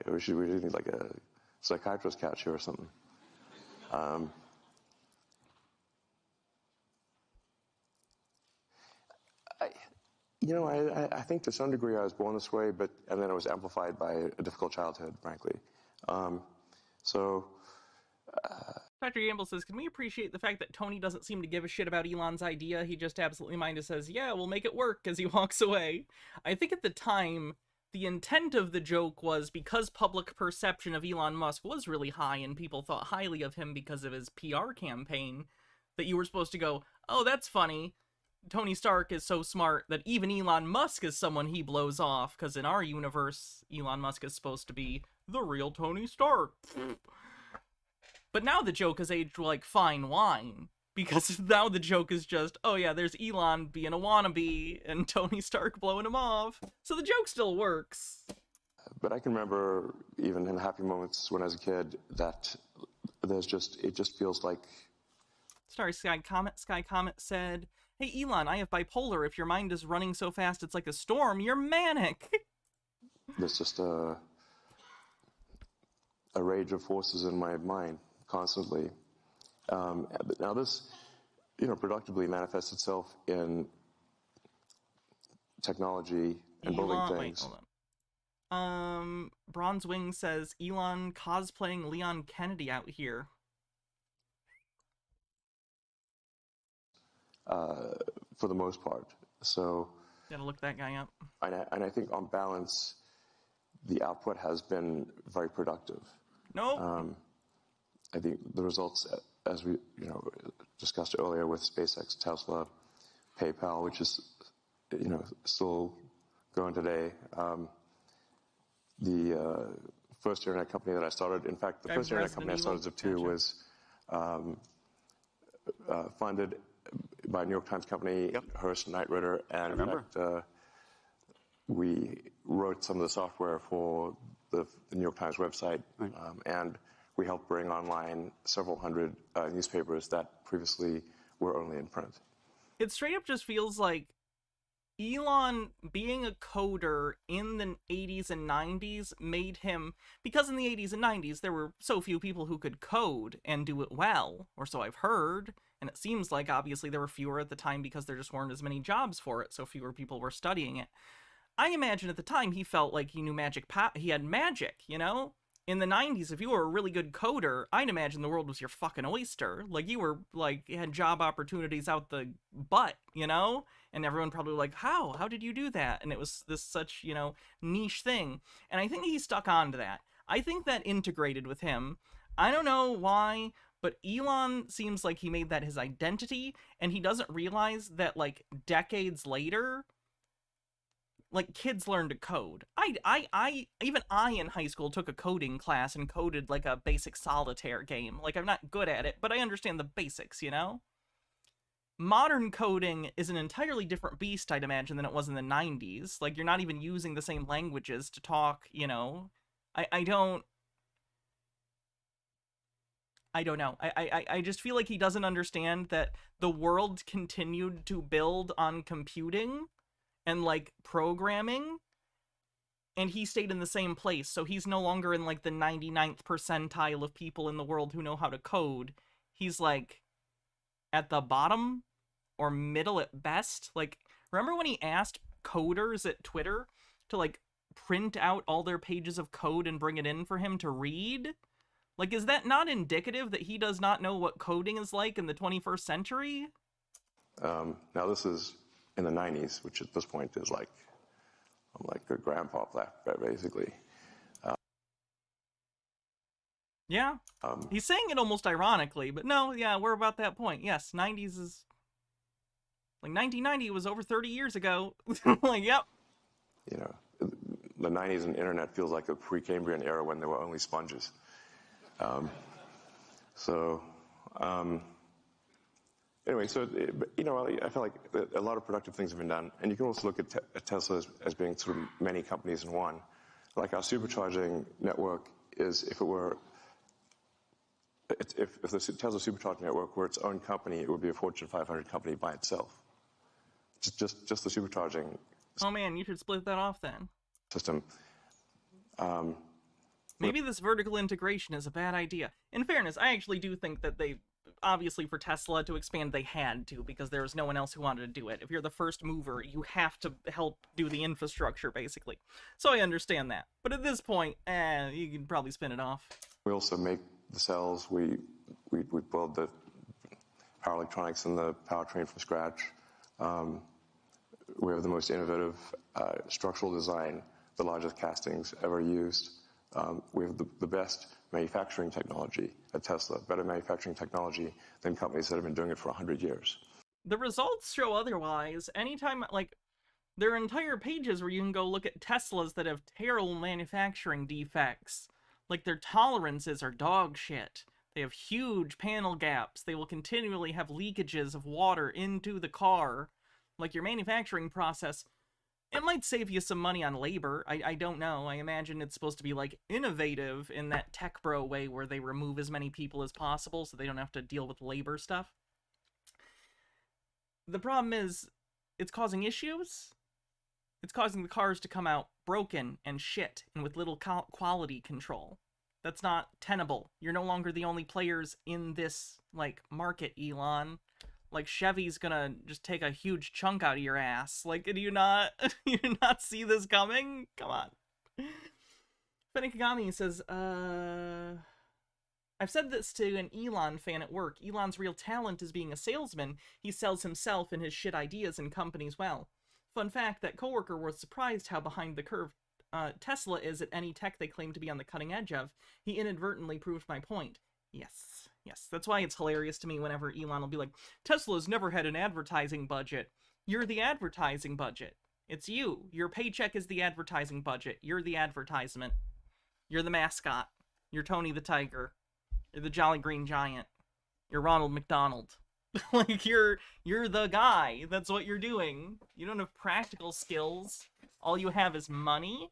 Speaker 5: We should need like a psychiatrist couch here or something. I think to some degree I was born this way, and then it was amplified by a difficult childhood, frankly.
Speaker 1: Dr. Gamble says, can we appreciate the fact that Tony doesn't seem to give a shit about Elon's idea? He just absolutely minded says, yeah, we'll make it work, as he walks away. I think at the time, the intent of the joke was because public perception of Elon Musk was really high and people thought highly of him because of his PR campaign, that you were supposed to go, oh, that's funny. Tony Stark is so smart that even Elon Musk is someone he blows off, because in our universe, Elon Musk is supposed to be the real Tony Stark. But now the joke has aged like fine wine, because now the joke is just, oh yeah, there's Elon being a wannabe and Tony Stark blowing him off. So the joke still works.
Speaker 5: But I can remember, even in happy moments when I was a kid, that it just feels like...
Speaker 1: Sorry, Sky Comet said, hey Elon, I have bipolar. If your mind is running so fast it's like a storm, you're manic.
Speaker 5: There's just a rage of forces in my mind constantly. Now this, productively manifests itself in technology and building things.
Speaker 1: Wait, hold on. Bronze Wing says, Elon cosplaying Leon Kennedy out here.
Speaker 5: For the most part. So...
Speaker 1: Gotta look that guy up.
Speaker 5: And I think on balance, the output has been very productive.
Speaker 1: No.
Speaker 5: I think the results, as we discussed earlier with SpaceX, Tesla, PayPal, which is still going today. The first internet company that I started, in fact, the first internet company I started, Zip2, was funded by a New York Times company, Hearst Knight Ridder, and in fact, we wrote some of the software for the New York Times website, and we helped bring online several hundred newspapers that previously were only in print.
Speaker 1: It straight up just feels like Elon being a coder in the 80s and 90s made him, because in the 80s and 90s there were so few people who could code and do it well, or so I've heard, and it seems like obviously there were fewer at the time because there just weren't as many jobs for it, so fewer people were studying it. I imagine at the time he felt like he knew he had magic, in the 90s, if you were a really good coder, I'd imagine the world was your fucking oyster. Like, you were, like, you had job opportunities out the butt, you know? And everyone probably like, how? How did you do that? And it was this such, you know, niche thing. And I think he stuck on to that. I think that integrated with him. I don't know why, but Elon seems like he made that his identity, and he doesn't realize that, like, decades later, like, kids learn to code. Even I in high school took a coding class and coded, like, a basic solitaire game. Like, I'm not good at it, but I understand the basics, you know? Modern coding is an entirely different beast, I'd imagine, than it was in the 90s. Like, you're not even using the same languages to talk, you know? I don't know. I just feel like he doesn't understand that the world continued to build on computing and, like, programming, and he stayed in the same place, so he's no longer in, like, the 99th percentile of people in the world who know how to code. He's, like, at the bottom, or middle at best. Like, remember when he asked coders at Twitter to, like, print out all their pages of code and bring it in for him to read? Like, is that not indicative that he does not know what coding is like in the 21st century?
Speaker 5: Now, this is in the 90s, which at this point is like, I'm like a grandpa, basically.
Speaker 1: Yeah. He's saying it almost ironically, but no, yeah, we're about that point. Yes, 90s is... Like, 1990 was over 30 years ago. Like, yep.
Speaker 5: You know, the 90s and internet feels like a Precambrian era when there were only sponges. Anyway, you know, I feel like a lot of productive things have been done, and you can also look at Tesla as being sort of many companies in one. Like, our supercharging network is, if the Tesla supercharging network were its own company, it would be a Fortune 500 company by itself. Just the supercharging.
Speaker 1: Oh man, you should split that off then.
Speaker 5: System.
Speaker 1: Maybe this vertical integration is a bad idea. In fairness, I actually do think that they, obviously for Tesla to expand, they had to, because there was no one else who wanted to do it. If you're the first mover, you have to help do the infrastructure, basically. So I understand that. But at this point, you can probably spin it off.
Speaker 5: We also make the cells. We build the power electronics and the powertrain from scratch. We have the most innovative structural design, the largest castings ever used. We have the best manufacturing technology at Tesla, better manufacturing technology than companies that have been doing it for 100 years.
Speaker 1: The results show otherwise. Anytime, like, there are entire pages where you can go look at Teslas that have terrible manufacturing defects. Like, their tolerances are dog shit. They have huge panel gaps. They will continually have leakages of water into the car. Like, your manufacturing process, it might save you some money on labor. I don't know. I imagine it's supposed to be, like, innovative in that tech bro way where they remove as many people as possible so they don't have to deal with labor stuff. The problem is, it's causing issues. It's causing the cars to come out broken and shit and with little quality control. That's not tenable. You're no longer the only players in this, like, market, Elon. Like, Chevy's gonna just take a huge chunk out of your ass. Like, do you not see this coming? Come on. Fenikagami says, I've said this to an Elon fan at work. Elon's real talent is being a salesman. He sells himself and his shit ideas and companies well. Fun fact, that coworker was surprised how behind the curve Tesla is at any tech they claim to be on the cutting edge of. He inadvertently proved my point. Yes. Yes, that's why it's hilarious to me whenever Elon will be like, Tesla's never had an advertising budget. You're the advertising budget. It's you. Your paycheck is the advertising budget. You're the advertisement. You're the mascot. You're Tony the Tiger. You're the Jolly Green Giant. You're Ronald McDonald. Like, you're the guy. That's what you're doing. You don't have practical skills. All you have is money.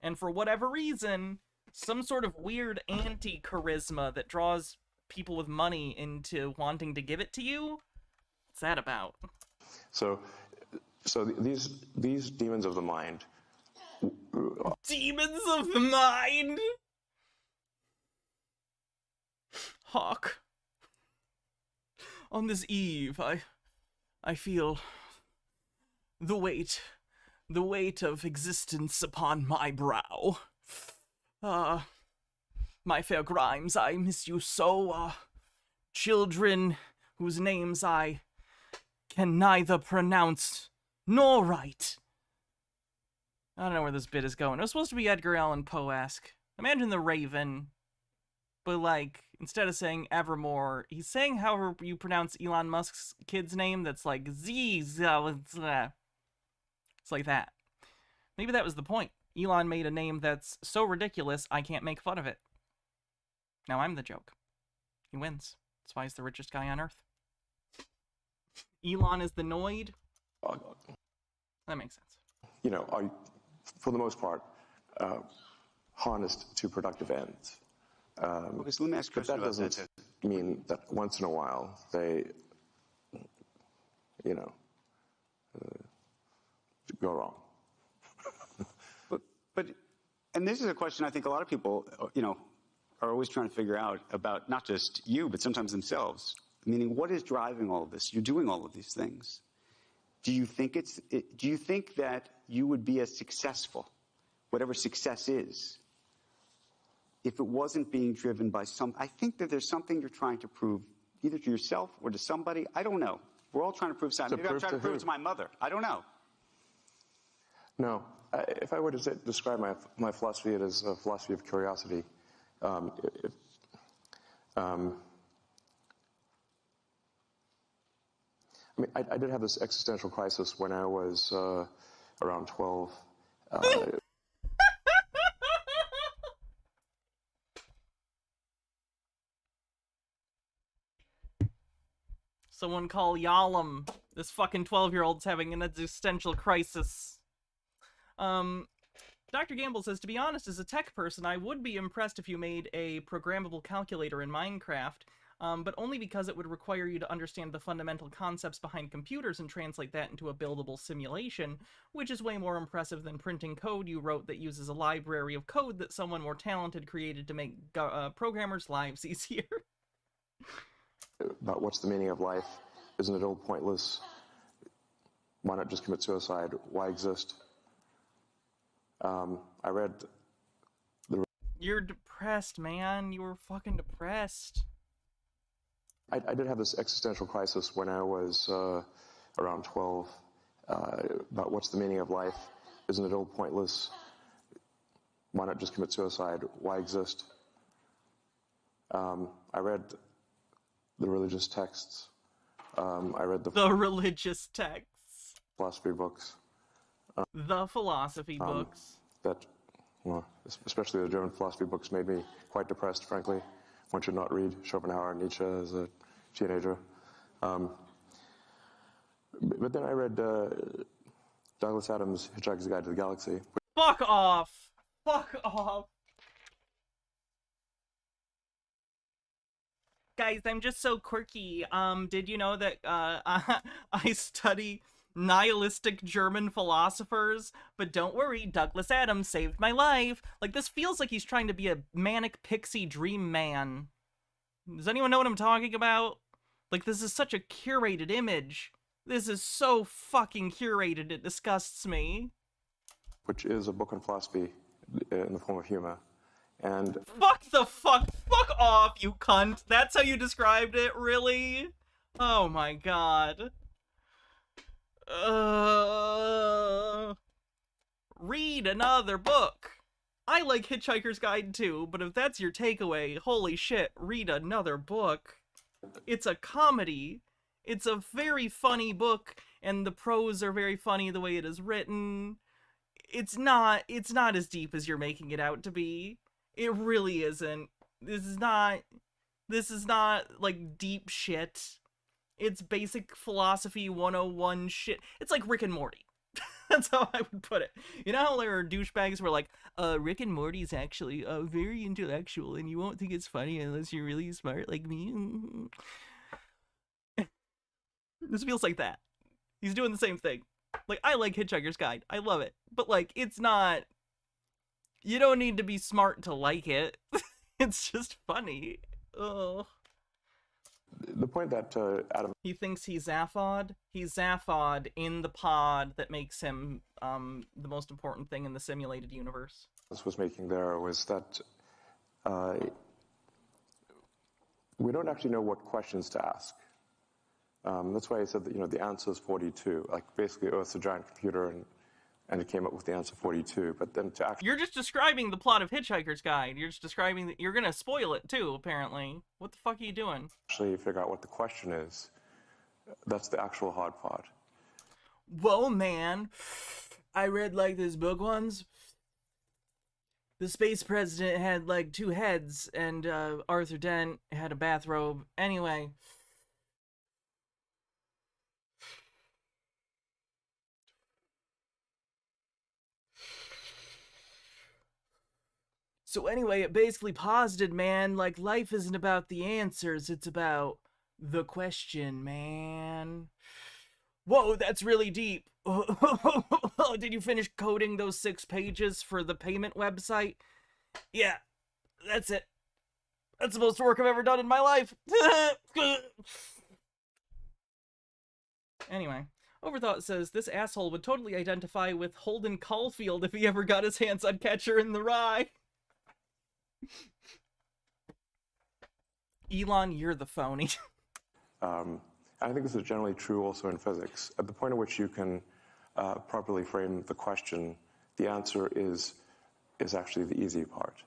Speaker 1: And for whatever reason, some sort of weird anti-charisma that draws people with money into wanting to give it to you? What's that about?
Speaker 5: So these demons of the mind.
Speaker 1: Demons of the mind? Hawk. On this eve, I feel the weight of existence upon my brow. My fair Grimes, I miss you so. Children whose names I can neither pronounce nor write. I don't know where this bit is going. It was supposed to be Edgar Allan Poe-esque. Imagine the Raven, but like, instead of saying Evermore, he's saying however you pronounce Elon Musk's kid's name, that's like Z. It's like that. Maybe that was the point. Elon made a name that's so ridiculous, I can't make fun of it. Now I'm the joke. He wins. That's why he's the richest guy on Earth. Elon is the Noid. That makes sense.
Speaker 5: You know, are, for the most part, harnessed to productive ends.
Speaker 4: Okay, so let me ask you a
Speaker 5: but that
Speaker 4: question about
Speaker 5: doesn't mean that once in a while they, you know, go wrong.
Speaker 4: But, and this is a question I think a lot of people, you know, are always trying to figure out about not just you, but sometimes themselves. Meaning, what is driving all of this? You're doing all of these things. Do you think do you think that you would be as successful, whatever success is, if it wasn't being driven by I think that there's something you're trying to prove, either to yourself or to somebody. I don't know. We're all trying to prove something. Maybe I'm trying to prove it to my mother. I don't know.
Speaker 5: No. If I were to describe my philosophy, it is a philosophy of curiosity. I mean, I did have this existential crisis when I was around 12.
Speaker 1: Someone call Yalom. This fucking 12-year-old's having an existential crisis. Dr. Gamble says, to be honest, as a tech person, I would be impressed if you made a programmable calculator in Minecraft, but only because it would require you to understand the fundamental concepts behind computers and translate that into a buildable simulation, which is way more impressive than printing code you wrote that uses a library of code that someone more talented created to make programmers' lives easier.
Speaker 5: About what's the meaning of life? Isn't it all pointless? Why not just commit suicide? Why exist? I read
Speaker 1: You're depressed, man. You were fucking depressed.
Speaker 5: I did have this existential crisis when I was around 12 about what's the meaning of life? Isn't it all pointless? Why not just commit suicide? Why exist? I read the religious texts. I read the
Speaker 1: religious texts.
Speaker 5: Philosophy books.
Speaker 1: The philosophy books.
Speaker 5: That, well, especially the German philosophy books made me quite depressed, frankly. One should not read Schopenhauer and Nietzsche as a teenager. But then I read Douglas Adams' Hitchhiker's Guide to the Galaxy.
Speaker 1: Fuck off! Fuck off! Guys, I'm just so quirky. Did you know that I study nihilistic German philosophers? But don't worry, Douglas Adams saved my life. Like, this feels like he's trying to be a manic pixie dream man. Does anyone know what I'm talking about? Like, this is such a curated image. This is so fucking curated, it disgusts me.
Speaker 5: Which is a book on philosophy in the form of humor. And
Speaker 1: fuck off, you cunt. That's how you described it, really? Oh my god. Read another book. I like Hitchhiker's Guide too, but if that's your takeaway, holy shit, read another book. It's a comedy. It's a very funny book, and the prose are very funny the way it is written. It's not as deep as you're making it out to be. It really isn't. This is not like deep shit. It's basic philosophy 101 shit. It's like Rick and Morty. That's how I would put it. You know how there are douchebags who are like, Rick and Morty's actually very intellectual and you won't think it's funny unless you're really smart like me? This feels like that. He's doing the same thing. Like, I like Hitchhiker's Guide. I love it. But, like, it's not... You don't need to be smart to like it. It's just funny. Ugh.
Speaker 5: The point that Adam...
Speaker 1: He thinks he's Zaphod. He's Zaphod in the pod that makes him the most important thing in the simulated universe.
Speaker 5: This was making there was that we don't actually know what questions to ask. That's why I said that, you know, the answer is 42. Like, basically, Earth's a giant computer, and it came up with the answer 42. But then to actually...
Speaker 1: You're just describing the plot of Hitchhiker's Guide. You're just describing... You're gonna spoil it, too, apparently. What the fuck are you doing?
Speaker 5: Actually figure out what the question is. That's the actual hard part.
Speaker 1: Whoa, man. I read, like, this book once. The space president had, like, 2 heads, and Arthur Dent had a bathrobe. Anyway... So anyway, it basically posited, man, like, life isn't about the answers, it's about the question, man. Whoa, that's really deep. Did you finish coding those 6 pages for the payment website? Yeah, that's it. That's the most work I've ever done in my life. Anyway, Overthought says, this asshole would totally identify with Holden Caulfield if he ever got his hands on Catcher in the Rye. Elon, you're the phony.
Speaker 5: I think this is generally true also in physics. At the point at which you can properly frame the question, the answer is actually the easy part.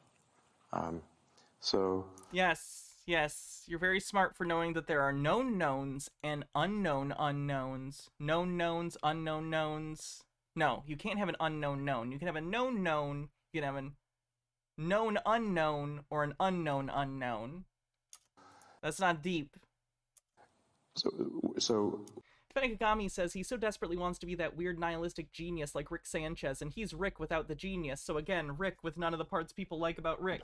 Speaker 1: Yes, you're very smart for knowing that there are known knowns and unknown unknowns. Known knowns, unknown knowns. No, you can't have an unknown known. You can have a known known, you can have a known unknown, or an unknown unknown. That's not deep.
Speaker 5: So
Speaker 1: Fenigami says he so desperately wants to be that weird nihilistic genius like Rick Sanchez, and he's Rick without the genius, so again, Rick with none of the parts people like about Rick.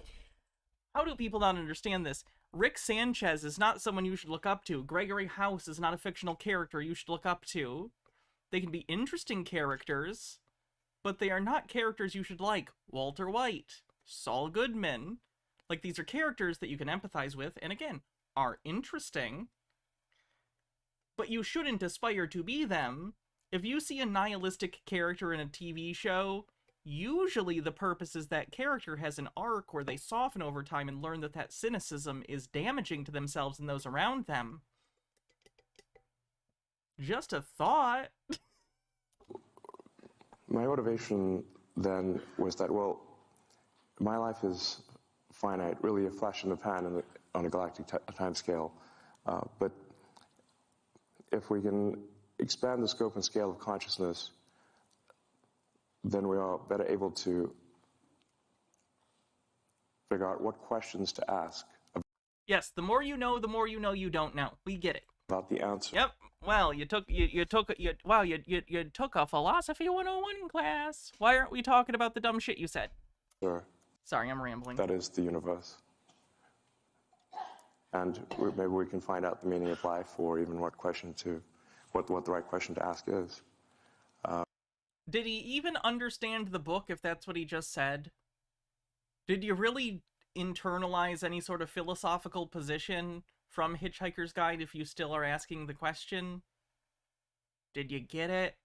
Speaker 1: How do people not understand this? Rick Sanchez is not someone you should look up to. Gregory House is not a fictional character you should look up to. They can be interesting characters, but they are not characters you should like. Walter White, Saul Goodman. Like, these are characters that you can empathize with, and again, are interesting, but you shouldn't aspire to be them. If you see a nihilistic character in a TV show, usually the purpose is that character has an arc where they soften over time and learn that that cynicism is damaging to themselves and those around them. Just a thought.
Speaker 5: my motivation then was that, well, my life is finite, really a flash in the pan on a galactic time scale. But if we can expand the scope and scale of consciousness, then we are better able to figure out what questions to ask.
Speaker 1: Yes, the more you know you don't know. We get it.
Speaker 5: About the answer.
Speaker 1: Yep. Well, you took a philosophy 101 class. Why aren't we talking about the dumb shit you said?
Speaker 5: Sure.
Speaker 1: Sorry, I'm rambling.
Speaker 5: That is the universe. And maybe we can find out the meaning of life, or even what the right question to ask is.
Speaker 1: Did he even understand the book, if that's what he just said? Did you really internalize any sort of philosophical position from Hitchhiker's Guide if you still are asking the question? Did you get it?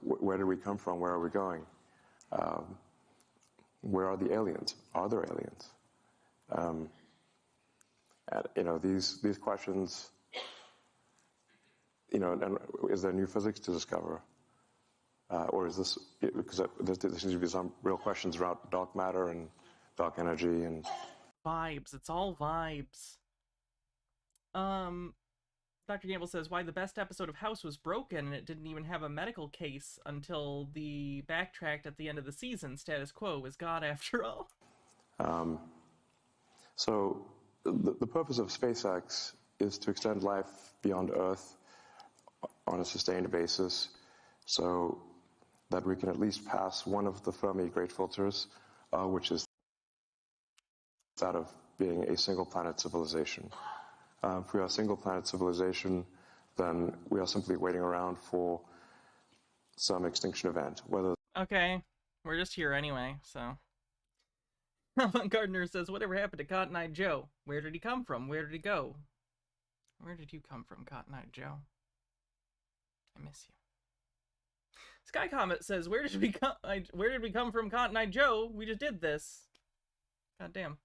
Speaker 5: Where did we come from? Where are we going? Where are the aliens? Are there aliens? These questions, and is there new physics to discover? Or is this, because there seems to be some real questions around dark matter and dark energy and...
Speaker 1: Vibes, it's all vibes. Dr. Gamble says, why the best episode of House was broken and it didn't even have a medical case until the backtracked at the end of the season. Status quo is God after all.
Speaker 5: So the purpose of SpaceX is to extend life beyond Earth on a sustained basis, so that we can at least pass one of the Fermi great filters, which is that of being a single planet civilization. If we are a single planet civilization, then we are simply waiting around for some extinction event, whether...
Speaker 1: Okay, we're just here anyway, so... Gardner says, whatever happened to Cotton Eye Joe? Where did he come from? Where did he go? Where did you come from, Cotton Eye Joe? I miss you. Sky Comet says, where did we come from, Cotton Eye Joe? We just did this. God damn.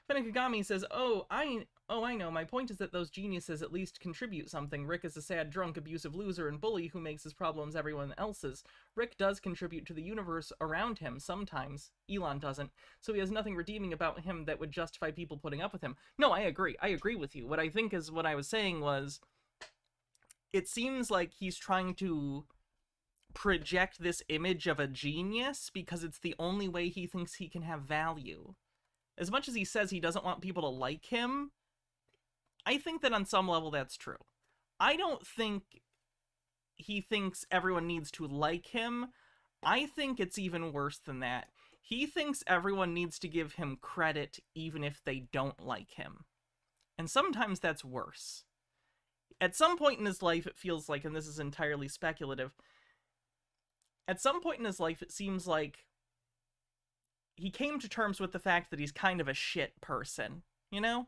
Speaker 1: Fenakagami says, oh, I know. My point is that those geniuses at least contribute something. Rick is a sad, drunk, abusive loser and bully who makes his problems everyone else's. Rick does contribute to the universe around him sometimes. Elon doesn't. So he has nothing redeeming about him that would justify people putting up with him. No, I agree. I agree with you. What I think is what I was saying was, it seems like he's trying to project this image of a genius because it's the only way he thinks he can have value. As much as he says he doesn't want people to like him, I think that on some level that's true. I don't think he thinks everyone needs to like him. I think it's even worse than that. He thinks everyone needs to give him credit even if they don't like him. And sometimes that's worse. At some point in his life, it feels like, and this is entirely speculative, at some point in his life, it seems like he came to terms with the fact that he's kind of a shit person, you know?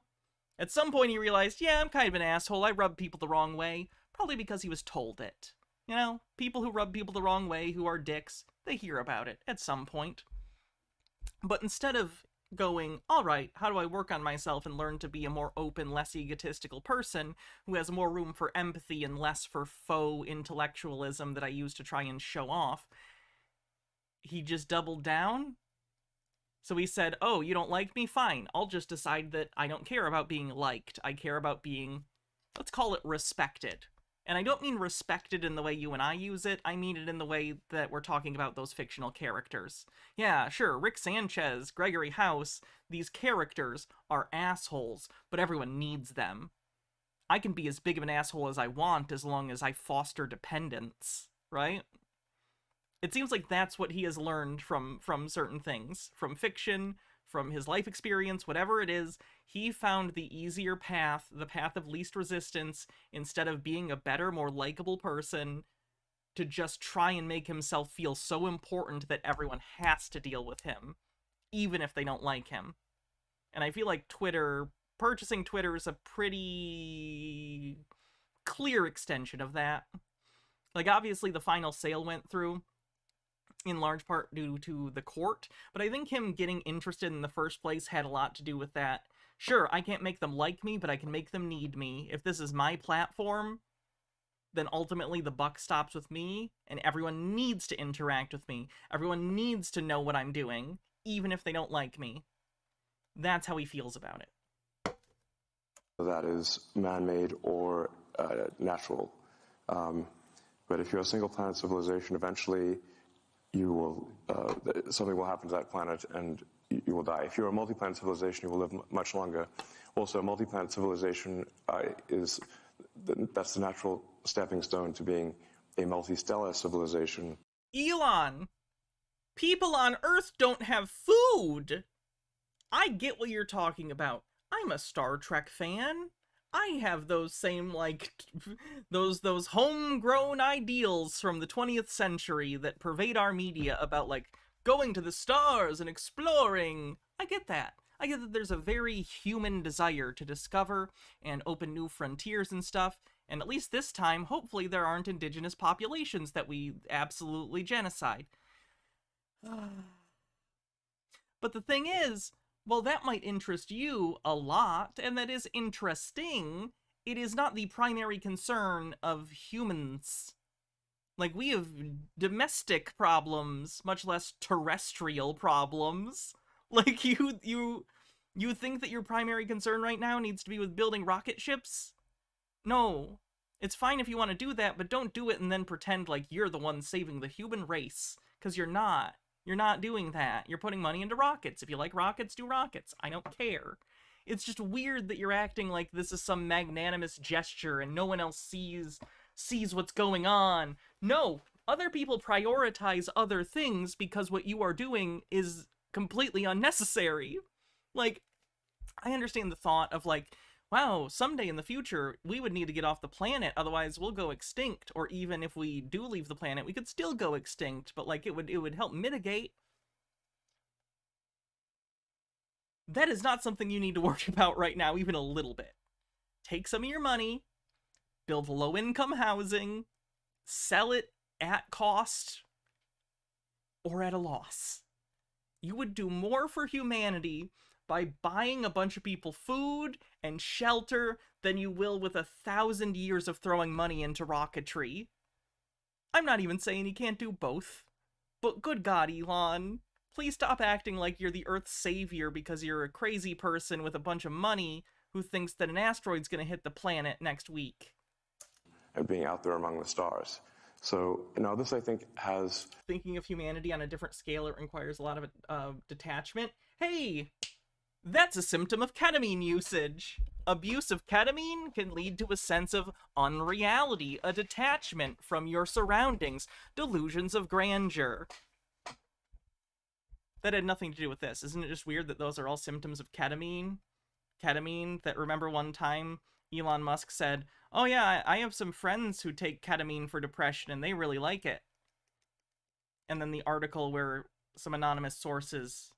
Speaker 1: At some point he realized, yeah, I'm kind of an asshole, I rub people the wrong way, probably because he was told it. You know, people who rub people the wrong way, who are dicks, they hear about it at some point. But instead of going, alright, how do I work on myself and learn to be a more open, less egotistical person who has more room for empathy and less for faux intellectualism that I use to try and show off, he just doubled down. So he said, oh, you don't like me? Fine. I'll just decide that I don't care about being liked. I care about being, let's call it respected. And I don't mean respected in the way you and I use it. I mean it in the way that we're talking about those fictional characters. Yeah, sure, Rick Sanchez, Gregory House, these characters are assholes, but everyone needs them. I can be as big of an asshole as I want as long as I foster dependence, right? It seems like that's what he has learned from certain things, from fiction, from his life experience, whatever it is. He found the easier path, the path of least resistance, instead of being a better, more likable person, to just try and make himself feel so important that everyone has to deal with him, even if they don't like him. And I feel like purchasing Twitter is a pretty clear extension of that. Like, obviously the final sale went through, in large part due to the court, but I think him getting interested in the first place had a lot to do with that. Sure, I can't make them like me, but I can make them need me. If this is my platform, then ultimately the buck stops with me, and everyone needs to interact with me. Everyone needs to know what I'm doing, even if they don't like me. That's how he feels about it.
Speaker 5: That is man-made or natural. But if you're a single-planet civilization, eventually you will, something will happen to that planet and you will die. If you're a multi-planet civilization, you will live much longer. Also, a multi-planet civilization that's the natural stepping stone to being a multi-stellar civilization.
Speaker 1: Elon! People on Earth don't have food! I get what you're talking about. I'm a Star Trek fan. I have those same, like, those homegrown ideals from the 20th century that pervade our media about, like, going to the stars and exploring. I get that. I get that there's a very human desire to discover and open new frontiers and stuff, and at least this time, hopefully there aren't indigenous populations that we absolutely genocide. But the thing is, well, that might interest you a lot, and that is interesting. It is not the primary concern of humans. Like, we have domestic problems, much less terrestrial problems. Like, you think that your primary concern right now needs to be with building rocket ships? No. It's fine if you want to do that, but don't do it and then pretend like you're the one saving the human race, because you're not. You're not doing that. You're putting money into rockets. If you like rockets, do rockets. I don't care. It's just weird that you're acting like this is some magnanimous gesture and no one else sees what's going on. No, other people prioritize other things because what you are doing is completely unnecessary. Like, I understand the thought of, like, wow, someday in the future, we would need to get off the planet, otherwise we'll go extinct. Or even if we do leave the planet, we could still go extinct, but, like, it would help mitigate. That is not something you need to worry about right now, even a little bit. Take some of your money, build low-income housing, sell it at cost, or at a loss. You would do more for humanity by buying a bunch of people food and shelter than you will with 1,000 years of throwing money into rocketry. I'm not even saying you can't do both. But good God, Elon, please stop acting like you're the Earth's savior because you're a crazy person with a bunch of money who thinks that an asteroid's gonna hit the planet next week.
Speaker 5: And being out there among the stars. So, now this, I think, has...
Speaker 1: Thinking of humanity on a different scale, it requires a lot of detachment. Hey, that's a symptom of ketamine usage. Abuse of ketamine can lead to a sense of unreality, a detachment from your surroundings, delusions of grandeur. That had nothing to do with this. Isn't it just weird that those are all symptoms of ketamine? Ketamine, that remember one time Elon Musk said, oh yeah, I have some friends who take ketamine for depression and they really like it. And then the article where some anonymous sources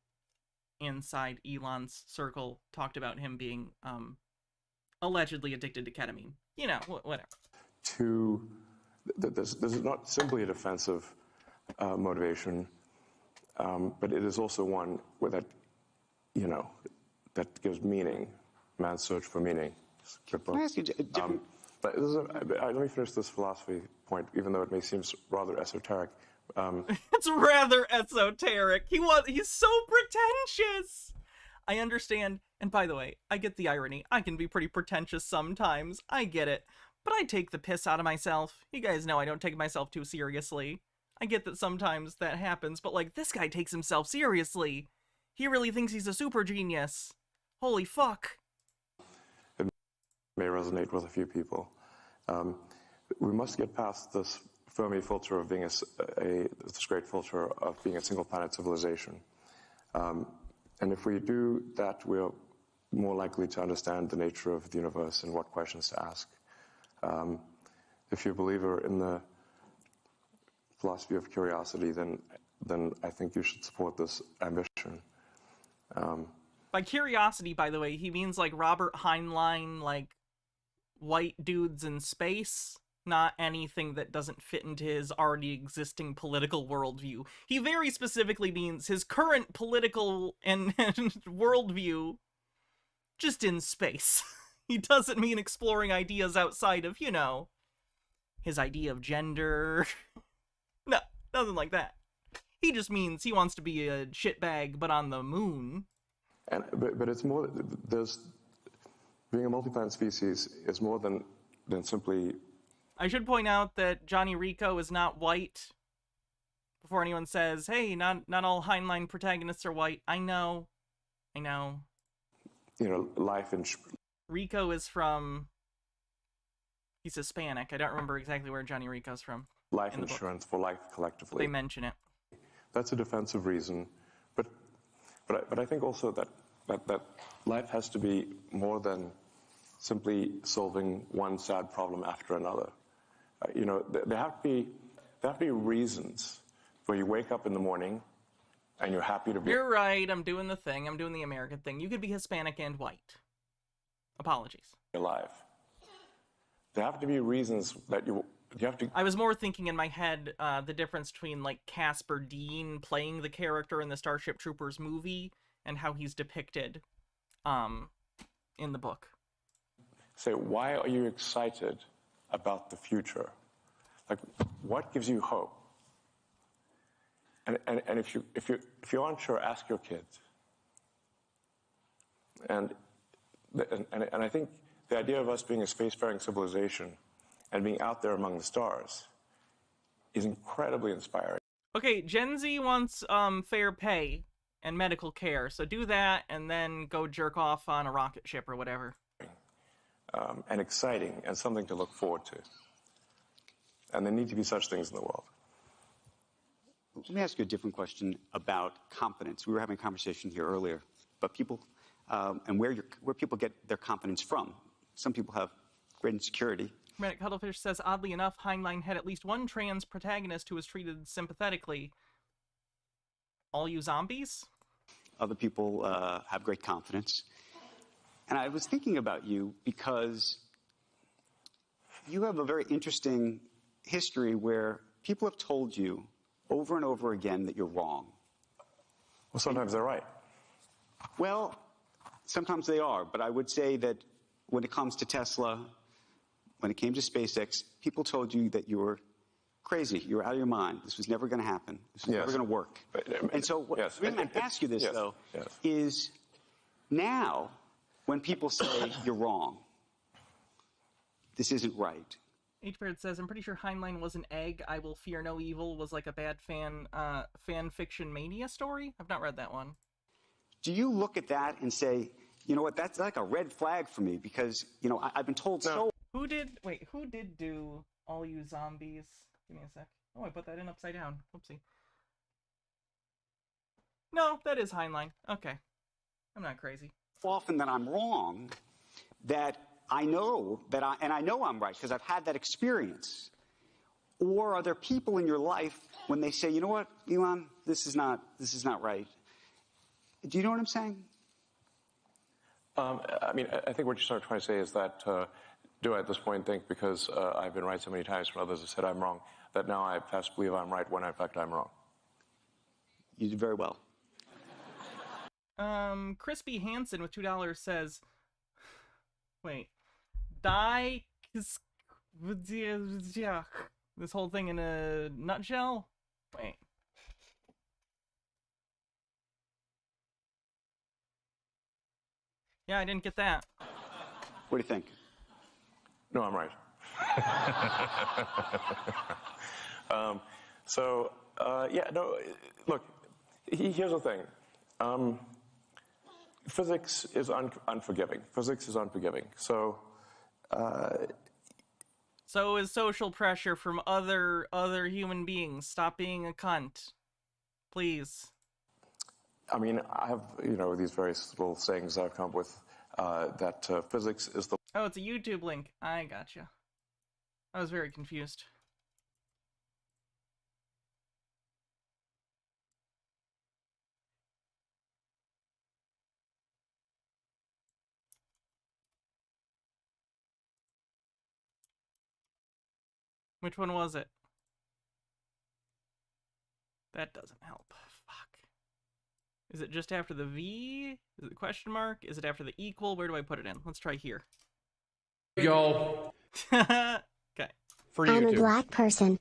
Speaker 1: inside Elon's circle talked about him being allegedly addicted to ketamine. You know, whatever.
Speaker 5: This is not simply a defensive motivation, but it is also one where that, you know, that gives meaning, man's search for meaning.
Speaker 4: Can I ask you
Speaker 5: but let me finish this philosophy point, even though it may seem rather esoteric.
Speaker 1: It's rather esoteric. He's so pretentious. I understand, and by the way, I get the irony. I can be pretty pretentious sometimes. I get it. But I take the piss out of myself. You guys know I don't take myself too seriously. I get that sometimes that happens, but like, this guy takes himself seriously. He really thinks he's a super genius. Holy fuck.
Speaker 5: It may resonate with a few people. We must get past this Fermi filter of being this great filter of being a single planet civilization. And if we do that, we're more likely to understand the nature of the universe and what questions to ask. If you're a believer in the philosophy of curiosity, then I think you should support this ambition.
Speaker 1: By curiosity, by the way, he means like Robert Heinlein, like white dudes in space, not anything that doesn't fit into his already existing political worldview. He very specifically means his current political and worldview just in space. He doesn't mean exploring ideas outside of, you know, his idea of gender. No, nothing like that. He just means he wants to be a shitbag, but on the moon.
Speaker 5: But it's more, being a multi-planet species is more than simply...
Speaker 1: I should point out that Johnny Rico is not white. Before anyone says, hey, not all Heinlein protagonists are white. I know. You
Speaker 5: know, life in...
Speaker 1: Rico is from... He's Hispanic. I don't remember exactly where Johnny Rico's from.
Speaker 5: Life insurance for life collectively.
Speaker 1: But they mention it.
Speaker 5: That's a defensive reason. But I think also that life has to be more than simply solving one sad problem after another. You know, there have to be reasons where you wake up in the morning and you're happy to be...
Speaker 1: You're right. I'm doing the thing. I'm doing the American thing. You could be Hispanic and white. Apologies.
Speaker 5: Alive. There have to be reasons that you have to...
Speaker 1: I was more thinking in my head the difference between, like, Casper Dean playing the character in the Starship Troopers movie and how he's depicted in the book.
Speaker 5: Say, why are you excited about the future? Like, what gives you hope? And if you aren't sure, ask your kids. And I think the idea of us being a spacefaring civilization and being out there among the stars is incredibly inspiring.
Speaker 1: Okay, Gen Z wants fair pay and medical care, so do that and then go jerk off on a rocket ship or whatever.
Speaker 5: And exciting and something to look forward to. And there need to be such things in the world.
Speaker 4: Let me ask you a different question about confidence. We were having a conversation here earlier about people and where people get their confidence from. Some people have great insecurity.
Speaker 1: Medic Cuttlefish says, oddly enough, Heinlein had at least one trans protagonist who was treated sympathetically. All you zombies?
Speaker 4: Other people have great confidence. And I was thinking about you because you have a very interesting history where people have told you over and over again that you're wrong.
Speaker 5: Well, sometimes they're right.
Speaker 4: Well, sometimes they are, but I would say that when it comes to Tesla, when it came to SpaceX, people told you that you were crazy. You were out of your mind. This was never going to happen. This was never going to work. And so the reason I ask you this, though, is now when people say you're wrong, this isn't right.
Speaker 1: H-Bird says, I'm pretty sure Heinlein was an egg. I Will Fear No Evil was like a bad fan fiction mania story. I've not read that one.
Speaker 4: Do you look at that and say, you know what, that's like a red flag for me because, you know, I've been told so.
Speaker 1: Who did do All You Zombies? Give me a sec. Oh, I put that in upside down. Oopsie. No, that is Heinlein. Okay. I'm not crazy.
Speaker 4: Often that I'm wrong, that I know that I know I'm right because I've had that experience. Or are there people in your life when they say, you know what, Elon, this is not right. Do you know what I'm saying?
Speaker 5: I mean, I think what you're sort of trying to say is that do I at this point think because I've been right so many times when others have said I'm wrong, that now I have to believe I'm right when in fact I'm wrong?
Speaker 4: You did very well.
Speaker 1: Crispy Hansen with $2 says, wait, this whole thing in a nutshell? Wait. Yeah, I didn't get that.
Speaker 4: What do you think?
Speaker 5: No, I'm right. Yeah, no, look, here's the thing. Physics is unforgiving. Physics is unforgiving. So
Speaker 1: is social pressure from other human beings. Stop being a cunt. Please.
Speaker 5: I mean, I have, these various little sayings I've come up with that physics is the...
Speaker 1: Oh, it's a YouTube link. I gotcha. I was very confused. Which one was it? That doesn't help. Fuck. Is it just after the V? Is it question mark? Is it after the equal? Where do I put it in? Let's try here.
Speaker 17: Go.
Speaker 1: Okay.
Speaker 17: For you,
Speaker 18: I'm a black person.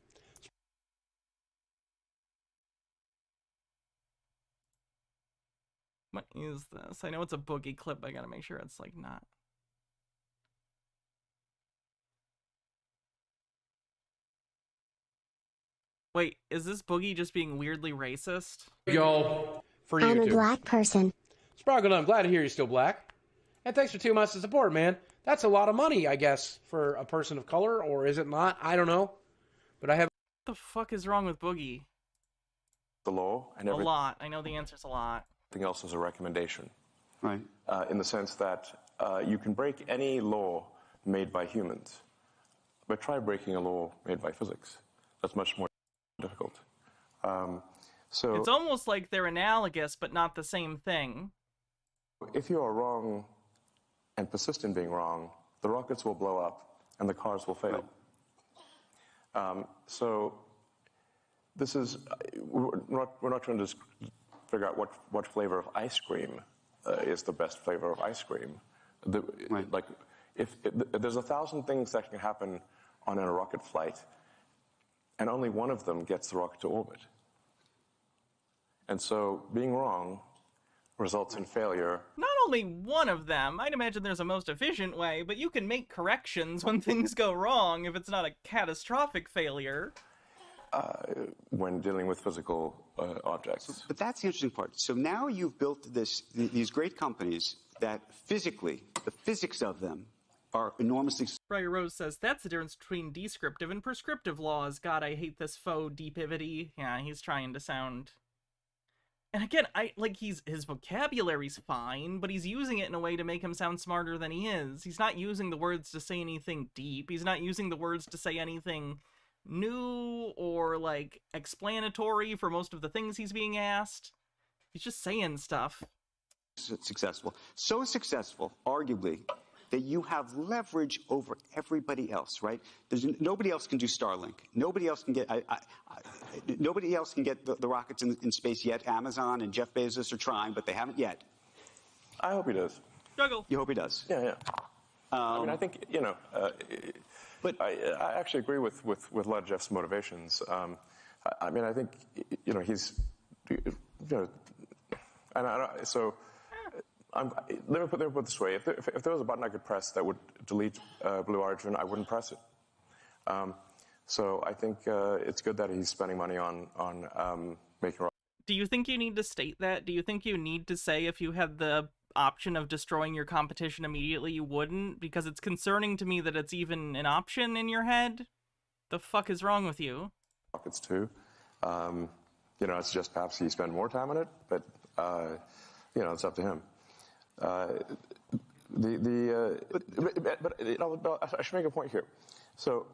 Speaker 1: What is this? I know it's a boogie clip, but I gotta make sure it's like not. Wait, is this boogie just being weirdly racist?
Speaker 17: Go. For you,
Speaker 18: I'm a black person.
Speaker 17: Sproggle, I'm glad to hear you're still black. And thanks for 2 months of support, man. That's a lot of money, I guess, for a person of color, or is it not? I don't know. But I have...
Speaker 1: What the fuck is wrong with Boogie?
Speaker 5: The law and everything.
Speaker 1: A lot. I know the answer's a lot.
Speaker 5: Everything else is a recommendation.
Speaker 4: Right.
Speaker 5: In the sense that you can break any law made by humans, but try breaking a law made by physics. That's much more difficult. So
Speaker 1: it's almost like they're analogous, but not the same thing.
Speaker 5: If you are wrong and persist in being wrong, the rockets will blow up and the cars will fail. So this is, we're not trying to figure out what flavor of ice cream is the best flavor of ice cream. Like, if there's 1,000 things that can happen on a rocket flight, and only one of them gets the rocket to orbit. And so being wrong results in failure.
Speaker 1: Not only one of them. I'd imagine there's a most efficient way, but you can make corrections when things go wrong if it's not a catastrophic failure.
Speaker 5: When dealing with physical objects.
Speaker 4: But that's the interesting part. So now you've built these great companies that physically, the physics of them are enormously...
Speaker 1: Briar Rose says, that's the difference between descriptive and prescriptive laws. God, I hate this faux deepivity. Yeah, he's trying to sound... And again, his vocabulary's fine, but he's using it in a way to make him sound smarter than he is. He's not using the words to say anything deep. He's not using the words to say anything new or, like, explanatory for most of the things he's being asked. He's just saying stuff.
Speaker 4: Successful. So successful, arguably, that you have leverage over everybody else, right? Nobody else can do Starlink. Nobody else can get... nobody else can get the rockets in space yet. Amazon and Jeff Bezos are trying, but they haven't yet.
Speaker 5: I hope he does.
Speaker 1: Struggle.
Speaker 4: You hope he does?
Speaker 5: Yeah. I mean, I think, but I actually agree with a lot of Jeff's motivations. I mean, I think, he's, and so let me put it this way. If there was a button I could press that would delete Blue Origin, I wouldn't press it. So I think it's good that he's spending money on making.
Speaker 1: Do you think you need to state that? Do you think you need to say if you had the option of destroying your competition immediately, you wouldn't? Because it's concerning to me that it's even an option in your head. The fuck is wrong with you?
Speaker 5: Rockets too. It's just perhaps he spend more time on it, but it's up to him. But I should make a point here. So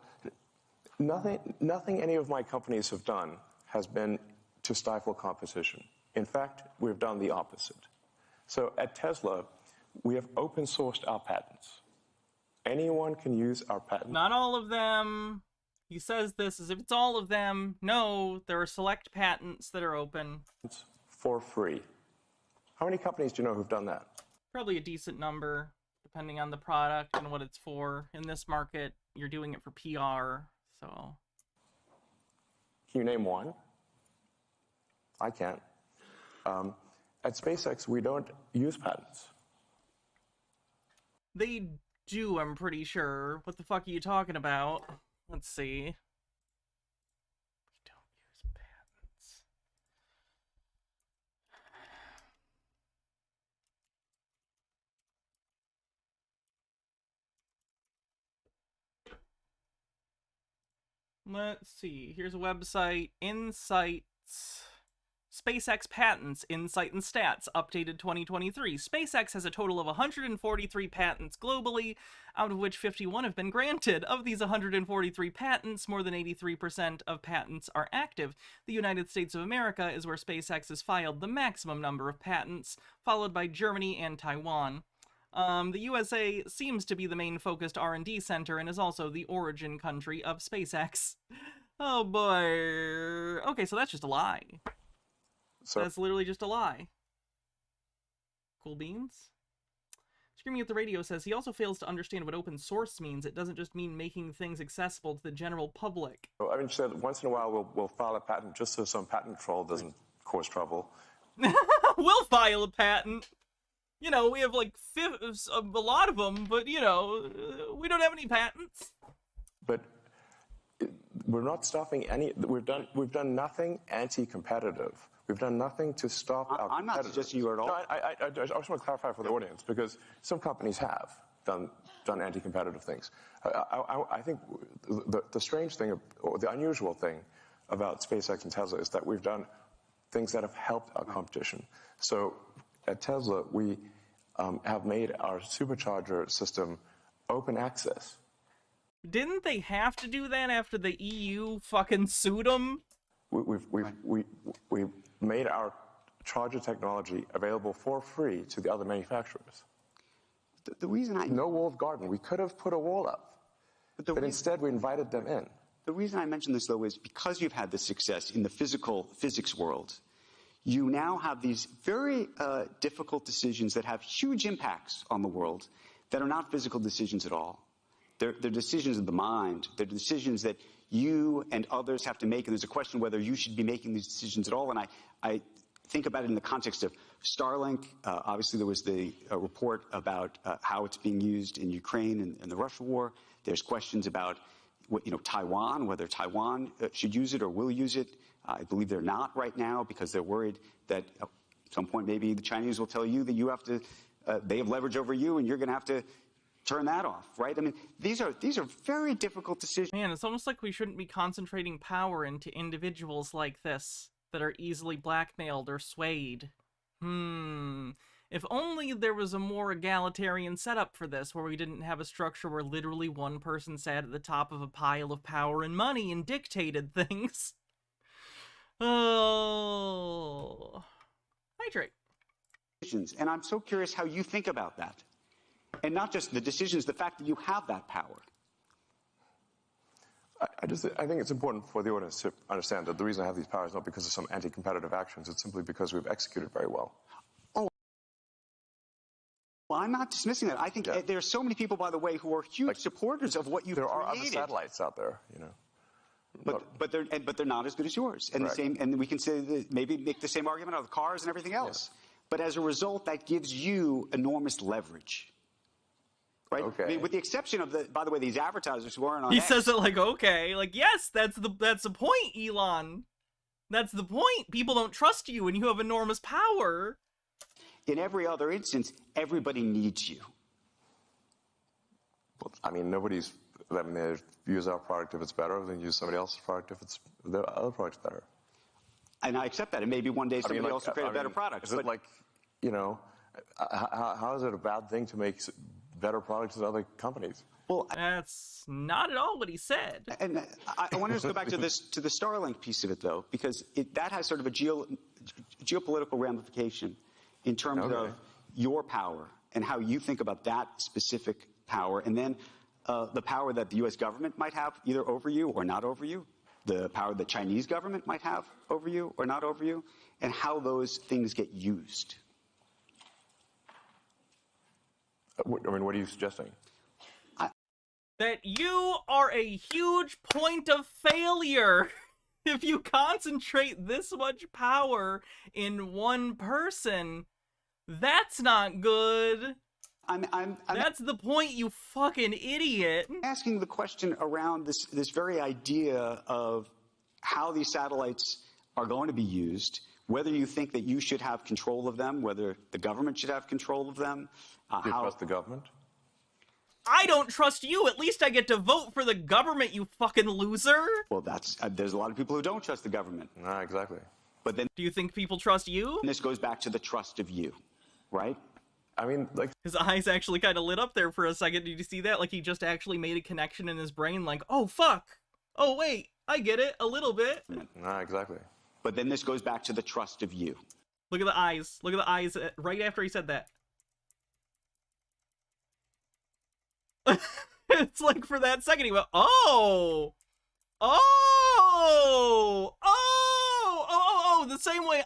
Speaker 5: nothing any of my companies have done has been to stifle competition. In fact, we've done the opposite. So at Tesla, we have open sourced our patents. Anyone can use our patents.
Speaker 1: Not all of them. He says this as if it's all of them. No, there are select patents that are open.
Speaker 5: For free. How many companies do you know who've done that?
Speaker 1: Probably a decent number, depending on the product and what it's for. In this market, you're doing it for PR, so...
Speaker 5: Can you name one? I can't. At SpaceX, we don't use patents.
Speaker 1: They do, I'm pretty sure. What the fuck are you talking about? Let's see. We don't use patents. Let's see. Here's a website. Insights. SpaceX patents, insight and stats, updated 2023. SpaceX has a total of 143 patents globally, out of which 51 have been granted. Of these 143 patents, more than 83% of patents are active. The United States of America is where SpaceX has filed the maximum number of patents, followed by Germany and Taiwan. The USA seems to be the main focused R&D center and is also the origin country of SpaceX. Oh boy. Okay, so that's just a lie. So that's literally just a lie. Cool beans? Screaming at the Radio says he also fails to understand what open source means. It doesn't just mean making things accessible to the general public.
Speaker 5: I mean, she said once in a while we'll file a patent just so some patent troll doesn't cause trouble.
Speaker 1: We'll file a patent. We have like a lot of them, but we don't have any patents.
Speaker 5: But we're not stopping any. We've done nothing anti-competitive. We've done nothing to stop our competitors.
Speaker 4: I'm not suggesting you are at all.
Speaker 5: No, I just want to clarify for the audience, because some companies have done anti-competitive things. I think the strange thing, or the unusual thing about SpaceX and Tesla is that we've done things that have helped our competition. So at Tesla, we have made our supercharger system open access.
Speaker 1: Didn't they have to do that after the EU fucking sued them?
Speaker 5: We've made our charger technology available for free to the other manufacturers.
Speaker 4: The reason
Speaker 5: no walled garden. We could have put a wall up, but instead we invited them in.
Speaker 4: The reason I mention this, though, is because you've had this success in the physics world, you now have these very difficult decisions that have huge impacts on the world that are not physical decisions at all. They're decisions of the mind. They're decisions that you and others have to make, and there's a question whether you should be making these decisions at all. And I think about it in the context of Starlink. Obviously, there was the report about how it's being used in Ukraine and the Russia war. There's questions about Taiwan, whether Taiwan should use it or will use it. I believe they're not right now because they're worried that at some point maybe the Chinese will tell you that you have to, they have leverage over you and you're going to have to turn that off, right? I mean, these are very difficult decisions.
Speaker 1: Man, it's almost like we shouldn't be concentrating power into individuals like this that are easily blackmailed or swayed. If only there was a more egalitarian setup for this, where we didn't have a structure where literally one person sat at the top of a pile of power and money and dictated things. Oh. Hydrate.
Speaker 4: And I'm so curious how you think about that. And not just the decisions, the fact that you have that power.
Speaker 5: I think it's important for the audience to understand that the reason I have these powers is not because of some anti-competitive actions. It's simply because we've executed very well.
Speaker 4: Oh, well, I'm not dismissing that. I think there are so many people, by the way, who are huge supporters of what you've created.
Speaker 5: There are other satellites out there, you know.
Speaker 4: But they're not as good as yours. And the same, and we can say that maybe make the same argument out of cars and everything else. Yeah. But as a result, that gives you enormous leverage. Right?
Speaker 5: Okay.
Speaker 4: I mean, with the exception of by the way, these advertisers who aren't on
Speaker 1: He
Speaker 4: X,
Speaker 1: says it like, okay, like, yes, that's the point, Elon. That's the point. People don't trust you and you have enormous power.
Speaker 4: In every other instance, everybody needs you.
Speaker 5: Well, I mean, nobody's, I mean, they use our product if it's better than use somebody else's product if it's the other product's better.
Speaker 4: And I accept that. And maybe one day somebody else will create a better product.
Speaker 5: Is it like, you know, how is it a bad thing to make better products than other companies?
Speaker 1: Well, that's not at all what he said.
Speaker 4: And I want to just go back to the Starlink piece of it, though, because that has sort of a geopolitical ramification in terms of your power and how you think about that specific power, and then the power that the U.S. government might have either over you or not over you, the power the Chinese government might have over you or not over you, and how those things get used.
Speaker 5: I mean, what are you suggesting?
Speaker 1: That you are a huge point of failure if you concentrate this much power in one person. That's not good. That's the point, you fucking idiot.
Speaker 4: I'm asking the question around this very idea of how these satellites are going to be used, whether you think that you should have control of them, whether the government should have control of them.
Speaker 5: Do you trust the government?
Speaker 1: I don't trust you. At least I get to vote for the government, you fucking loser.
Speaker 4: Well, there's a lot of people who don't trust the government.
Speaker 5: Exactly.
Speaker 4: But then,
Speaker 1: do you think people trust you?
Speaker 4: And this goes back to the trust of you, right?
Speaker 5: I mean, like,
Speaker 1: his eyes actually kind of lit up there for a second. Did you see that? Like, he just actually made a connection in his brain, like, oh fuck, oh wait, I get it a little bit.
Speaker 5: Exactly.
Speaker 4: But then this goes back to the trust of you.
Speaker 1: Look at the eyes. Look at the eyes right after he said that. It's like for that second he went, oh, the same way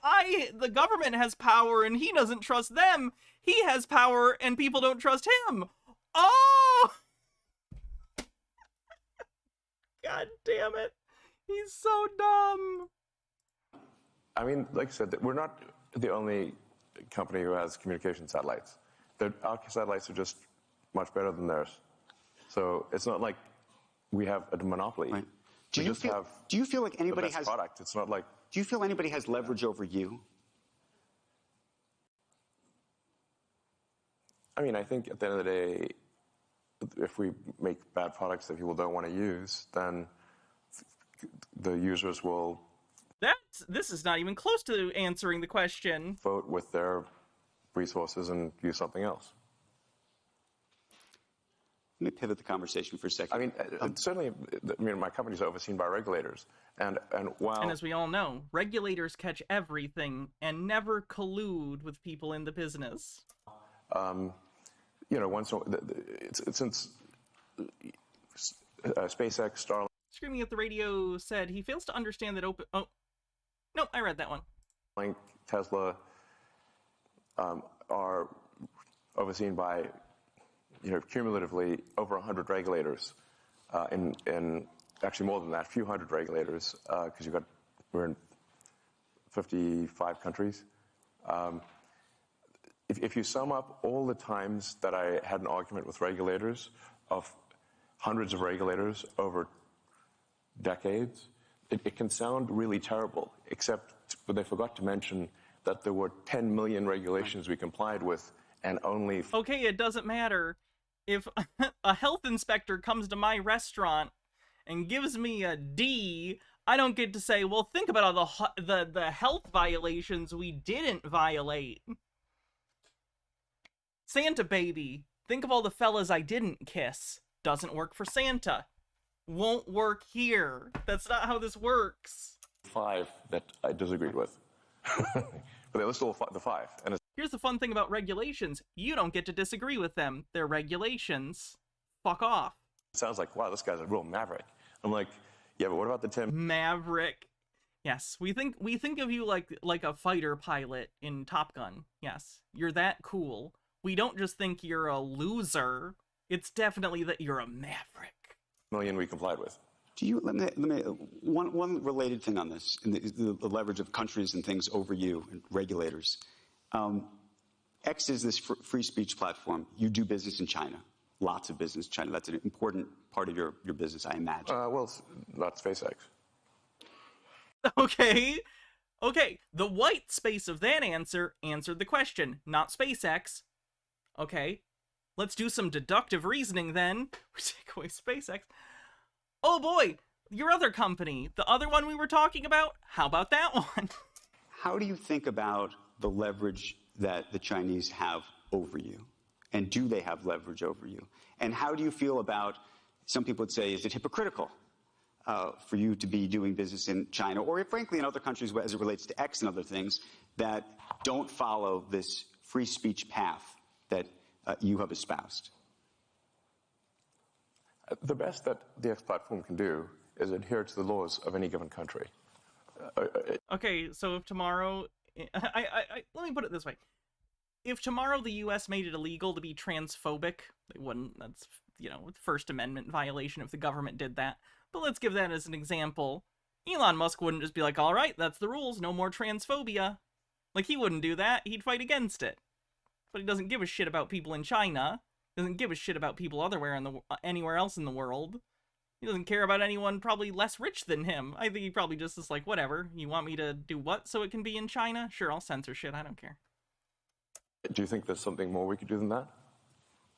Speaker 1: the government has power and he doesn't trust them, he has power and people don't trust him. Oh, god damn it, he's so dumb.
Speaker 5: I mean, like I said, we're not the only company who has communication satellites. Our satellites are just much better than theirs. So it's not like we have a monopoly.
Speaker 4: Right. Do you feel like anybody has
Speaker 5: product? It's not like.
Speaker 4: Do you feel anybody has leverage over you?
Speaker 5: I mean, I think at the end of the day, if we make bad products that people don't want to use, then the users will.
Speaker 1: This is not even close to answering the question.
Speaker 5: Vote with their resources and use something else.
Speaker 4: Let me pivot the conversation for a second.
Speaker 5: I mean, certainly, I mean, my company's overseen by regulators, and while.
Speaker 1: And as we all know, regulators catch everything and never collude with people in the business.
Speaker 5: You know, once since SpaceX, Starlink.
Speaker 1: Screaming at the radio said he fails to understand that open. Oh, no, I read that one.
Speaker 5: Tesla are overseen by, you know, cumulatively over 100 regulators, in actually more than that, a few hundred regulators, because we're in 55 countries. If you sum up all the times that I had an argument with regulators, of hundreds of regulators over decades, it can sound really terrible, except they forgot to mention that there were 10 million regulations we complied with, and only.
Speaker 1: Okay, it doesn't matter. If a health inspector comes to my restaurant and gives me a D, I don't get to say, well, think about all the health violations we didn't violate. Santa baby, think of all the fellas I didn't kiss. Doesn't work for Santa. Won't work here. That's not how this works.
Speaker 5: 5 that I disagreed with. But they list all the 5. And
Speaker 1: here's the fun thing about regulations. You don't get to disagree with them. They're regulations. Fuck off.
Speaker 5: It sounds like, wow, this guy's a real maverick. I'm like, yeah, but what about the 10
Speaker 1: Maverick. Yes, we think of you like a fighter pilot in Top Gun. Yes, you're that cool. We don't just think you're a loser. It's definitely that you're a maverick.
Speaker 5: million we complied with?
Speaker 4: Do you let me one related thing on this, in the leverage of countries and things over you and regulators. X is this free speech platform. You do business in China, lots of business in China. That's an important part of your business, I imagine.
Speaker 5: Well, it's not SpaceX.
Speaker 1: Okay. The white space of that answer answered the question, not SpaceX. Okay. Let's do some deductive reasoning then. We take away SpaceX. Oh boy, your other company, the other one we were talking about, how about that one?
Speaker 4: How do you think about the leverage that the Chinese have over you? And do they have leverage over you? And how do you feel about, some people would say, is it hypocritical for you to be doing business in China, or frankly in other countries as it relates to X and other things that don't follow this free speech path that you have espoused?
Speaker 5: The best that the X platform can do is adhere to the laws of any given country.
Speaker 1: Okay, so if tomorrow, let me put it this way. If tomorrow the U.S. made it illegal to be transphobic, they wouldn't. That's, First Amendment violation if the government did that. But let's give that as an example. Elon Musk wouldn't just be like, all right, that's the rules, no more transphobia. Like, he wouldn't do that. He'd fight against it. But he doesn't give a shit about people in China. Doesn't give a shit about people anywhere else in the world. He doesn't care about anyone probably less rich than him. I think he probably just is like, whatever. You want me to do what so it can be in China? Sure, I'll censor shit. I don't care.
Speaker 5: Do you think there's something more we could do than that?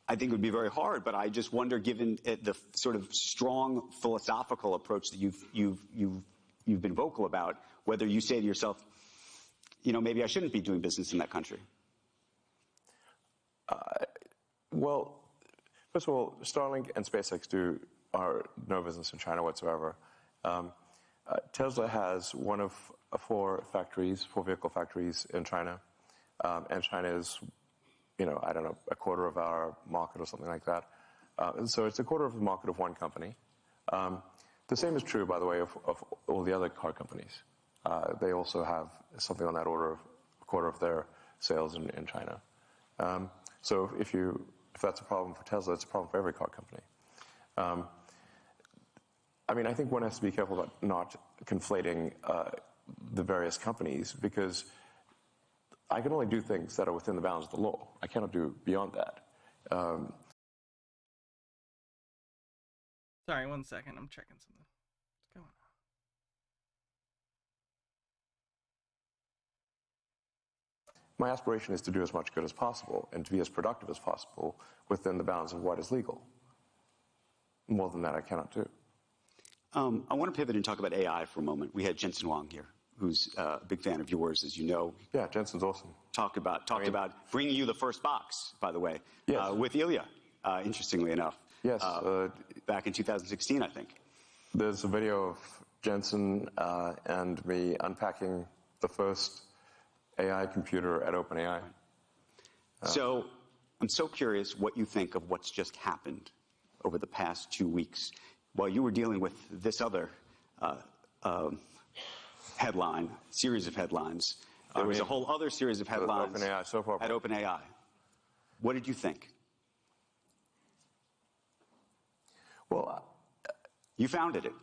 Speaker 4: I think it would be very hard, but I just wonder, given the sort of strong philosophical approach that you've been vocal about, whether you say to yourself, maybe I shouldn't be doing business in that country.
Speaker 5: Well, first of all, Starlink and SpaceX are no business in China whatsoever. Tesla has one of four vehicle factories in China, and China is, I don't know, a quarter of our market or something like that. So it's a quarter of the market of one company. The same is true, by the way, of all the other car companies. They also have something on that order of a quarter of their sales in China. So if that's a problem for Tesla, it's a problem for every car company. I think one has to be careful about not conflating the various companies, because I can only do things that are within the bounds of the law. I cannot do beyond that.
Speaker 1: Sorry, 1 second. I'm checking something. What's going on?
Speaker 5: My aspiration is to do as much good as possible and to be as productive as possible within the bounds of what is legal. More than that, I cannot do.
Speaker 4: I want to pivot and talk about AI for a moment. We had Jensen Huang here, who's a big fan of yours, as you know.
Speaker 5: Yeah, Jensen's awesome.
Speaker 4: Talked about bringing you the first box, by the way,
Speaker 5: yes.
Speaker 4: With Ilya, interestingly enough.
Speaker 5: Yes.
Speaker 4: Back in 2016, I think.
Speaker 5: There's a video of Jensen and me unpacking the first AI computer at OpenAI.
Speaker 4: So I'm so curious what you think of what's just happened over the past 2 weeks while you were dealing with this other series of headlines. There was a whole other series of headlines
Speaker 5: OpenAI, so far.
Speaker 4: At OpenAI. What did you think?
Speaker 5: Well,
Speaker 4: you founded it.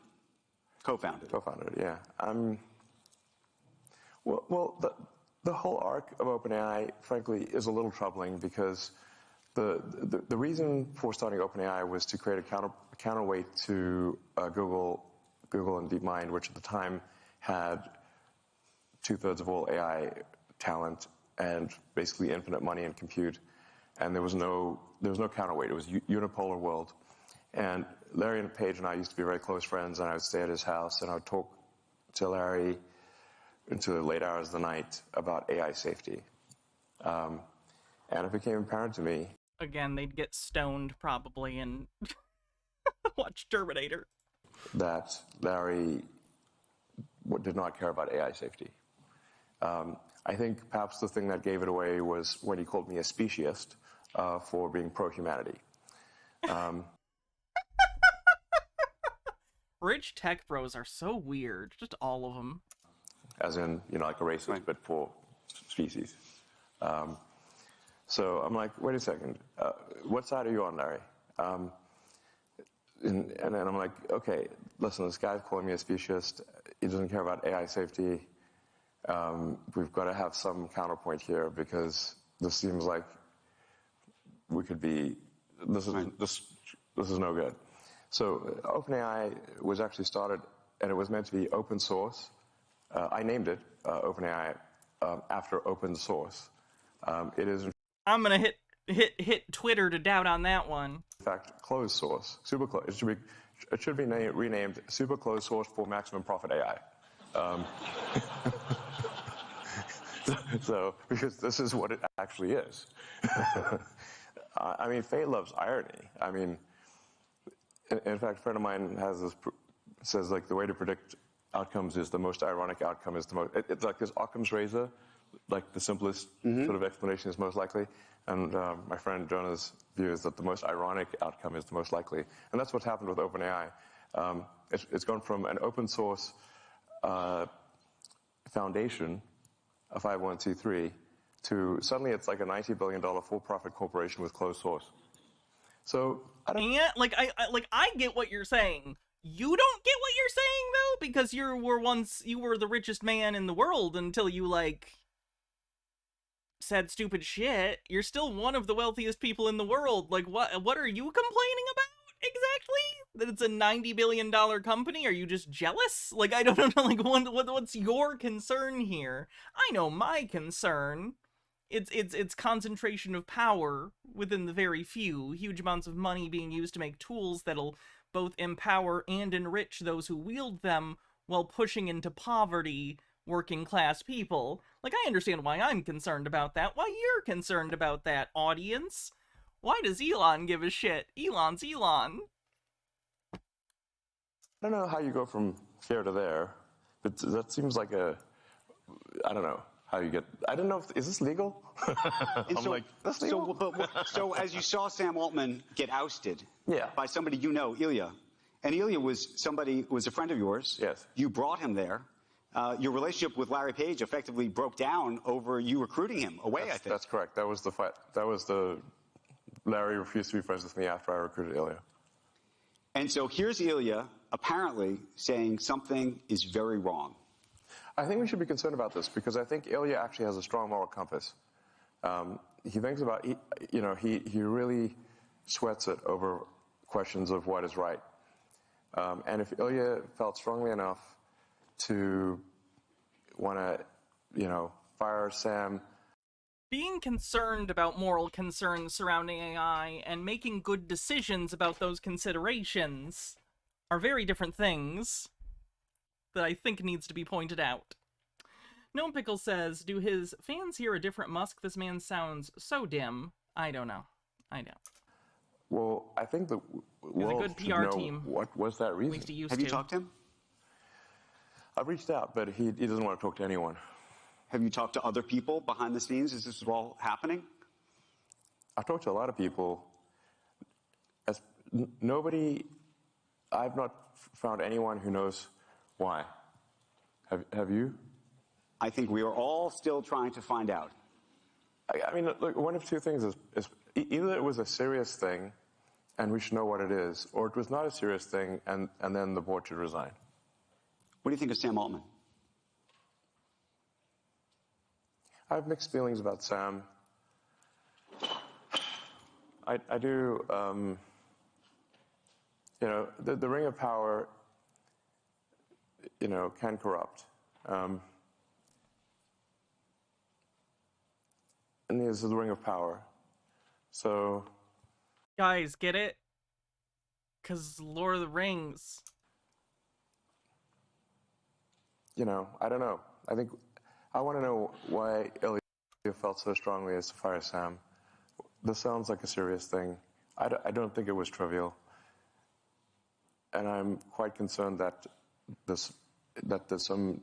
Speaker 4: Co-founded it.
Speaker 5: Co-founded it, yeah. The whole arc of OpenAI, frankly, is a little troubling, because the reason for starting OpenAI was to create a counterweight to Google and DeepMind, which at the time had 2/3 of all AI talent and basically infinite money and compute, and there was no counterweight. It was a unipolar world. And Larry and Paige and I used to be very close friends, and I would stay at his house, and I would talk to Larry into the late hours of the night about AI safety. And it became apparent to me.
Speaker 1: Again, they'd get stoned probably and watch Terminator.
Speaker 5: That Larry did not care about AI safety. I think perhaps the thing that gave it away was when he called me a speciesist for being pro-humanity.
Speaker 1: Rich tech bros are so weird. Just all of them.
Speaker 5: As in, like a racist, but for species. So I'm like, wait a second. What side are you on, Larry? And then I'm like, okay, listen, this guy's calling me a speciesist. He doesn't care about AI safety. We've got to have some counterpoint here because this seems like we could be. This is no good. So OpenAI was actually started, and it was meant to be open source. I named it OpenAI after open source. It is.
Speaker 1: I'm gonna hit Twitter to doubt on that one.
Speaker 5: In fact, closed source, super closed. It should be renamed super closed source for maximum profit AI. So, because this is what it actually is. I mean, fate loves irony. I mean, in fact, a friend of mine says like the way to predict outcomes is the most ironic outcome is the most. It's like this Occam's razor, like the simplest sort of explanation is most likely. And my friend Jonah's view is that the most ironic outcome is the most likely. And that's what's happened with OpenAI. It's gone from an open source foundation, a 501c3, to suddenly it's like a $90 billion for-profit corporation with closed source. So I don't.
Speaker 1: Yeah, I get what you're saying. You don't get what you're saying though, because you were the richest man in the world until you said stupid shit. You're still one of the wealthiest people in the world. Like, what are you complaining about exactly? That it's a $90 billion company? Are you just jealous? Like, I don't know. Like, what's your concern here? I know my concern. It's concentration of power within the very few. Huge amounts of money being used to make tools that'll both empower and enrich those who wield them while pushing into poverty working class people. Like, I understand why I'm concerned about that. Why you're concerned about that, audience. Why does Elon give a shit? Elon's Elon.
Speaker 5: I don't know how you go from here to there, but that seems like I don't know how you get. I don't know is this legal? I'm
Speaker 4: so,
Speaker 5: like, that's legal.
Speaker 4: So as you saw Sam Altman get ousted by somebody Ilya, and Ilya was a friend of yours.
Speaker 5: Yes.
Speaker 4: You brought him there. Your relationship with Larry Page effectively broke down over you recruiting him away, I think.
Speaker 5: That's correct. That was the fight. Larry refused to be friends with me after I recruited Ilya.
Speaker 4: And so here's Ilya apparently saying something is very wrong.
Speaker 5: I think we should be concerned about this because I think Ilya actually has a strong moral compass. He thinks about, he really sweats it over questions of what is right. And if Ilya felt strongly enough to want to, fire Sam.
Speaker 1: Being concerned about moral concerns surrounding AI and making good decisions about those considerations are very different things that I think needs to be pointed out. Gnome Pickle says, do his fans hear a different Musk? This man sounds so dim. I don't know. I don't.
Speaker 5: Well, I think the world
Speaker 1: a good
Speaker 5: should
Speaker 1: PR
Speaker 5: know
Speaker 1: team.
Speaker 5: What was that reason?
Speaker 1: At least he used
Speaker 4: Have you talked to him?
Speaker 5: I've reached out, but he doesn't want to talk to anyone.
Speaker 4: Have you talked to other people behind the scenes as this is all happening?
Speaker 5: I've talked to a lot of people. I've not found anyone who knows why. Have you?
Speaker 4: I think we are all still trying to find out.
Speaker 5: I mean, look, one of two things is either it was a serious thing and we should know what it is, or it was not a serious thing and then the board should resign.
Speaker 4: What do you think of Sam Altman?
Speaker 5: I have mixed feelings about Sam. I do, the ring of power, can corrupt. And this is the ring of power. So.
Speaker 1: Guys, get it? Because Lord of the Rings.
Speaker 5: I don't know. I want to know why Ilya felt so strongly as to fire Sam. This sounds like a serious thing. I don't think it was trivial. And I'm quite concerned that there's some,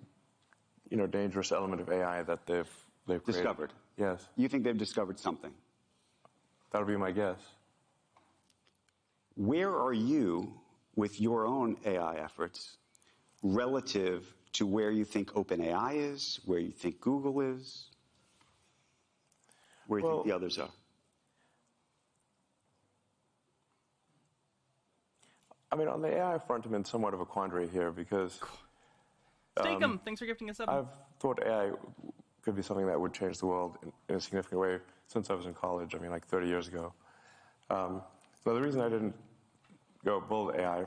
Speaker 5: dangerous element of AI that they've created.
Speaker 4: Discovered?
Speaker 5: Yes.
Speaker 4: You think they've discovered something?
Speaker 5: That would be my guess.
Speaker 4: Where are you with your own AI efforts relative to where you think OpenAI is, where you think Google is, where you think the others are?
Speaker 5: I mean, on the AI front, I'm in somewhat of a quandary here because...
Speaker 1: Steakum, thanks for gifting us up.
Speaker 5: I've thought AI could be something that would change the world in a significant way since I was in college, I mean, like 30 years ago. So the reason I didn't go build AI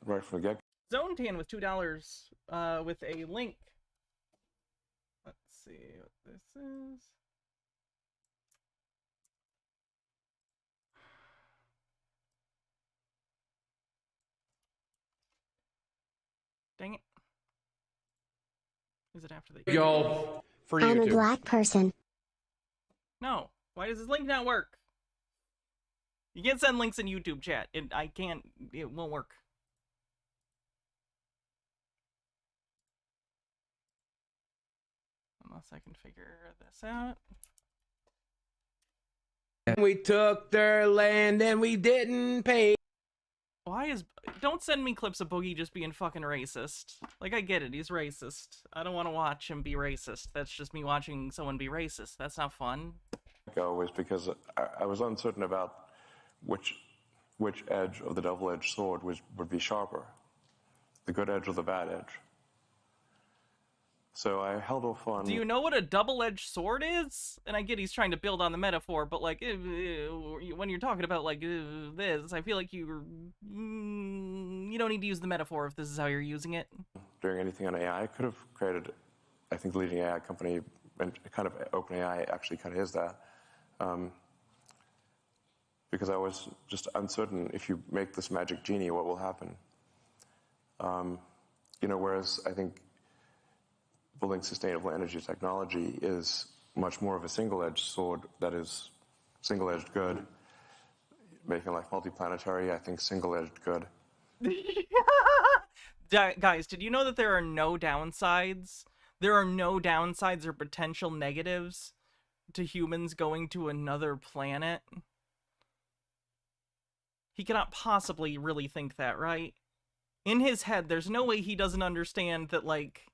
Speaker 5: right from the get-go...
Speaker 1: Zontan with $2 with a link. Let's see what this is.
Speaker 2: Dang it.
Speaker 1: Is it after the...
Speaker 17: Yo, for
Speaker 18: I'm
Speaker 17: YouTube.
Speaker 18: a black person.
Speaker 1: No. Why does this link not work? You can't send links in YouTube chat. I can't... It won't work. Unless I can figure this out.
Speaker 17: We took their land and we didn't pay.
Speaker 1: Why is... Don't send me clips of Boogie just being fucking racist. Like, I get it, he's racist. I don't want to watch him be racist. That's just me watching someone be racist. That's not fun.
Speaker 5: ...go was because I was uncertain about which edge of the double-edged sword would be sharper, the good edge or the bad edge. So I held off on...
Speaker 1: Do you know what a double-edged sword is? And I get he's trying to build on the metaphor, but like, when you're talking about like this, I feel like you don't need to use the metaphor if this is how you're using it.
Speaker 5: Doing anything on AI, I could have created, I think, the leading AI company, and kind of OpenAI actually kind of is that. Because I was just uncertain, if you make this magic genie, what will happen? Whereas I think building sustainable energy technology is much more of a single-edged sword that is single-edged good. Making life multiplanetary, I think single-edged good.
Speaker 1: Guys, did you know that there are no downsides? There are no downsides or potential negatives to humans going to another planet? He cannot possibly really think that, right? In his head, there's no way he doesn't understand that, like,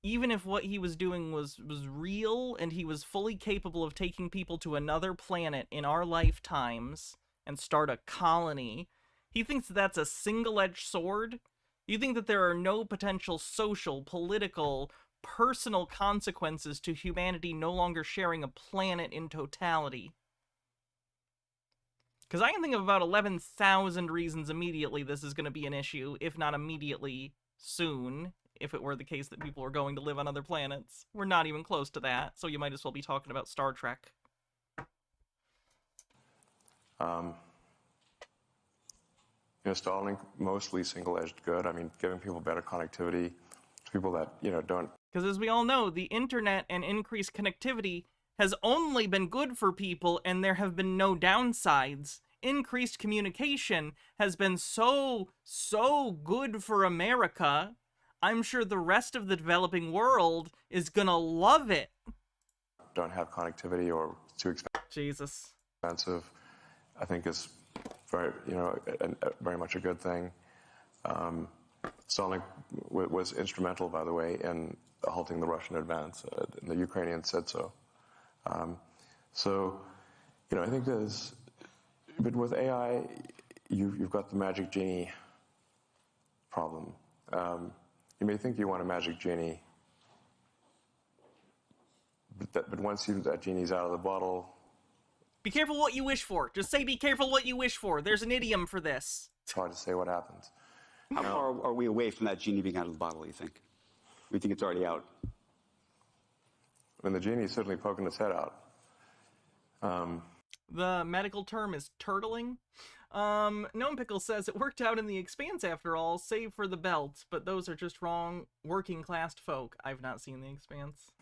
Speaker 1: even if what he was doing was real and he was fully capable of taking people to another planet in our lifetimes and start a colony, he thinks that's a single-edged sword? You think that there are no potential social, political, personal consequences to humanity no longer sharing a planet in totality? Because I can think of about 11,000 reasons immediately this is going to be an issue, if not immediately soon, if it were the case that people were going to live on other planets. We're not even close to that, so you might as well be talking about Star Trek.
Speaker 5: Starlink, mostly single-edged good. I mean, giving people better connectivity to people that, don't...
Speaker 1: Because as we all know, the internet and increased connectivity has only been good for people, and there have been no downsides. Increased communication has been so good for America. I'm sure the rest of the developing world is gonna love it.
Speaker 5: Don't have connectivity or too expensive.
Speaker 1: Jesus.
Speaker 5: Expensive, I think is very, very much a good thing. Starlink was instrumental, by the way, in halting the Russian advance. And the Ukrainians said so. I think but with AI, you've got the magic genie problem. You may think you want a magic genie, but once that genie's out of the bottle...
Speaker 1: Be careful what you wish for. Just say be careful what you wish for. There's an idiom for this.
Speaker 5: It's hard to say what happens.
Speaker 4: How far are we away from that genie being out of the bottle, you think? We think it's already out?
Speaker 5: And the genie's certainly poking its head out.
Speaker 1: The medical term is turtling. Gnome Pickle says, it worked out in the Expanse after all, save for the belt, but those are just wrong working class folk. I've not seen the Expanse.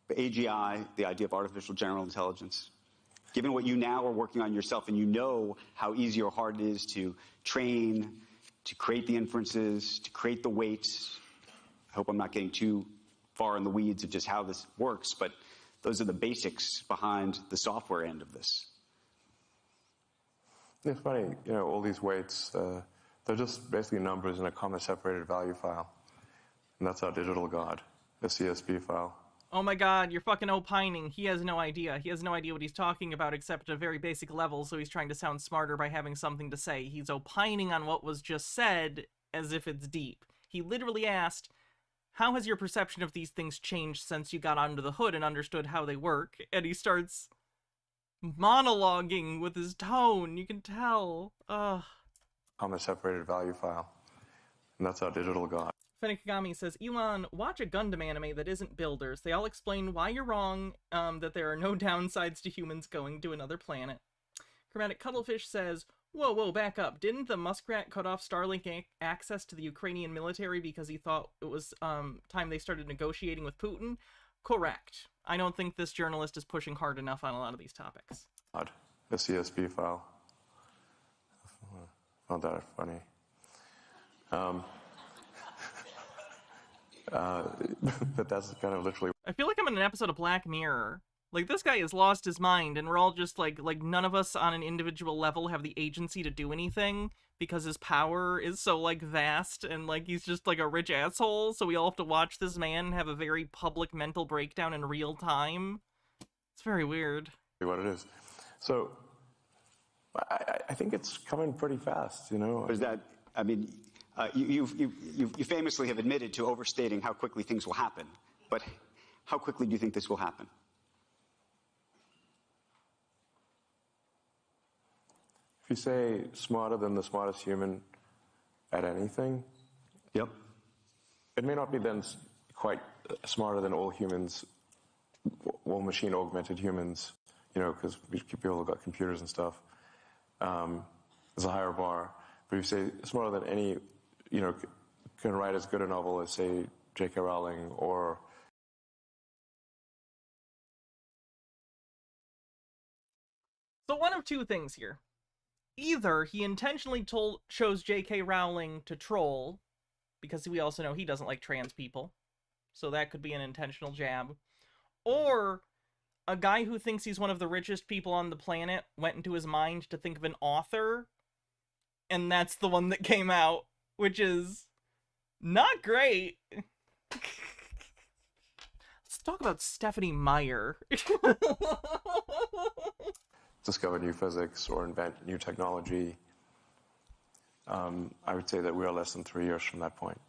Speaker 4: The AGI, the idea of artificial general intelligence, given what you now are working on yourself, and you know how easy or hard it is to train, to create the inferences, to create the weights. I hope I'm not getting too far in the weeds of just how this works, but those are the basics behind the software end of this.
Speaker 5: It's funny, all these weights, they're just basically numbers in a comma-separated value file. And that's our digital God, a CSV file.
Speaker 1: Oh my god, you're fucking opining. He has no idea. He has no idea what he's talking about except at a very basic level, so he's trying to sound smarter by having something to say. He's opining on what was just said as if it's deep. He literally asked, how has your perception of these things changed since you got under the hood and understood how they work? And he starts monologuing with his tone. You can tell. Ugh.
Speaker 5: Comma-separated value file. And that's our digital God.
Speaker 1: Fennikagami says, Elon, watch a Gundam anime that isn't Builders. They all explain why you're wrong, that there are no downsides to humans going to another planet. Chromatic Cuttlefish says, whoa, back up. Didn't the muskrat cut off Starlink access to the Ukrainian military because he thought it was time they started negotiating with Putin? Correct. I don't think this journalist is pushing hard enough on a lot of these topics.
Speaker 5: A CSV file. Not that funny. But that's kind of literally...
Speaker 1: I feel like I'm in an episode of Black Mirror. Like, this guy has lost his mind, and we're all just like none of us on an individual level have the agency to do anything, because his power is so, like, vast, and, like, he's just, like, a rich asshole, so we all have to watch this man have a very public mental breakdown in real time. It's very weird.
Speaker 5: What it is. So, I think it's coming pretty fast,
Speaker 4: Is that, I mean... You famously have admitted to overstating how quickly things will happen, but how quickly do you think this will happen?
Speaker 5: If you say smarter than the smartest human at anything,
Speaker 4: yep,
Speaker 5: it may not be then quite smarter than all humans, all machine-augmented humans, because people have got computers and stuff. There's a higher bar. But if you say smarter than any, can write as good a novel as, say, J.K. Rowling or...
Speaker 1: So one of two things here. Either he intentionally chose J.K. Rowling to troll, because we also know he doesn't like trans people, so that could be an intentional jab. Or a guy who thinks he's one of the richest people on the planet went into his mind to think of an author, and that's the one that came out, which is not great. Let's talk about Stephanie Meyer.
Speaker 5: Discover new physics or invent new technology. I would say that we are less than 3 years from that point.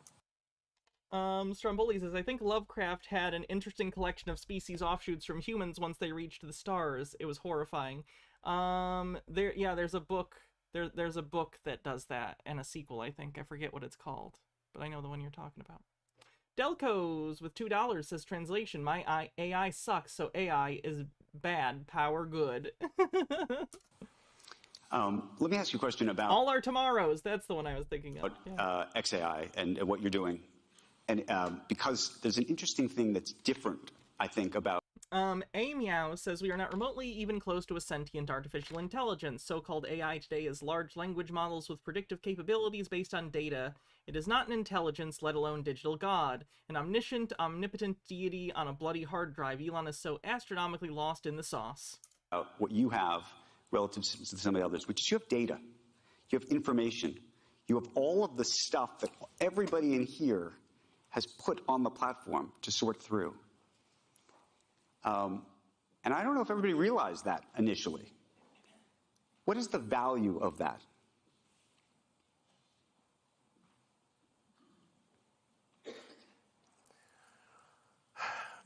Speaker 1: Stromboli says, I think Lovecraft had an interesting collection of species offshoots from humans once they reached the stars. It was horrifying. There's a book. There's a book that does that, and a sequel, I think. I forget what it's called, but I know the one you're talking about. Delcos with $2 says, translation, my AI sucks, so AI is bad, power good.
Speaker 4: Let me ask you a question about...
Speaker 1: All Our Tomorrows, that's the one I was thinking of.
Speaker 4: XAI and what you're doing. And because there's an interesting thing that's different, I think, about...
Speaker 1: A Meow says, we are not remotely even close to a sentient artificial intelligence. So-called AI today is large language models with predictive capabilities based on data. It is not an intelligence, let alone digital god. An omniscient, omnipotent deity on a bloody hard drive. Elon is so astronomically lost in the sauce.
Speaker 4: What you have relative to some of the others, which is you have data, you have information, you have all of the stuff that everybody in here has put on the platform to sort through. And I don't know if everybody realized that initially. What is the value of that?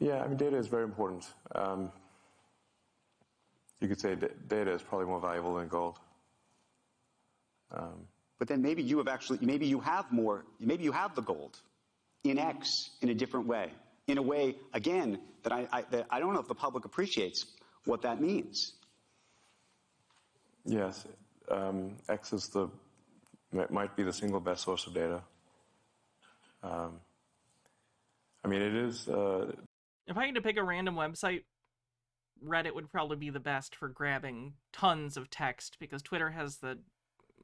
Speaker 5: Yeah, I mean, data is very important. You could say data is probably more valuable than gold.
Speaker 4: But then maybe you have actually, maybe you have the gold in X in a different way. In a way, again, that I don't know if the public appreciates what that means.
Speaker 5: Yes, X is might be the single best source of data. I mean, it is...
Speaker 1: If I had to pick a random website, Reddit would probably be the best for grabbing tons of text, because Twitter has the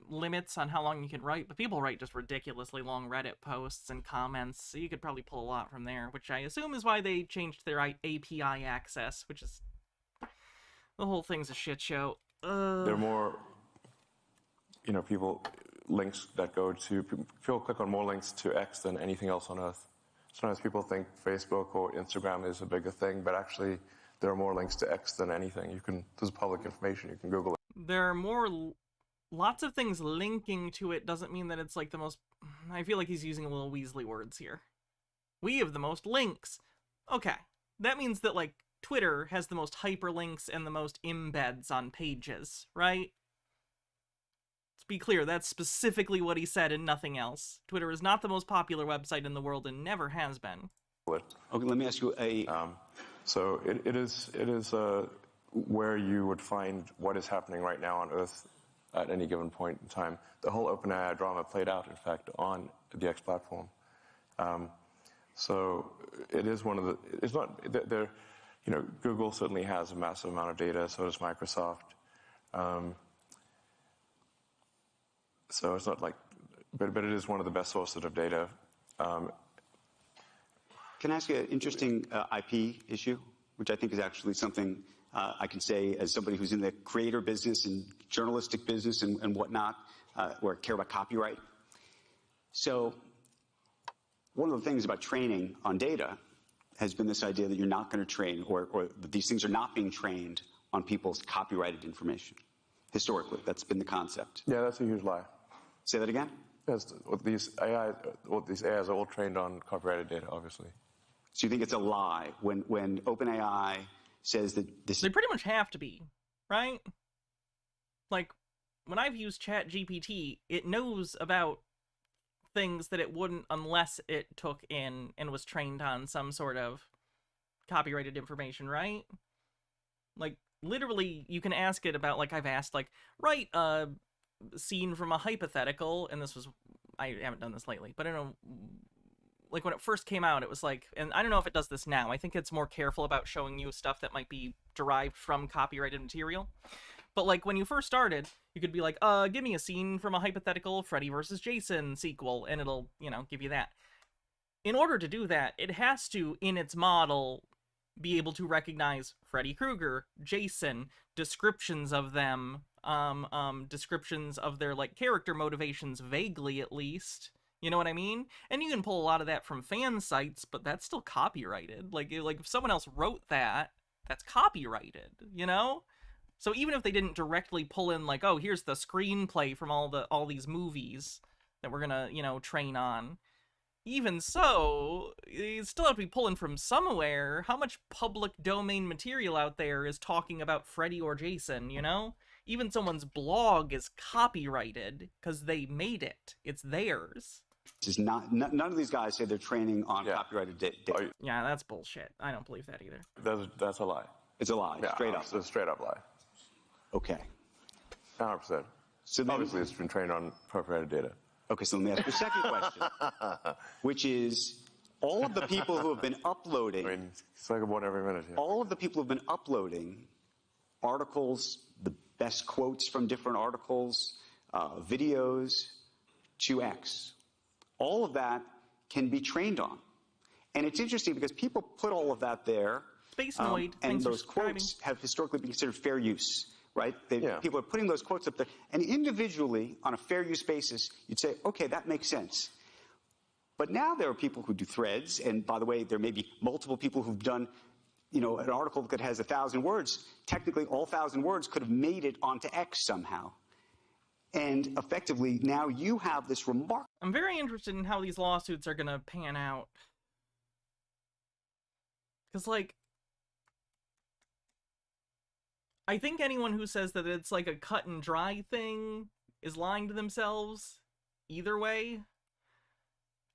Speaker 1: limits on how long you can write, but people write just ridiculously long Reddit posts and comments, so you could probably pull a lot from there, which I assume is why they changed their API access, which is... The whole thing's a shit show.
Speaker 5: They're more links that go to, people click on more links to X than anything else on Earth. Sometimes people think Facebook or Instagram is a bigger thing, but actually there are more links to X than anything. There's public information, you can Google it.
Speaker 1: There are lots of things linking to it doesn't mean that it's like the most, I feel like he's using a little Weasley words here. We have the most links. Okay, that means that like Twitter has the most hyperlinks and the most embeds on pages, right? Let's be clear, that's specifically what he said and nothing else. Twitter is not the most popular website in the world and never has been.
Speaker 4: Okay, let me ask you a...
Speaker 5: So it is where you would find what is happening right now on Earth at any given point in time. The whole OpenAI drama played out, in fact, on the X platform. So it is one of the... It's not... Google certainly has a massive amount of data, so does Microsoft. So it's not like... But it is one of the best sources of data.
Speaker 4: Can I ask you an interesting IP issue, which I think is actually something I can say as somebody who's in the creator business and journalistic business and whatnot, where I care about copyright. So one of the things about training on data has been this idea that you're not going to train, or that these things are not being trained on people's copyrighted information. Historically, that's been the concept.
Speaker 5: Yeah, that's a huge lie.
Speaker 4: Say that again?
Speaker 5: Yes, these AIs are all trained on copyrighted data, obviously.
Speaker 4: So you think it's a lie when OpenAI says that this...
Speaker 1: They pretty much have to be, right? Like, when I've used ChatGPT, it knows about things that it wouldn't unless it took in and was trained on some sort of copyrighted information, right? Like, literally, you can ask it about, like, I've asked, like, write a scene from a hypothetical, and this was... I haven't done this lately, but I don't know... Like, when it first came out, it was like, and I don't know if it does this now, I think it's more careful about showing you stuff that might be derived from copyrighted material. But, like, when you first started, you could be like, give me a scene from a hypothetical Freddy vs. Jason sequel, and it'll, give you that. In order to do that, it has to, in its model, be able to recognize Freddy Krueger, Jason, descriptions of them, descriptions of their, like, character motivations, vaguely at least. You know what I mean? And you can pull a lot of that from fan sites, but that's still copyrighted. Like if someone else wrote that, that's copyrighted, So even if they didn't directly pull in, like, oh, here's the screenplay from all these movies that we're gonna, train on. Even so, you still have to be pulling from somewhere. How much public domain material out there is talking about Freddy or Jason, Even someone's blog is copyrighted because they made it. It's theirs.
Speaker 4: This is not, none of these guys say they're training on copyrighted data.
Speaker 1: Yeah, that's bullshit. I don't believe that either.
Speaker 5: That's a lie.
Speaker 4: It's a lie, straight up.
Speaker 5: It's a straight up lie.
Speaker 4: Okay.
Speaker 5: 100%. So then, obviously, it's been trained on copyrighted data.
Speaker 4: Okay, so let me ask you a second question, which is all of the people who have been uploading...
Speaker 5: I mean, it's like one every minute here.
Speaker 4: All of the people who have been uploading articles, the best quotes from different articles, videos to X, all of that can be trained on. And it's interesting because people put all of that there,
Speaker 1: Space Noid,
Speaker 4: and those quotes have historically been considered fair use, right? People are putting those quotes up there, and individually, on a fair use basis, you'd say, okay, that makes sense. But now there are people who do threads, and by the way, there may be multiple people who've done an article that has 1,000 words. Technically, all 1,000 words could have made it onto X somehow. And effectively, now you have this remarkable...
Speaker 1: I'm very interested in how these lawsuits are going to pan out. Because, like, I think anyone who says that it's like a cut and dry thing is lying to themselves either way.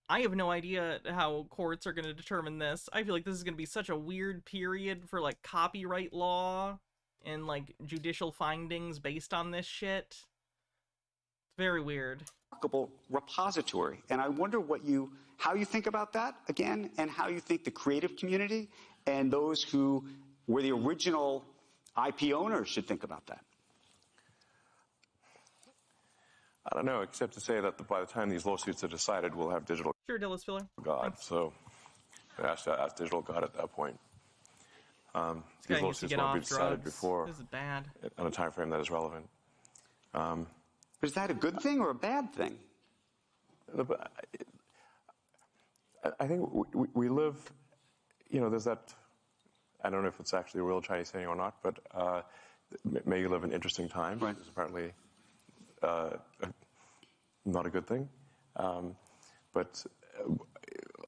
Speaker 1: I have no idea how courts are going to determine this. I feel like this is going to be such a weird period for, like, copyright law and, like, judicial findings based on this shit. Very weird.
Speaker 4: Repository, and I wonder how you think about that again, and how you think the creative community and those who were the original IP owners should think about that.
Speaker 5: I don't know, except to say that by the time these lawsuits are decided, we'll have digital.
Speaker 1: Sure, Dillis Filler.
Speaker 5: God,
Speaker 1: Thanks.
Speaker 5: So ask digital God at that point. These lawsuits won't be decided before.
Speaker 1: This is bad.
Speaker 5: On a time frame that is relevant.
Speaker 4: But is that a good thing or a bad thing?
Speaker 5: I think we live, there's that, I don't know if it's actually a real Chinese saying or not, but may you live in interesting times. Right. Is apparently not a good thing. But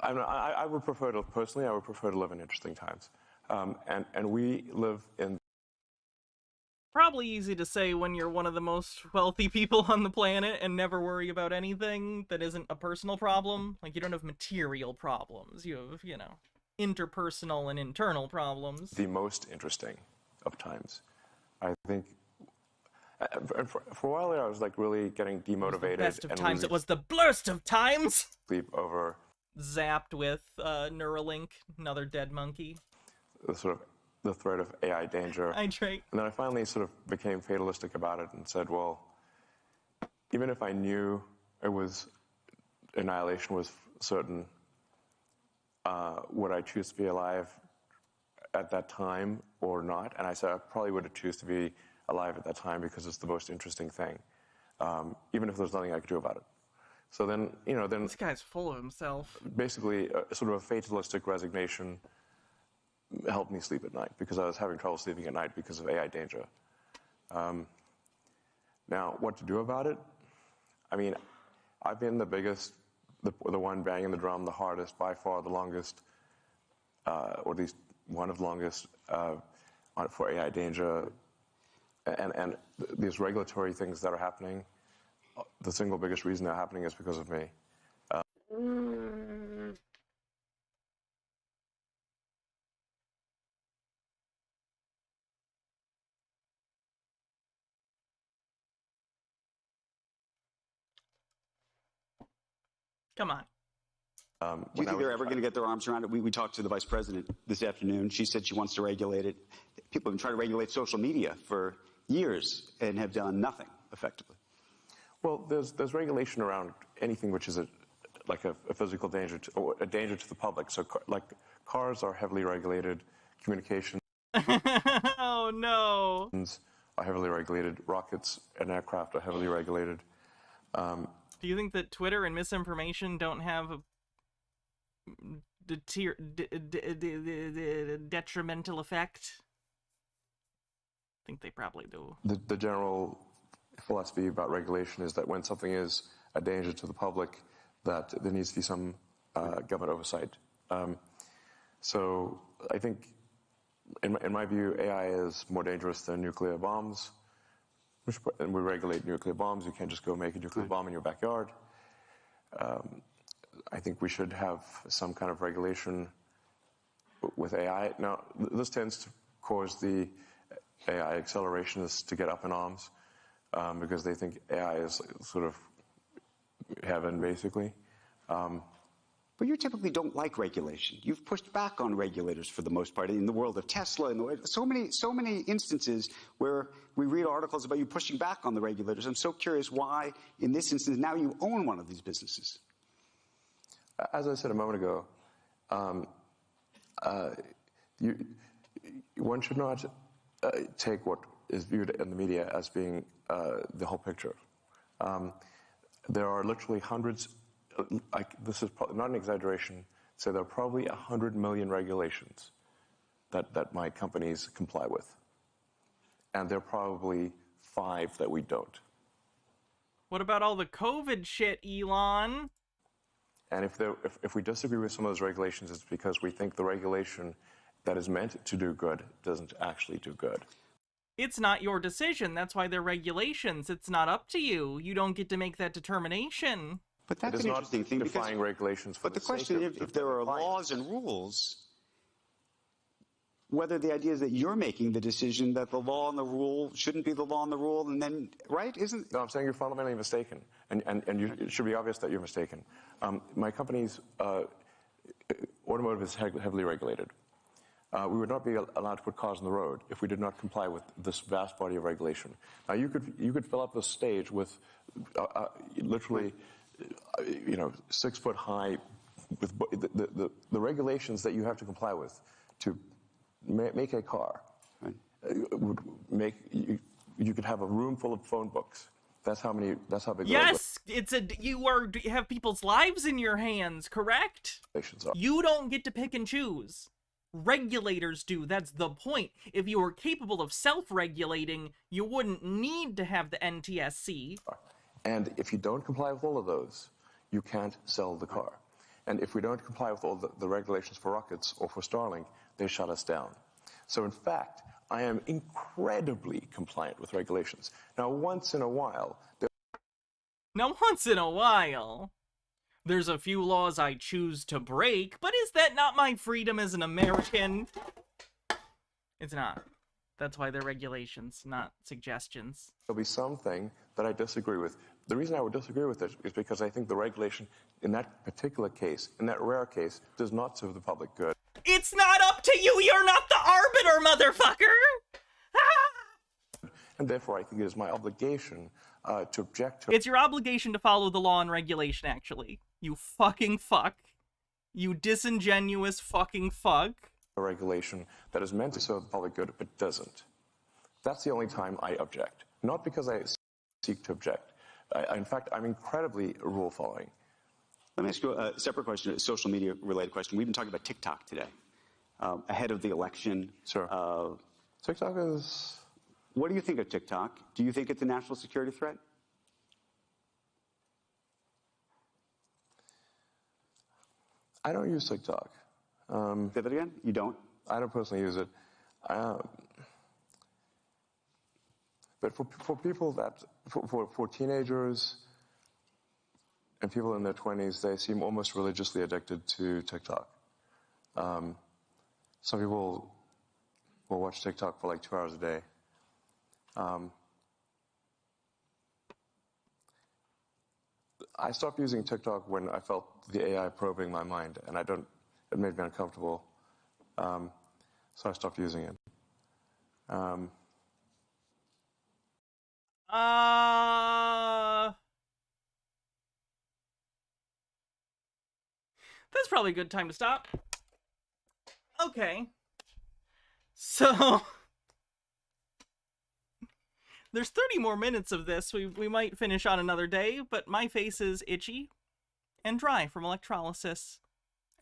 Speaker 5: I would prefer to, personally, I would prefer to live in interesting times. And we live in...
Speaker 1: Probably easy to say when you're one of the most wealthy people on the planet and never worry about anything that isn't a personal problem. Like, you don't have material problems. You have, interpersonal and internal problems.
Speaker 5: The most interesting of times. I think... For a while there, I was, really getting demotivated.
Speaker 1: It was the best of times. It was the blurst of times!
Speaker 5: Sleep over...
Speaker 1: Zapped with Neuralink, another dead monkey.
Speaker 5: The threat of AI danger.
Speaker 1: And
Speaker 5: then I finally sort of became fatalistic about it and said, well, even if I knew annihilation was certain, would I choose to be alive at that time or not? And I said I probably would choose to be alive at that time because it's the most interesting thing, even if there's nothing I could do about it. So then,
Speaker 1: This guy's full of himself.
Speaker 5: Basically, sort of a fatalistic resignation helped me sleep at night because I was having trouble sleeping at night because of AI danger. Now, what to do about it? I mean, I've been the biggest, the one banging the drum the hardest, by far the longest, or at least one of the longest for AI danger. And these regulatory things that are happening, the single biggest reason they're happening is because of me.
Speaker 1: Come on.
Speaker 4: Do you think they're ever going to get their arms around it? We talked to the vice president this afternoon. She said she wants to regulate it. People have been trying to regulate social media for years and have done nothing effectively.
Speaker 5: Well, there's regulation around anything which is a physical danger or a danger to the public. So, cars are heavily regulated. Communications.
Speaker 1: Oh no.
Speaker 5: Are heavily regulated. Rockets and aircraft are heavily regulated.
Speaker 1: Do you think that Twitter and misinformation don't have a detrimental effect? I think they probably do.
Speaker 5: The general philosophy about regulation is that when something is a danger to the public, that there needs to be some government oversight. So I think, in my view, AI is more dangerous than nuclear bombs. And we regulate nuclear bombs. You can't just go make a nuclear bomb in your backyard. I think we should have some kind of regulation with AI. Now, this tends to cause the AI accelerationists to get up in arms because they think AI is sort of heaven, basically.
Speaker 4: But you typically don't like regulation. You've pushed back on regulators for the most part in the world of Tesla. So many instances where we read articles about you pushing back on the regulators. I'm so curious why, in this instance, now you own one of these businesses.
Speaker 5: As I said a moment ago, one should not take what is viewed in the media as being the whole picture. There are literally hundreds. This is not an exaggeration. So there are probably 100 million regulations that my companies comply with, and there are probably 5 that we don't.
Speaker 1: What about all the COVID shit, Elon?
Speaker 5: And if we disagree with some of those regulations, it's because we think the regulation that is meant to do good doesn't actually do good.
Speaker 1: It's not your decision. That's why they're regulations. It's not up to you. You don't get to make that determination.
Speaker 4: But that's an interesting thing.
Speaker 5: Defying regulations for
Speaker 4: but the question is, if there are laws and rules, whether the idea is that you're making the decision that the law and the rule shouldn't be the law and the rule, and then, right? Isn't?
Speaker 5: No, I'm saying you're fundamentally mistaken, and it should be obvious that you're mistaken. My company's automotive is heavily regulated. We would not be allowed to put cars on the road if we did not comply with this vast body of regulation. Now, you could fill up the stage with literally, 6 foot high, with the regulations that you have to comply with to make a car. Right. Would make you could have a room full of phone books That's how big.
Speaker 1: Yes, you have people's lives in your hands, correct?
Speaker 5: Regulations are.
Speaker 1: You don't get to pick and choose. Regulators do. That's the point. If you were capable of self-regulating, you wouldn't need to have the NTSC.
Speaker 5: And if you don't comply with all of those, you can't sell the car. And if we don't comply with all the regulations for rockets or for Starlink, they shut us down. So in fact, I am incredibly compliant with regulations. Now, once in a while,
Speaker 1: there's a few laws I choose to break, but is that not my freedom as an American? It's not. That's why they're regulations, not suggestions.
Speaker 5: there'll be something that I disagree with. The reason I would disagree with it is because I think the regulation in that particular case, in that rare case, does not serve the public good.
Speaker 1: It's not up to you! You're not the arbiter, motherfucker!
Speaker 5: And therefore, I think it is my obligation to object to...
Speaker 1: It's your obligation to follow the law and regulation, actually. You fucking fuck. You disingenuous fucking fuck.
Speaker 5: A regulation that is meant to serve the public good, but doesn't. That's the only time I object. Not because I seek to object. In fact, I'm incredibly rule-following.
Speaker 4: Let me ask you a separate question, a social media-related question. We've been talking about TikTok today, ahead of the election.
Speaker 5: Sure. TikTok is...
Speaker 4: What do you think of TikTok? Do you think it's a national security threat?
Speaker 5: I don't use TikTok.
Speaker 4: Say that again? You don't?
Speaker 5: I don't personally use it. But for people that, for teenagers and people in their 20s, they seem almost religiously addicted to TikTok. Some people will watch TikTok for like 2 hours a day. I stopped using TikTok when I felt the AI probing my mind, and it made me uncomfortable. So I stopped using it.
Speaker 1: That's probably a good time to stop. Okay. So... There's 30 more minutes of this. We might finish on another day, but my face is itchy and dry from electrolysis,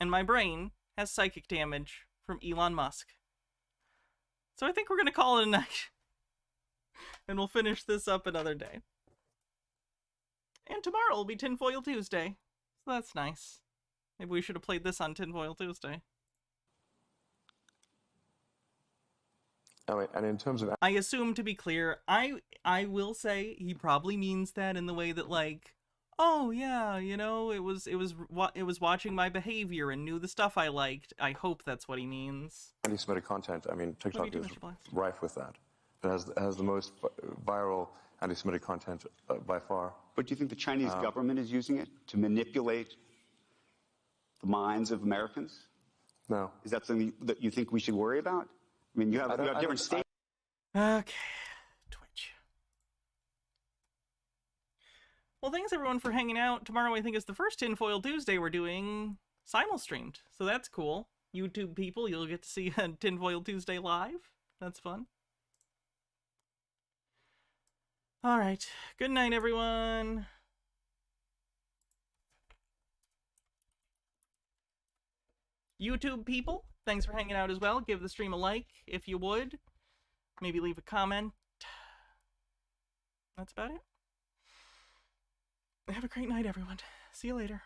Speaker 1: and my brain has psychic damage from Elon Musk. So I think we're going to call it a night, and we'll finish this up another day. And tomorrow will be Tinfoil Tuesday, so that's nice. Maybe we should have played this on Tinfoil Tuesday.
Speaker 5: And in terms of...
Speaker 1: I assume, to be clear, I will say he probably means that in the way that, like, oh yeah, you know, it was watching my behavior and knew the stuff I liked. I hope that's what he means.
Speaker 5: Anti-Semitic content, I mean, TikTok is rife with that. It has the most viral anti-Semitic content by far.
Speaker 4: But do you think the Chinese government is using it to manipulate the minds of Americans?
Speaker 5: No.
Speaker 4: Is that something that you think we should worry about? I mean, you have different states.
Speaker 1: Okay, Twitch. Well, thanks everyone for hanging out. Tomorrow I think is the first Tinfoil Tuesday we're doing simul-streamed, so that's cool. YouTube people, you'll get to see a Tinfoil Tuesday live. That's fun. Alright, good night everyone. YouTube people, thanks for hanging out as well. Give the stream a like if you would. Maybe leave a comment. That's about it. Have a great night, everyone. See you later.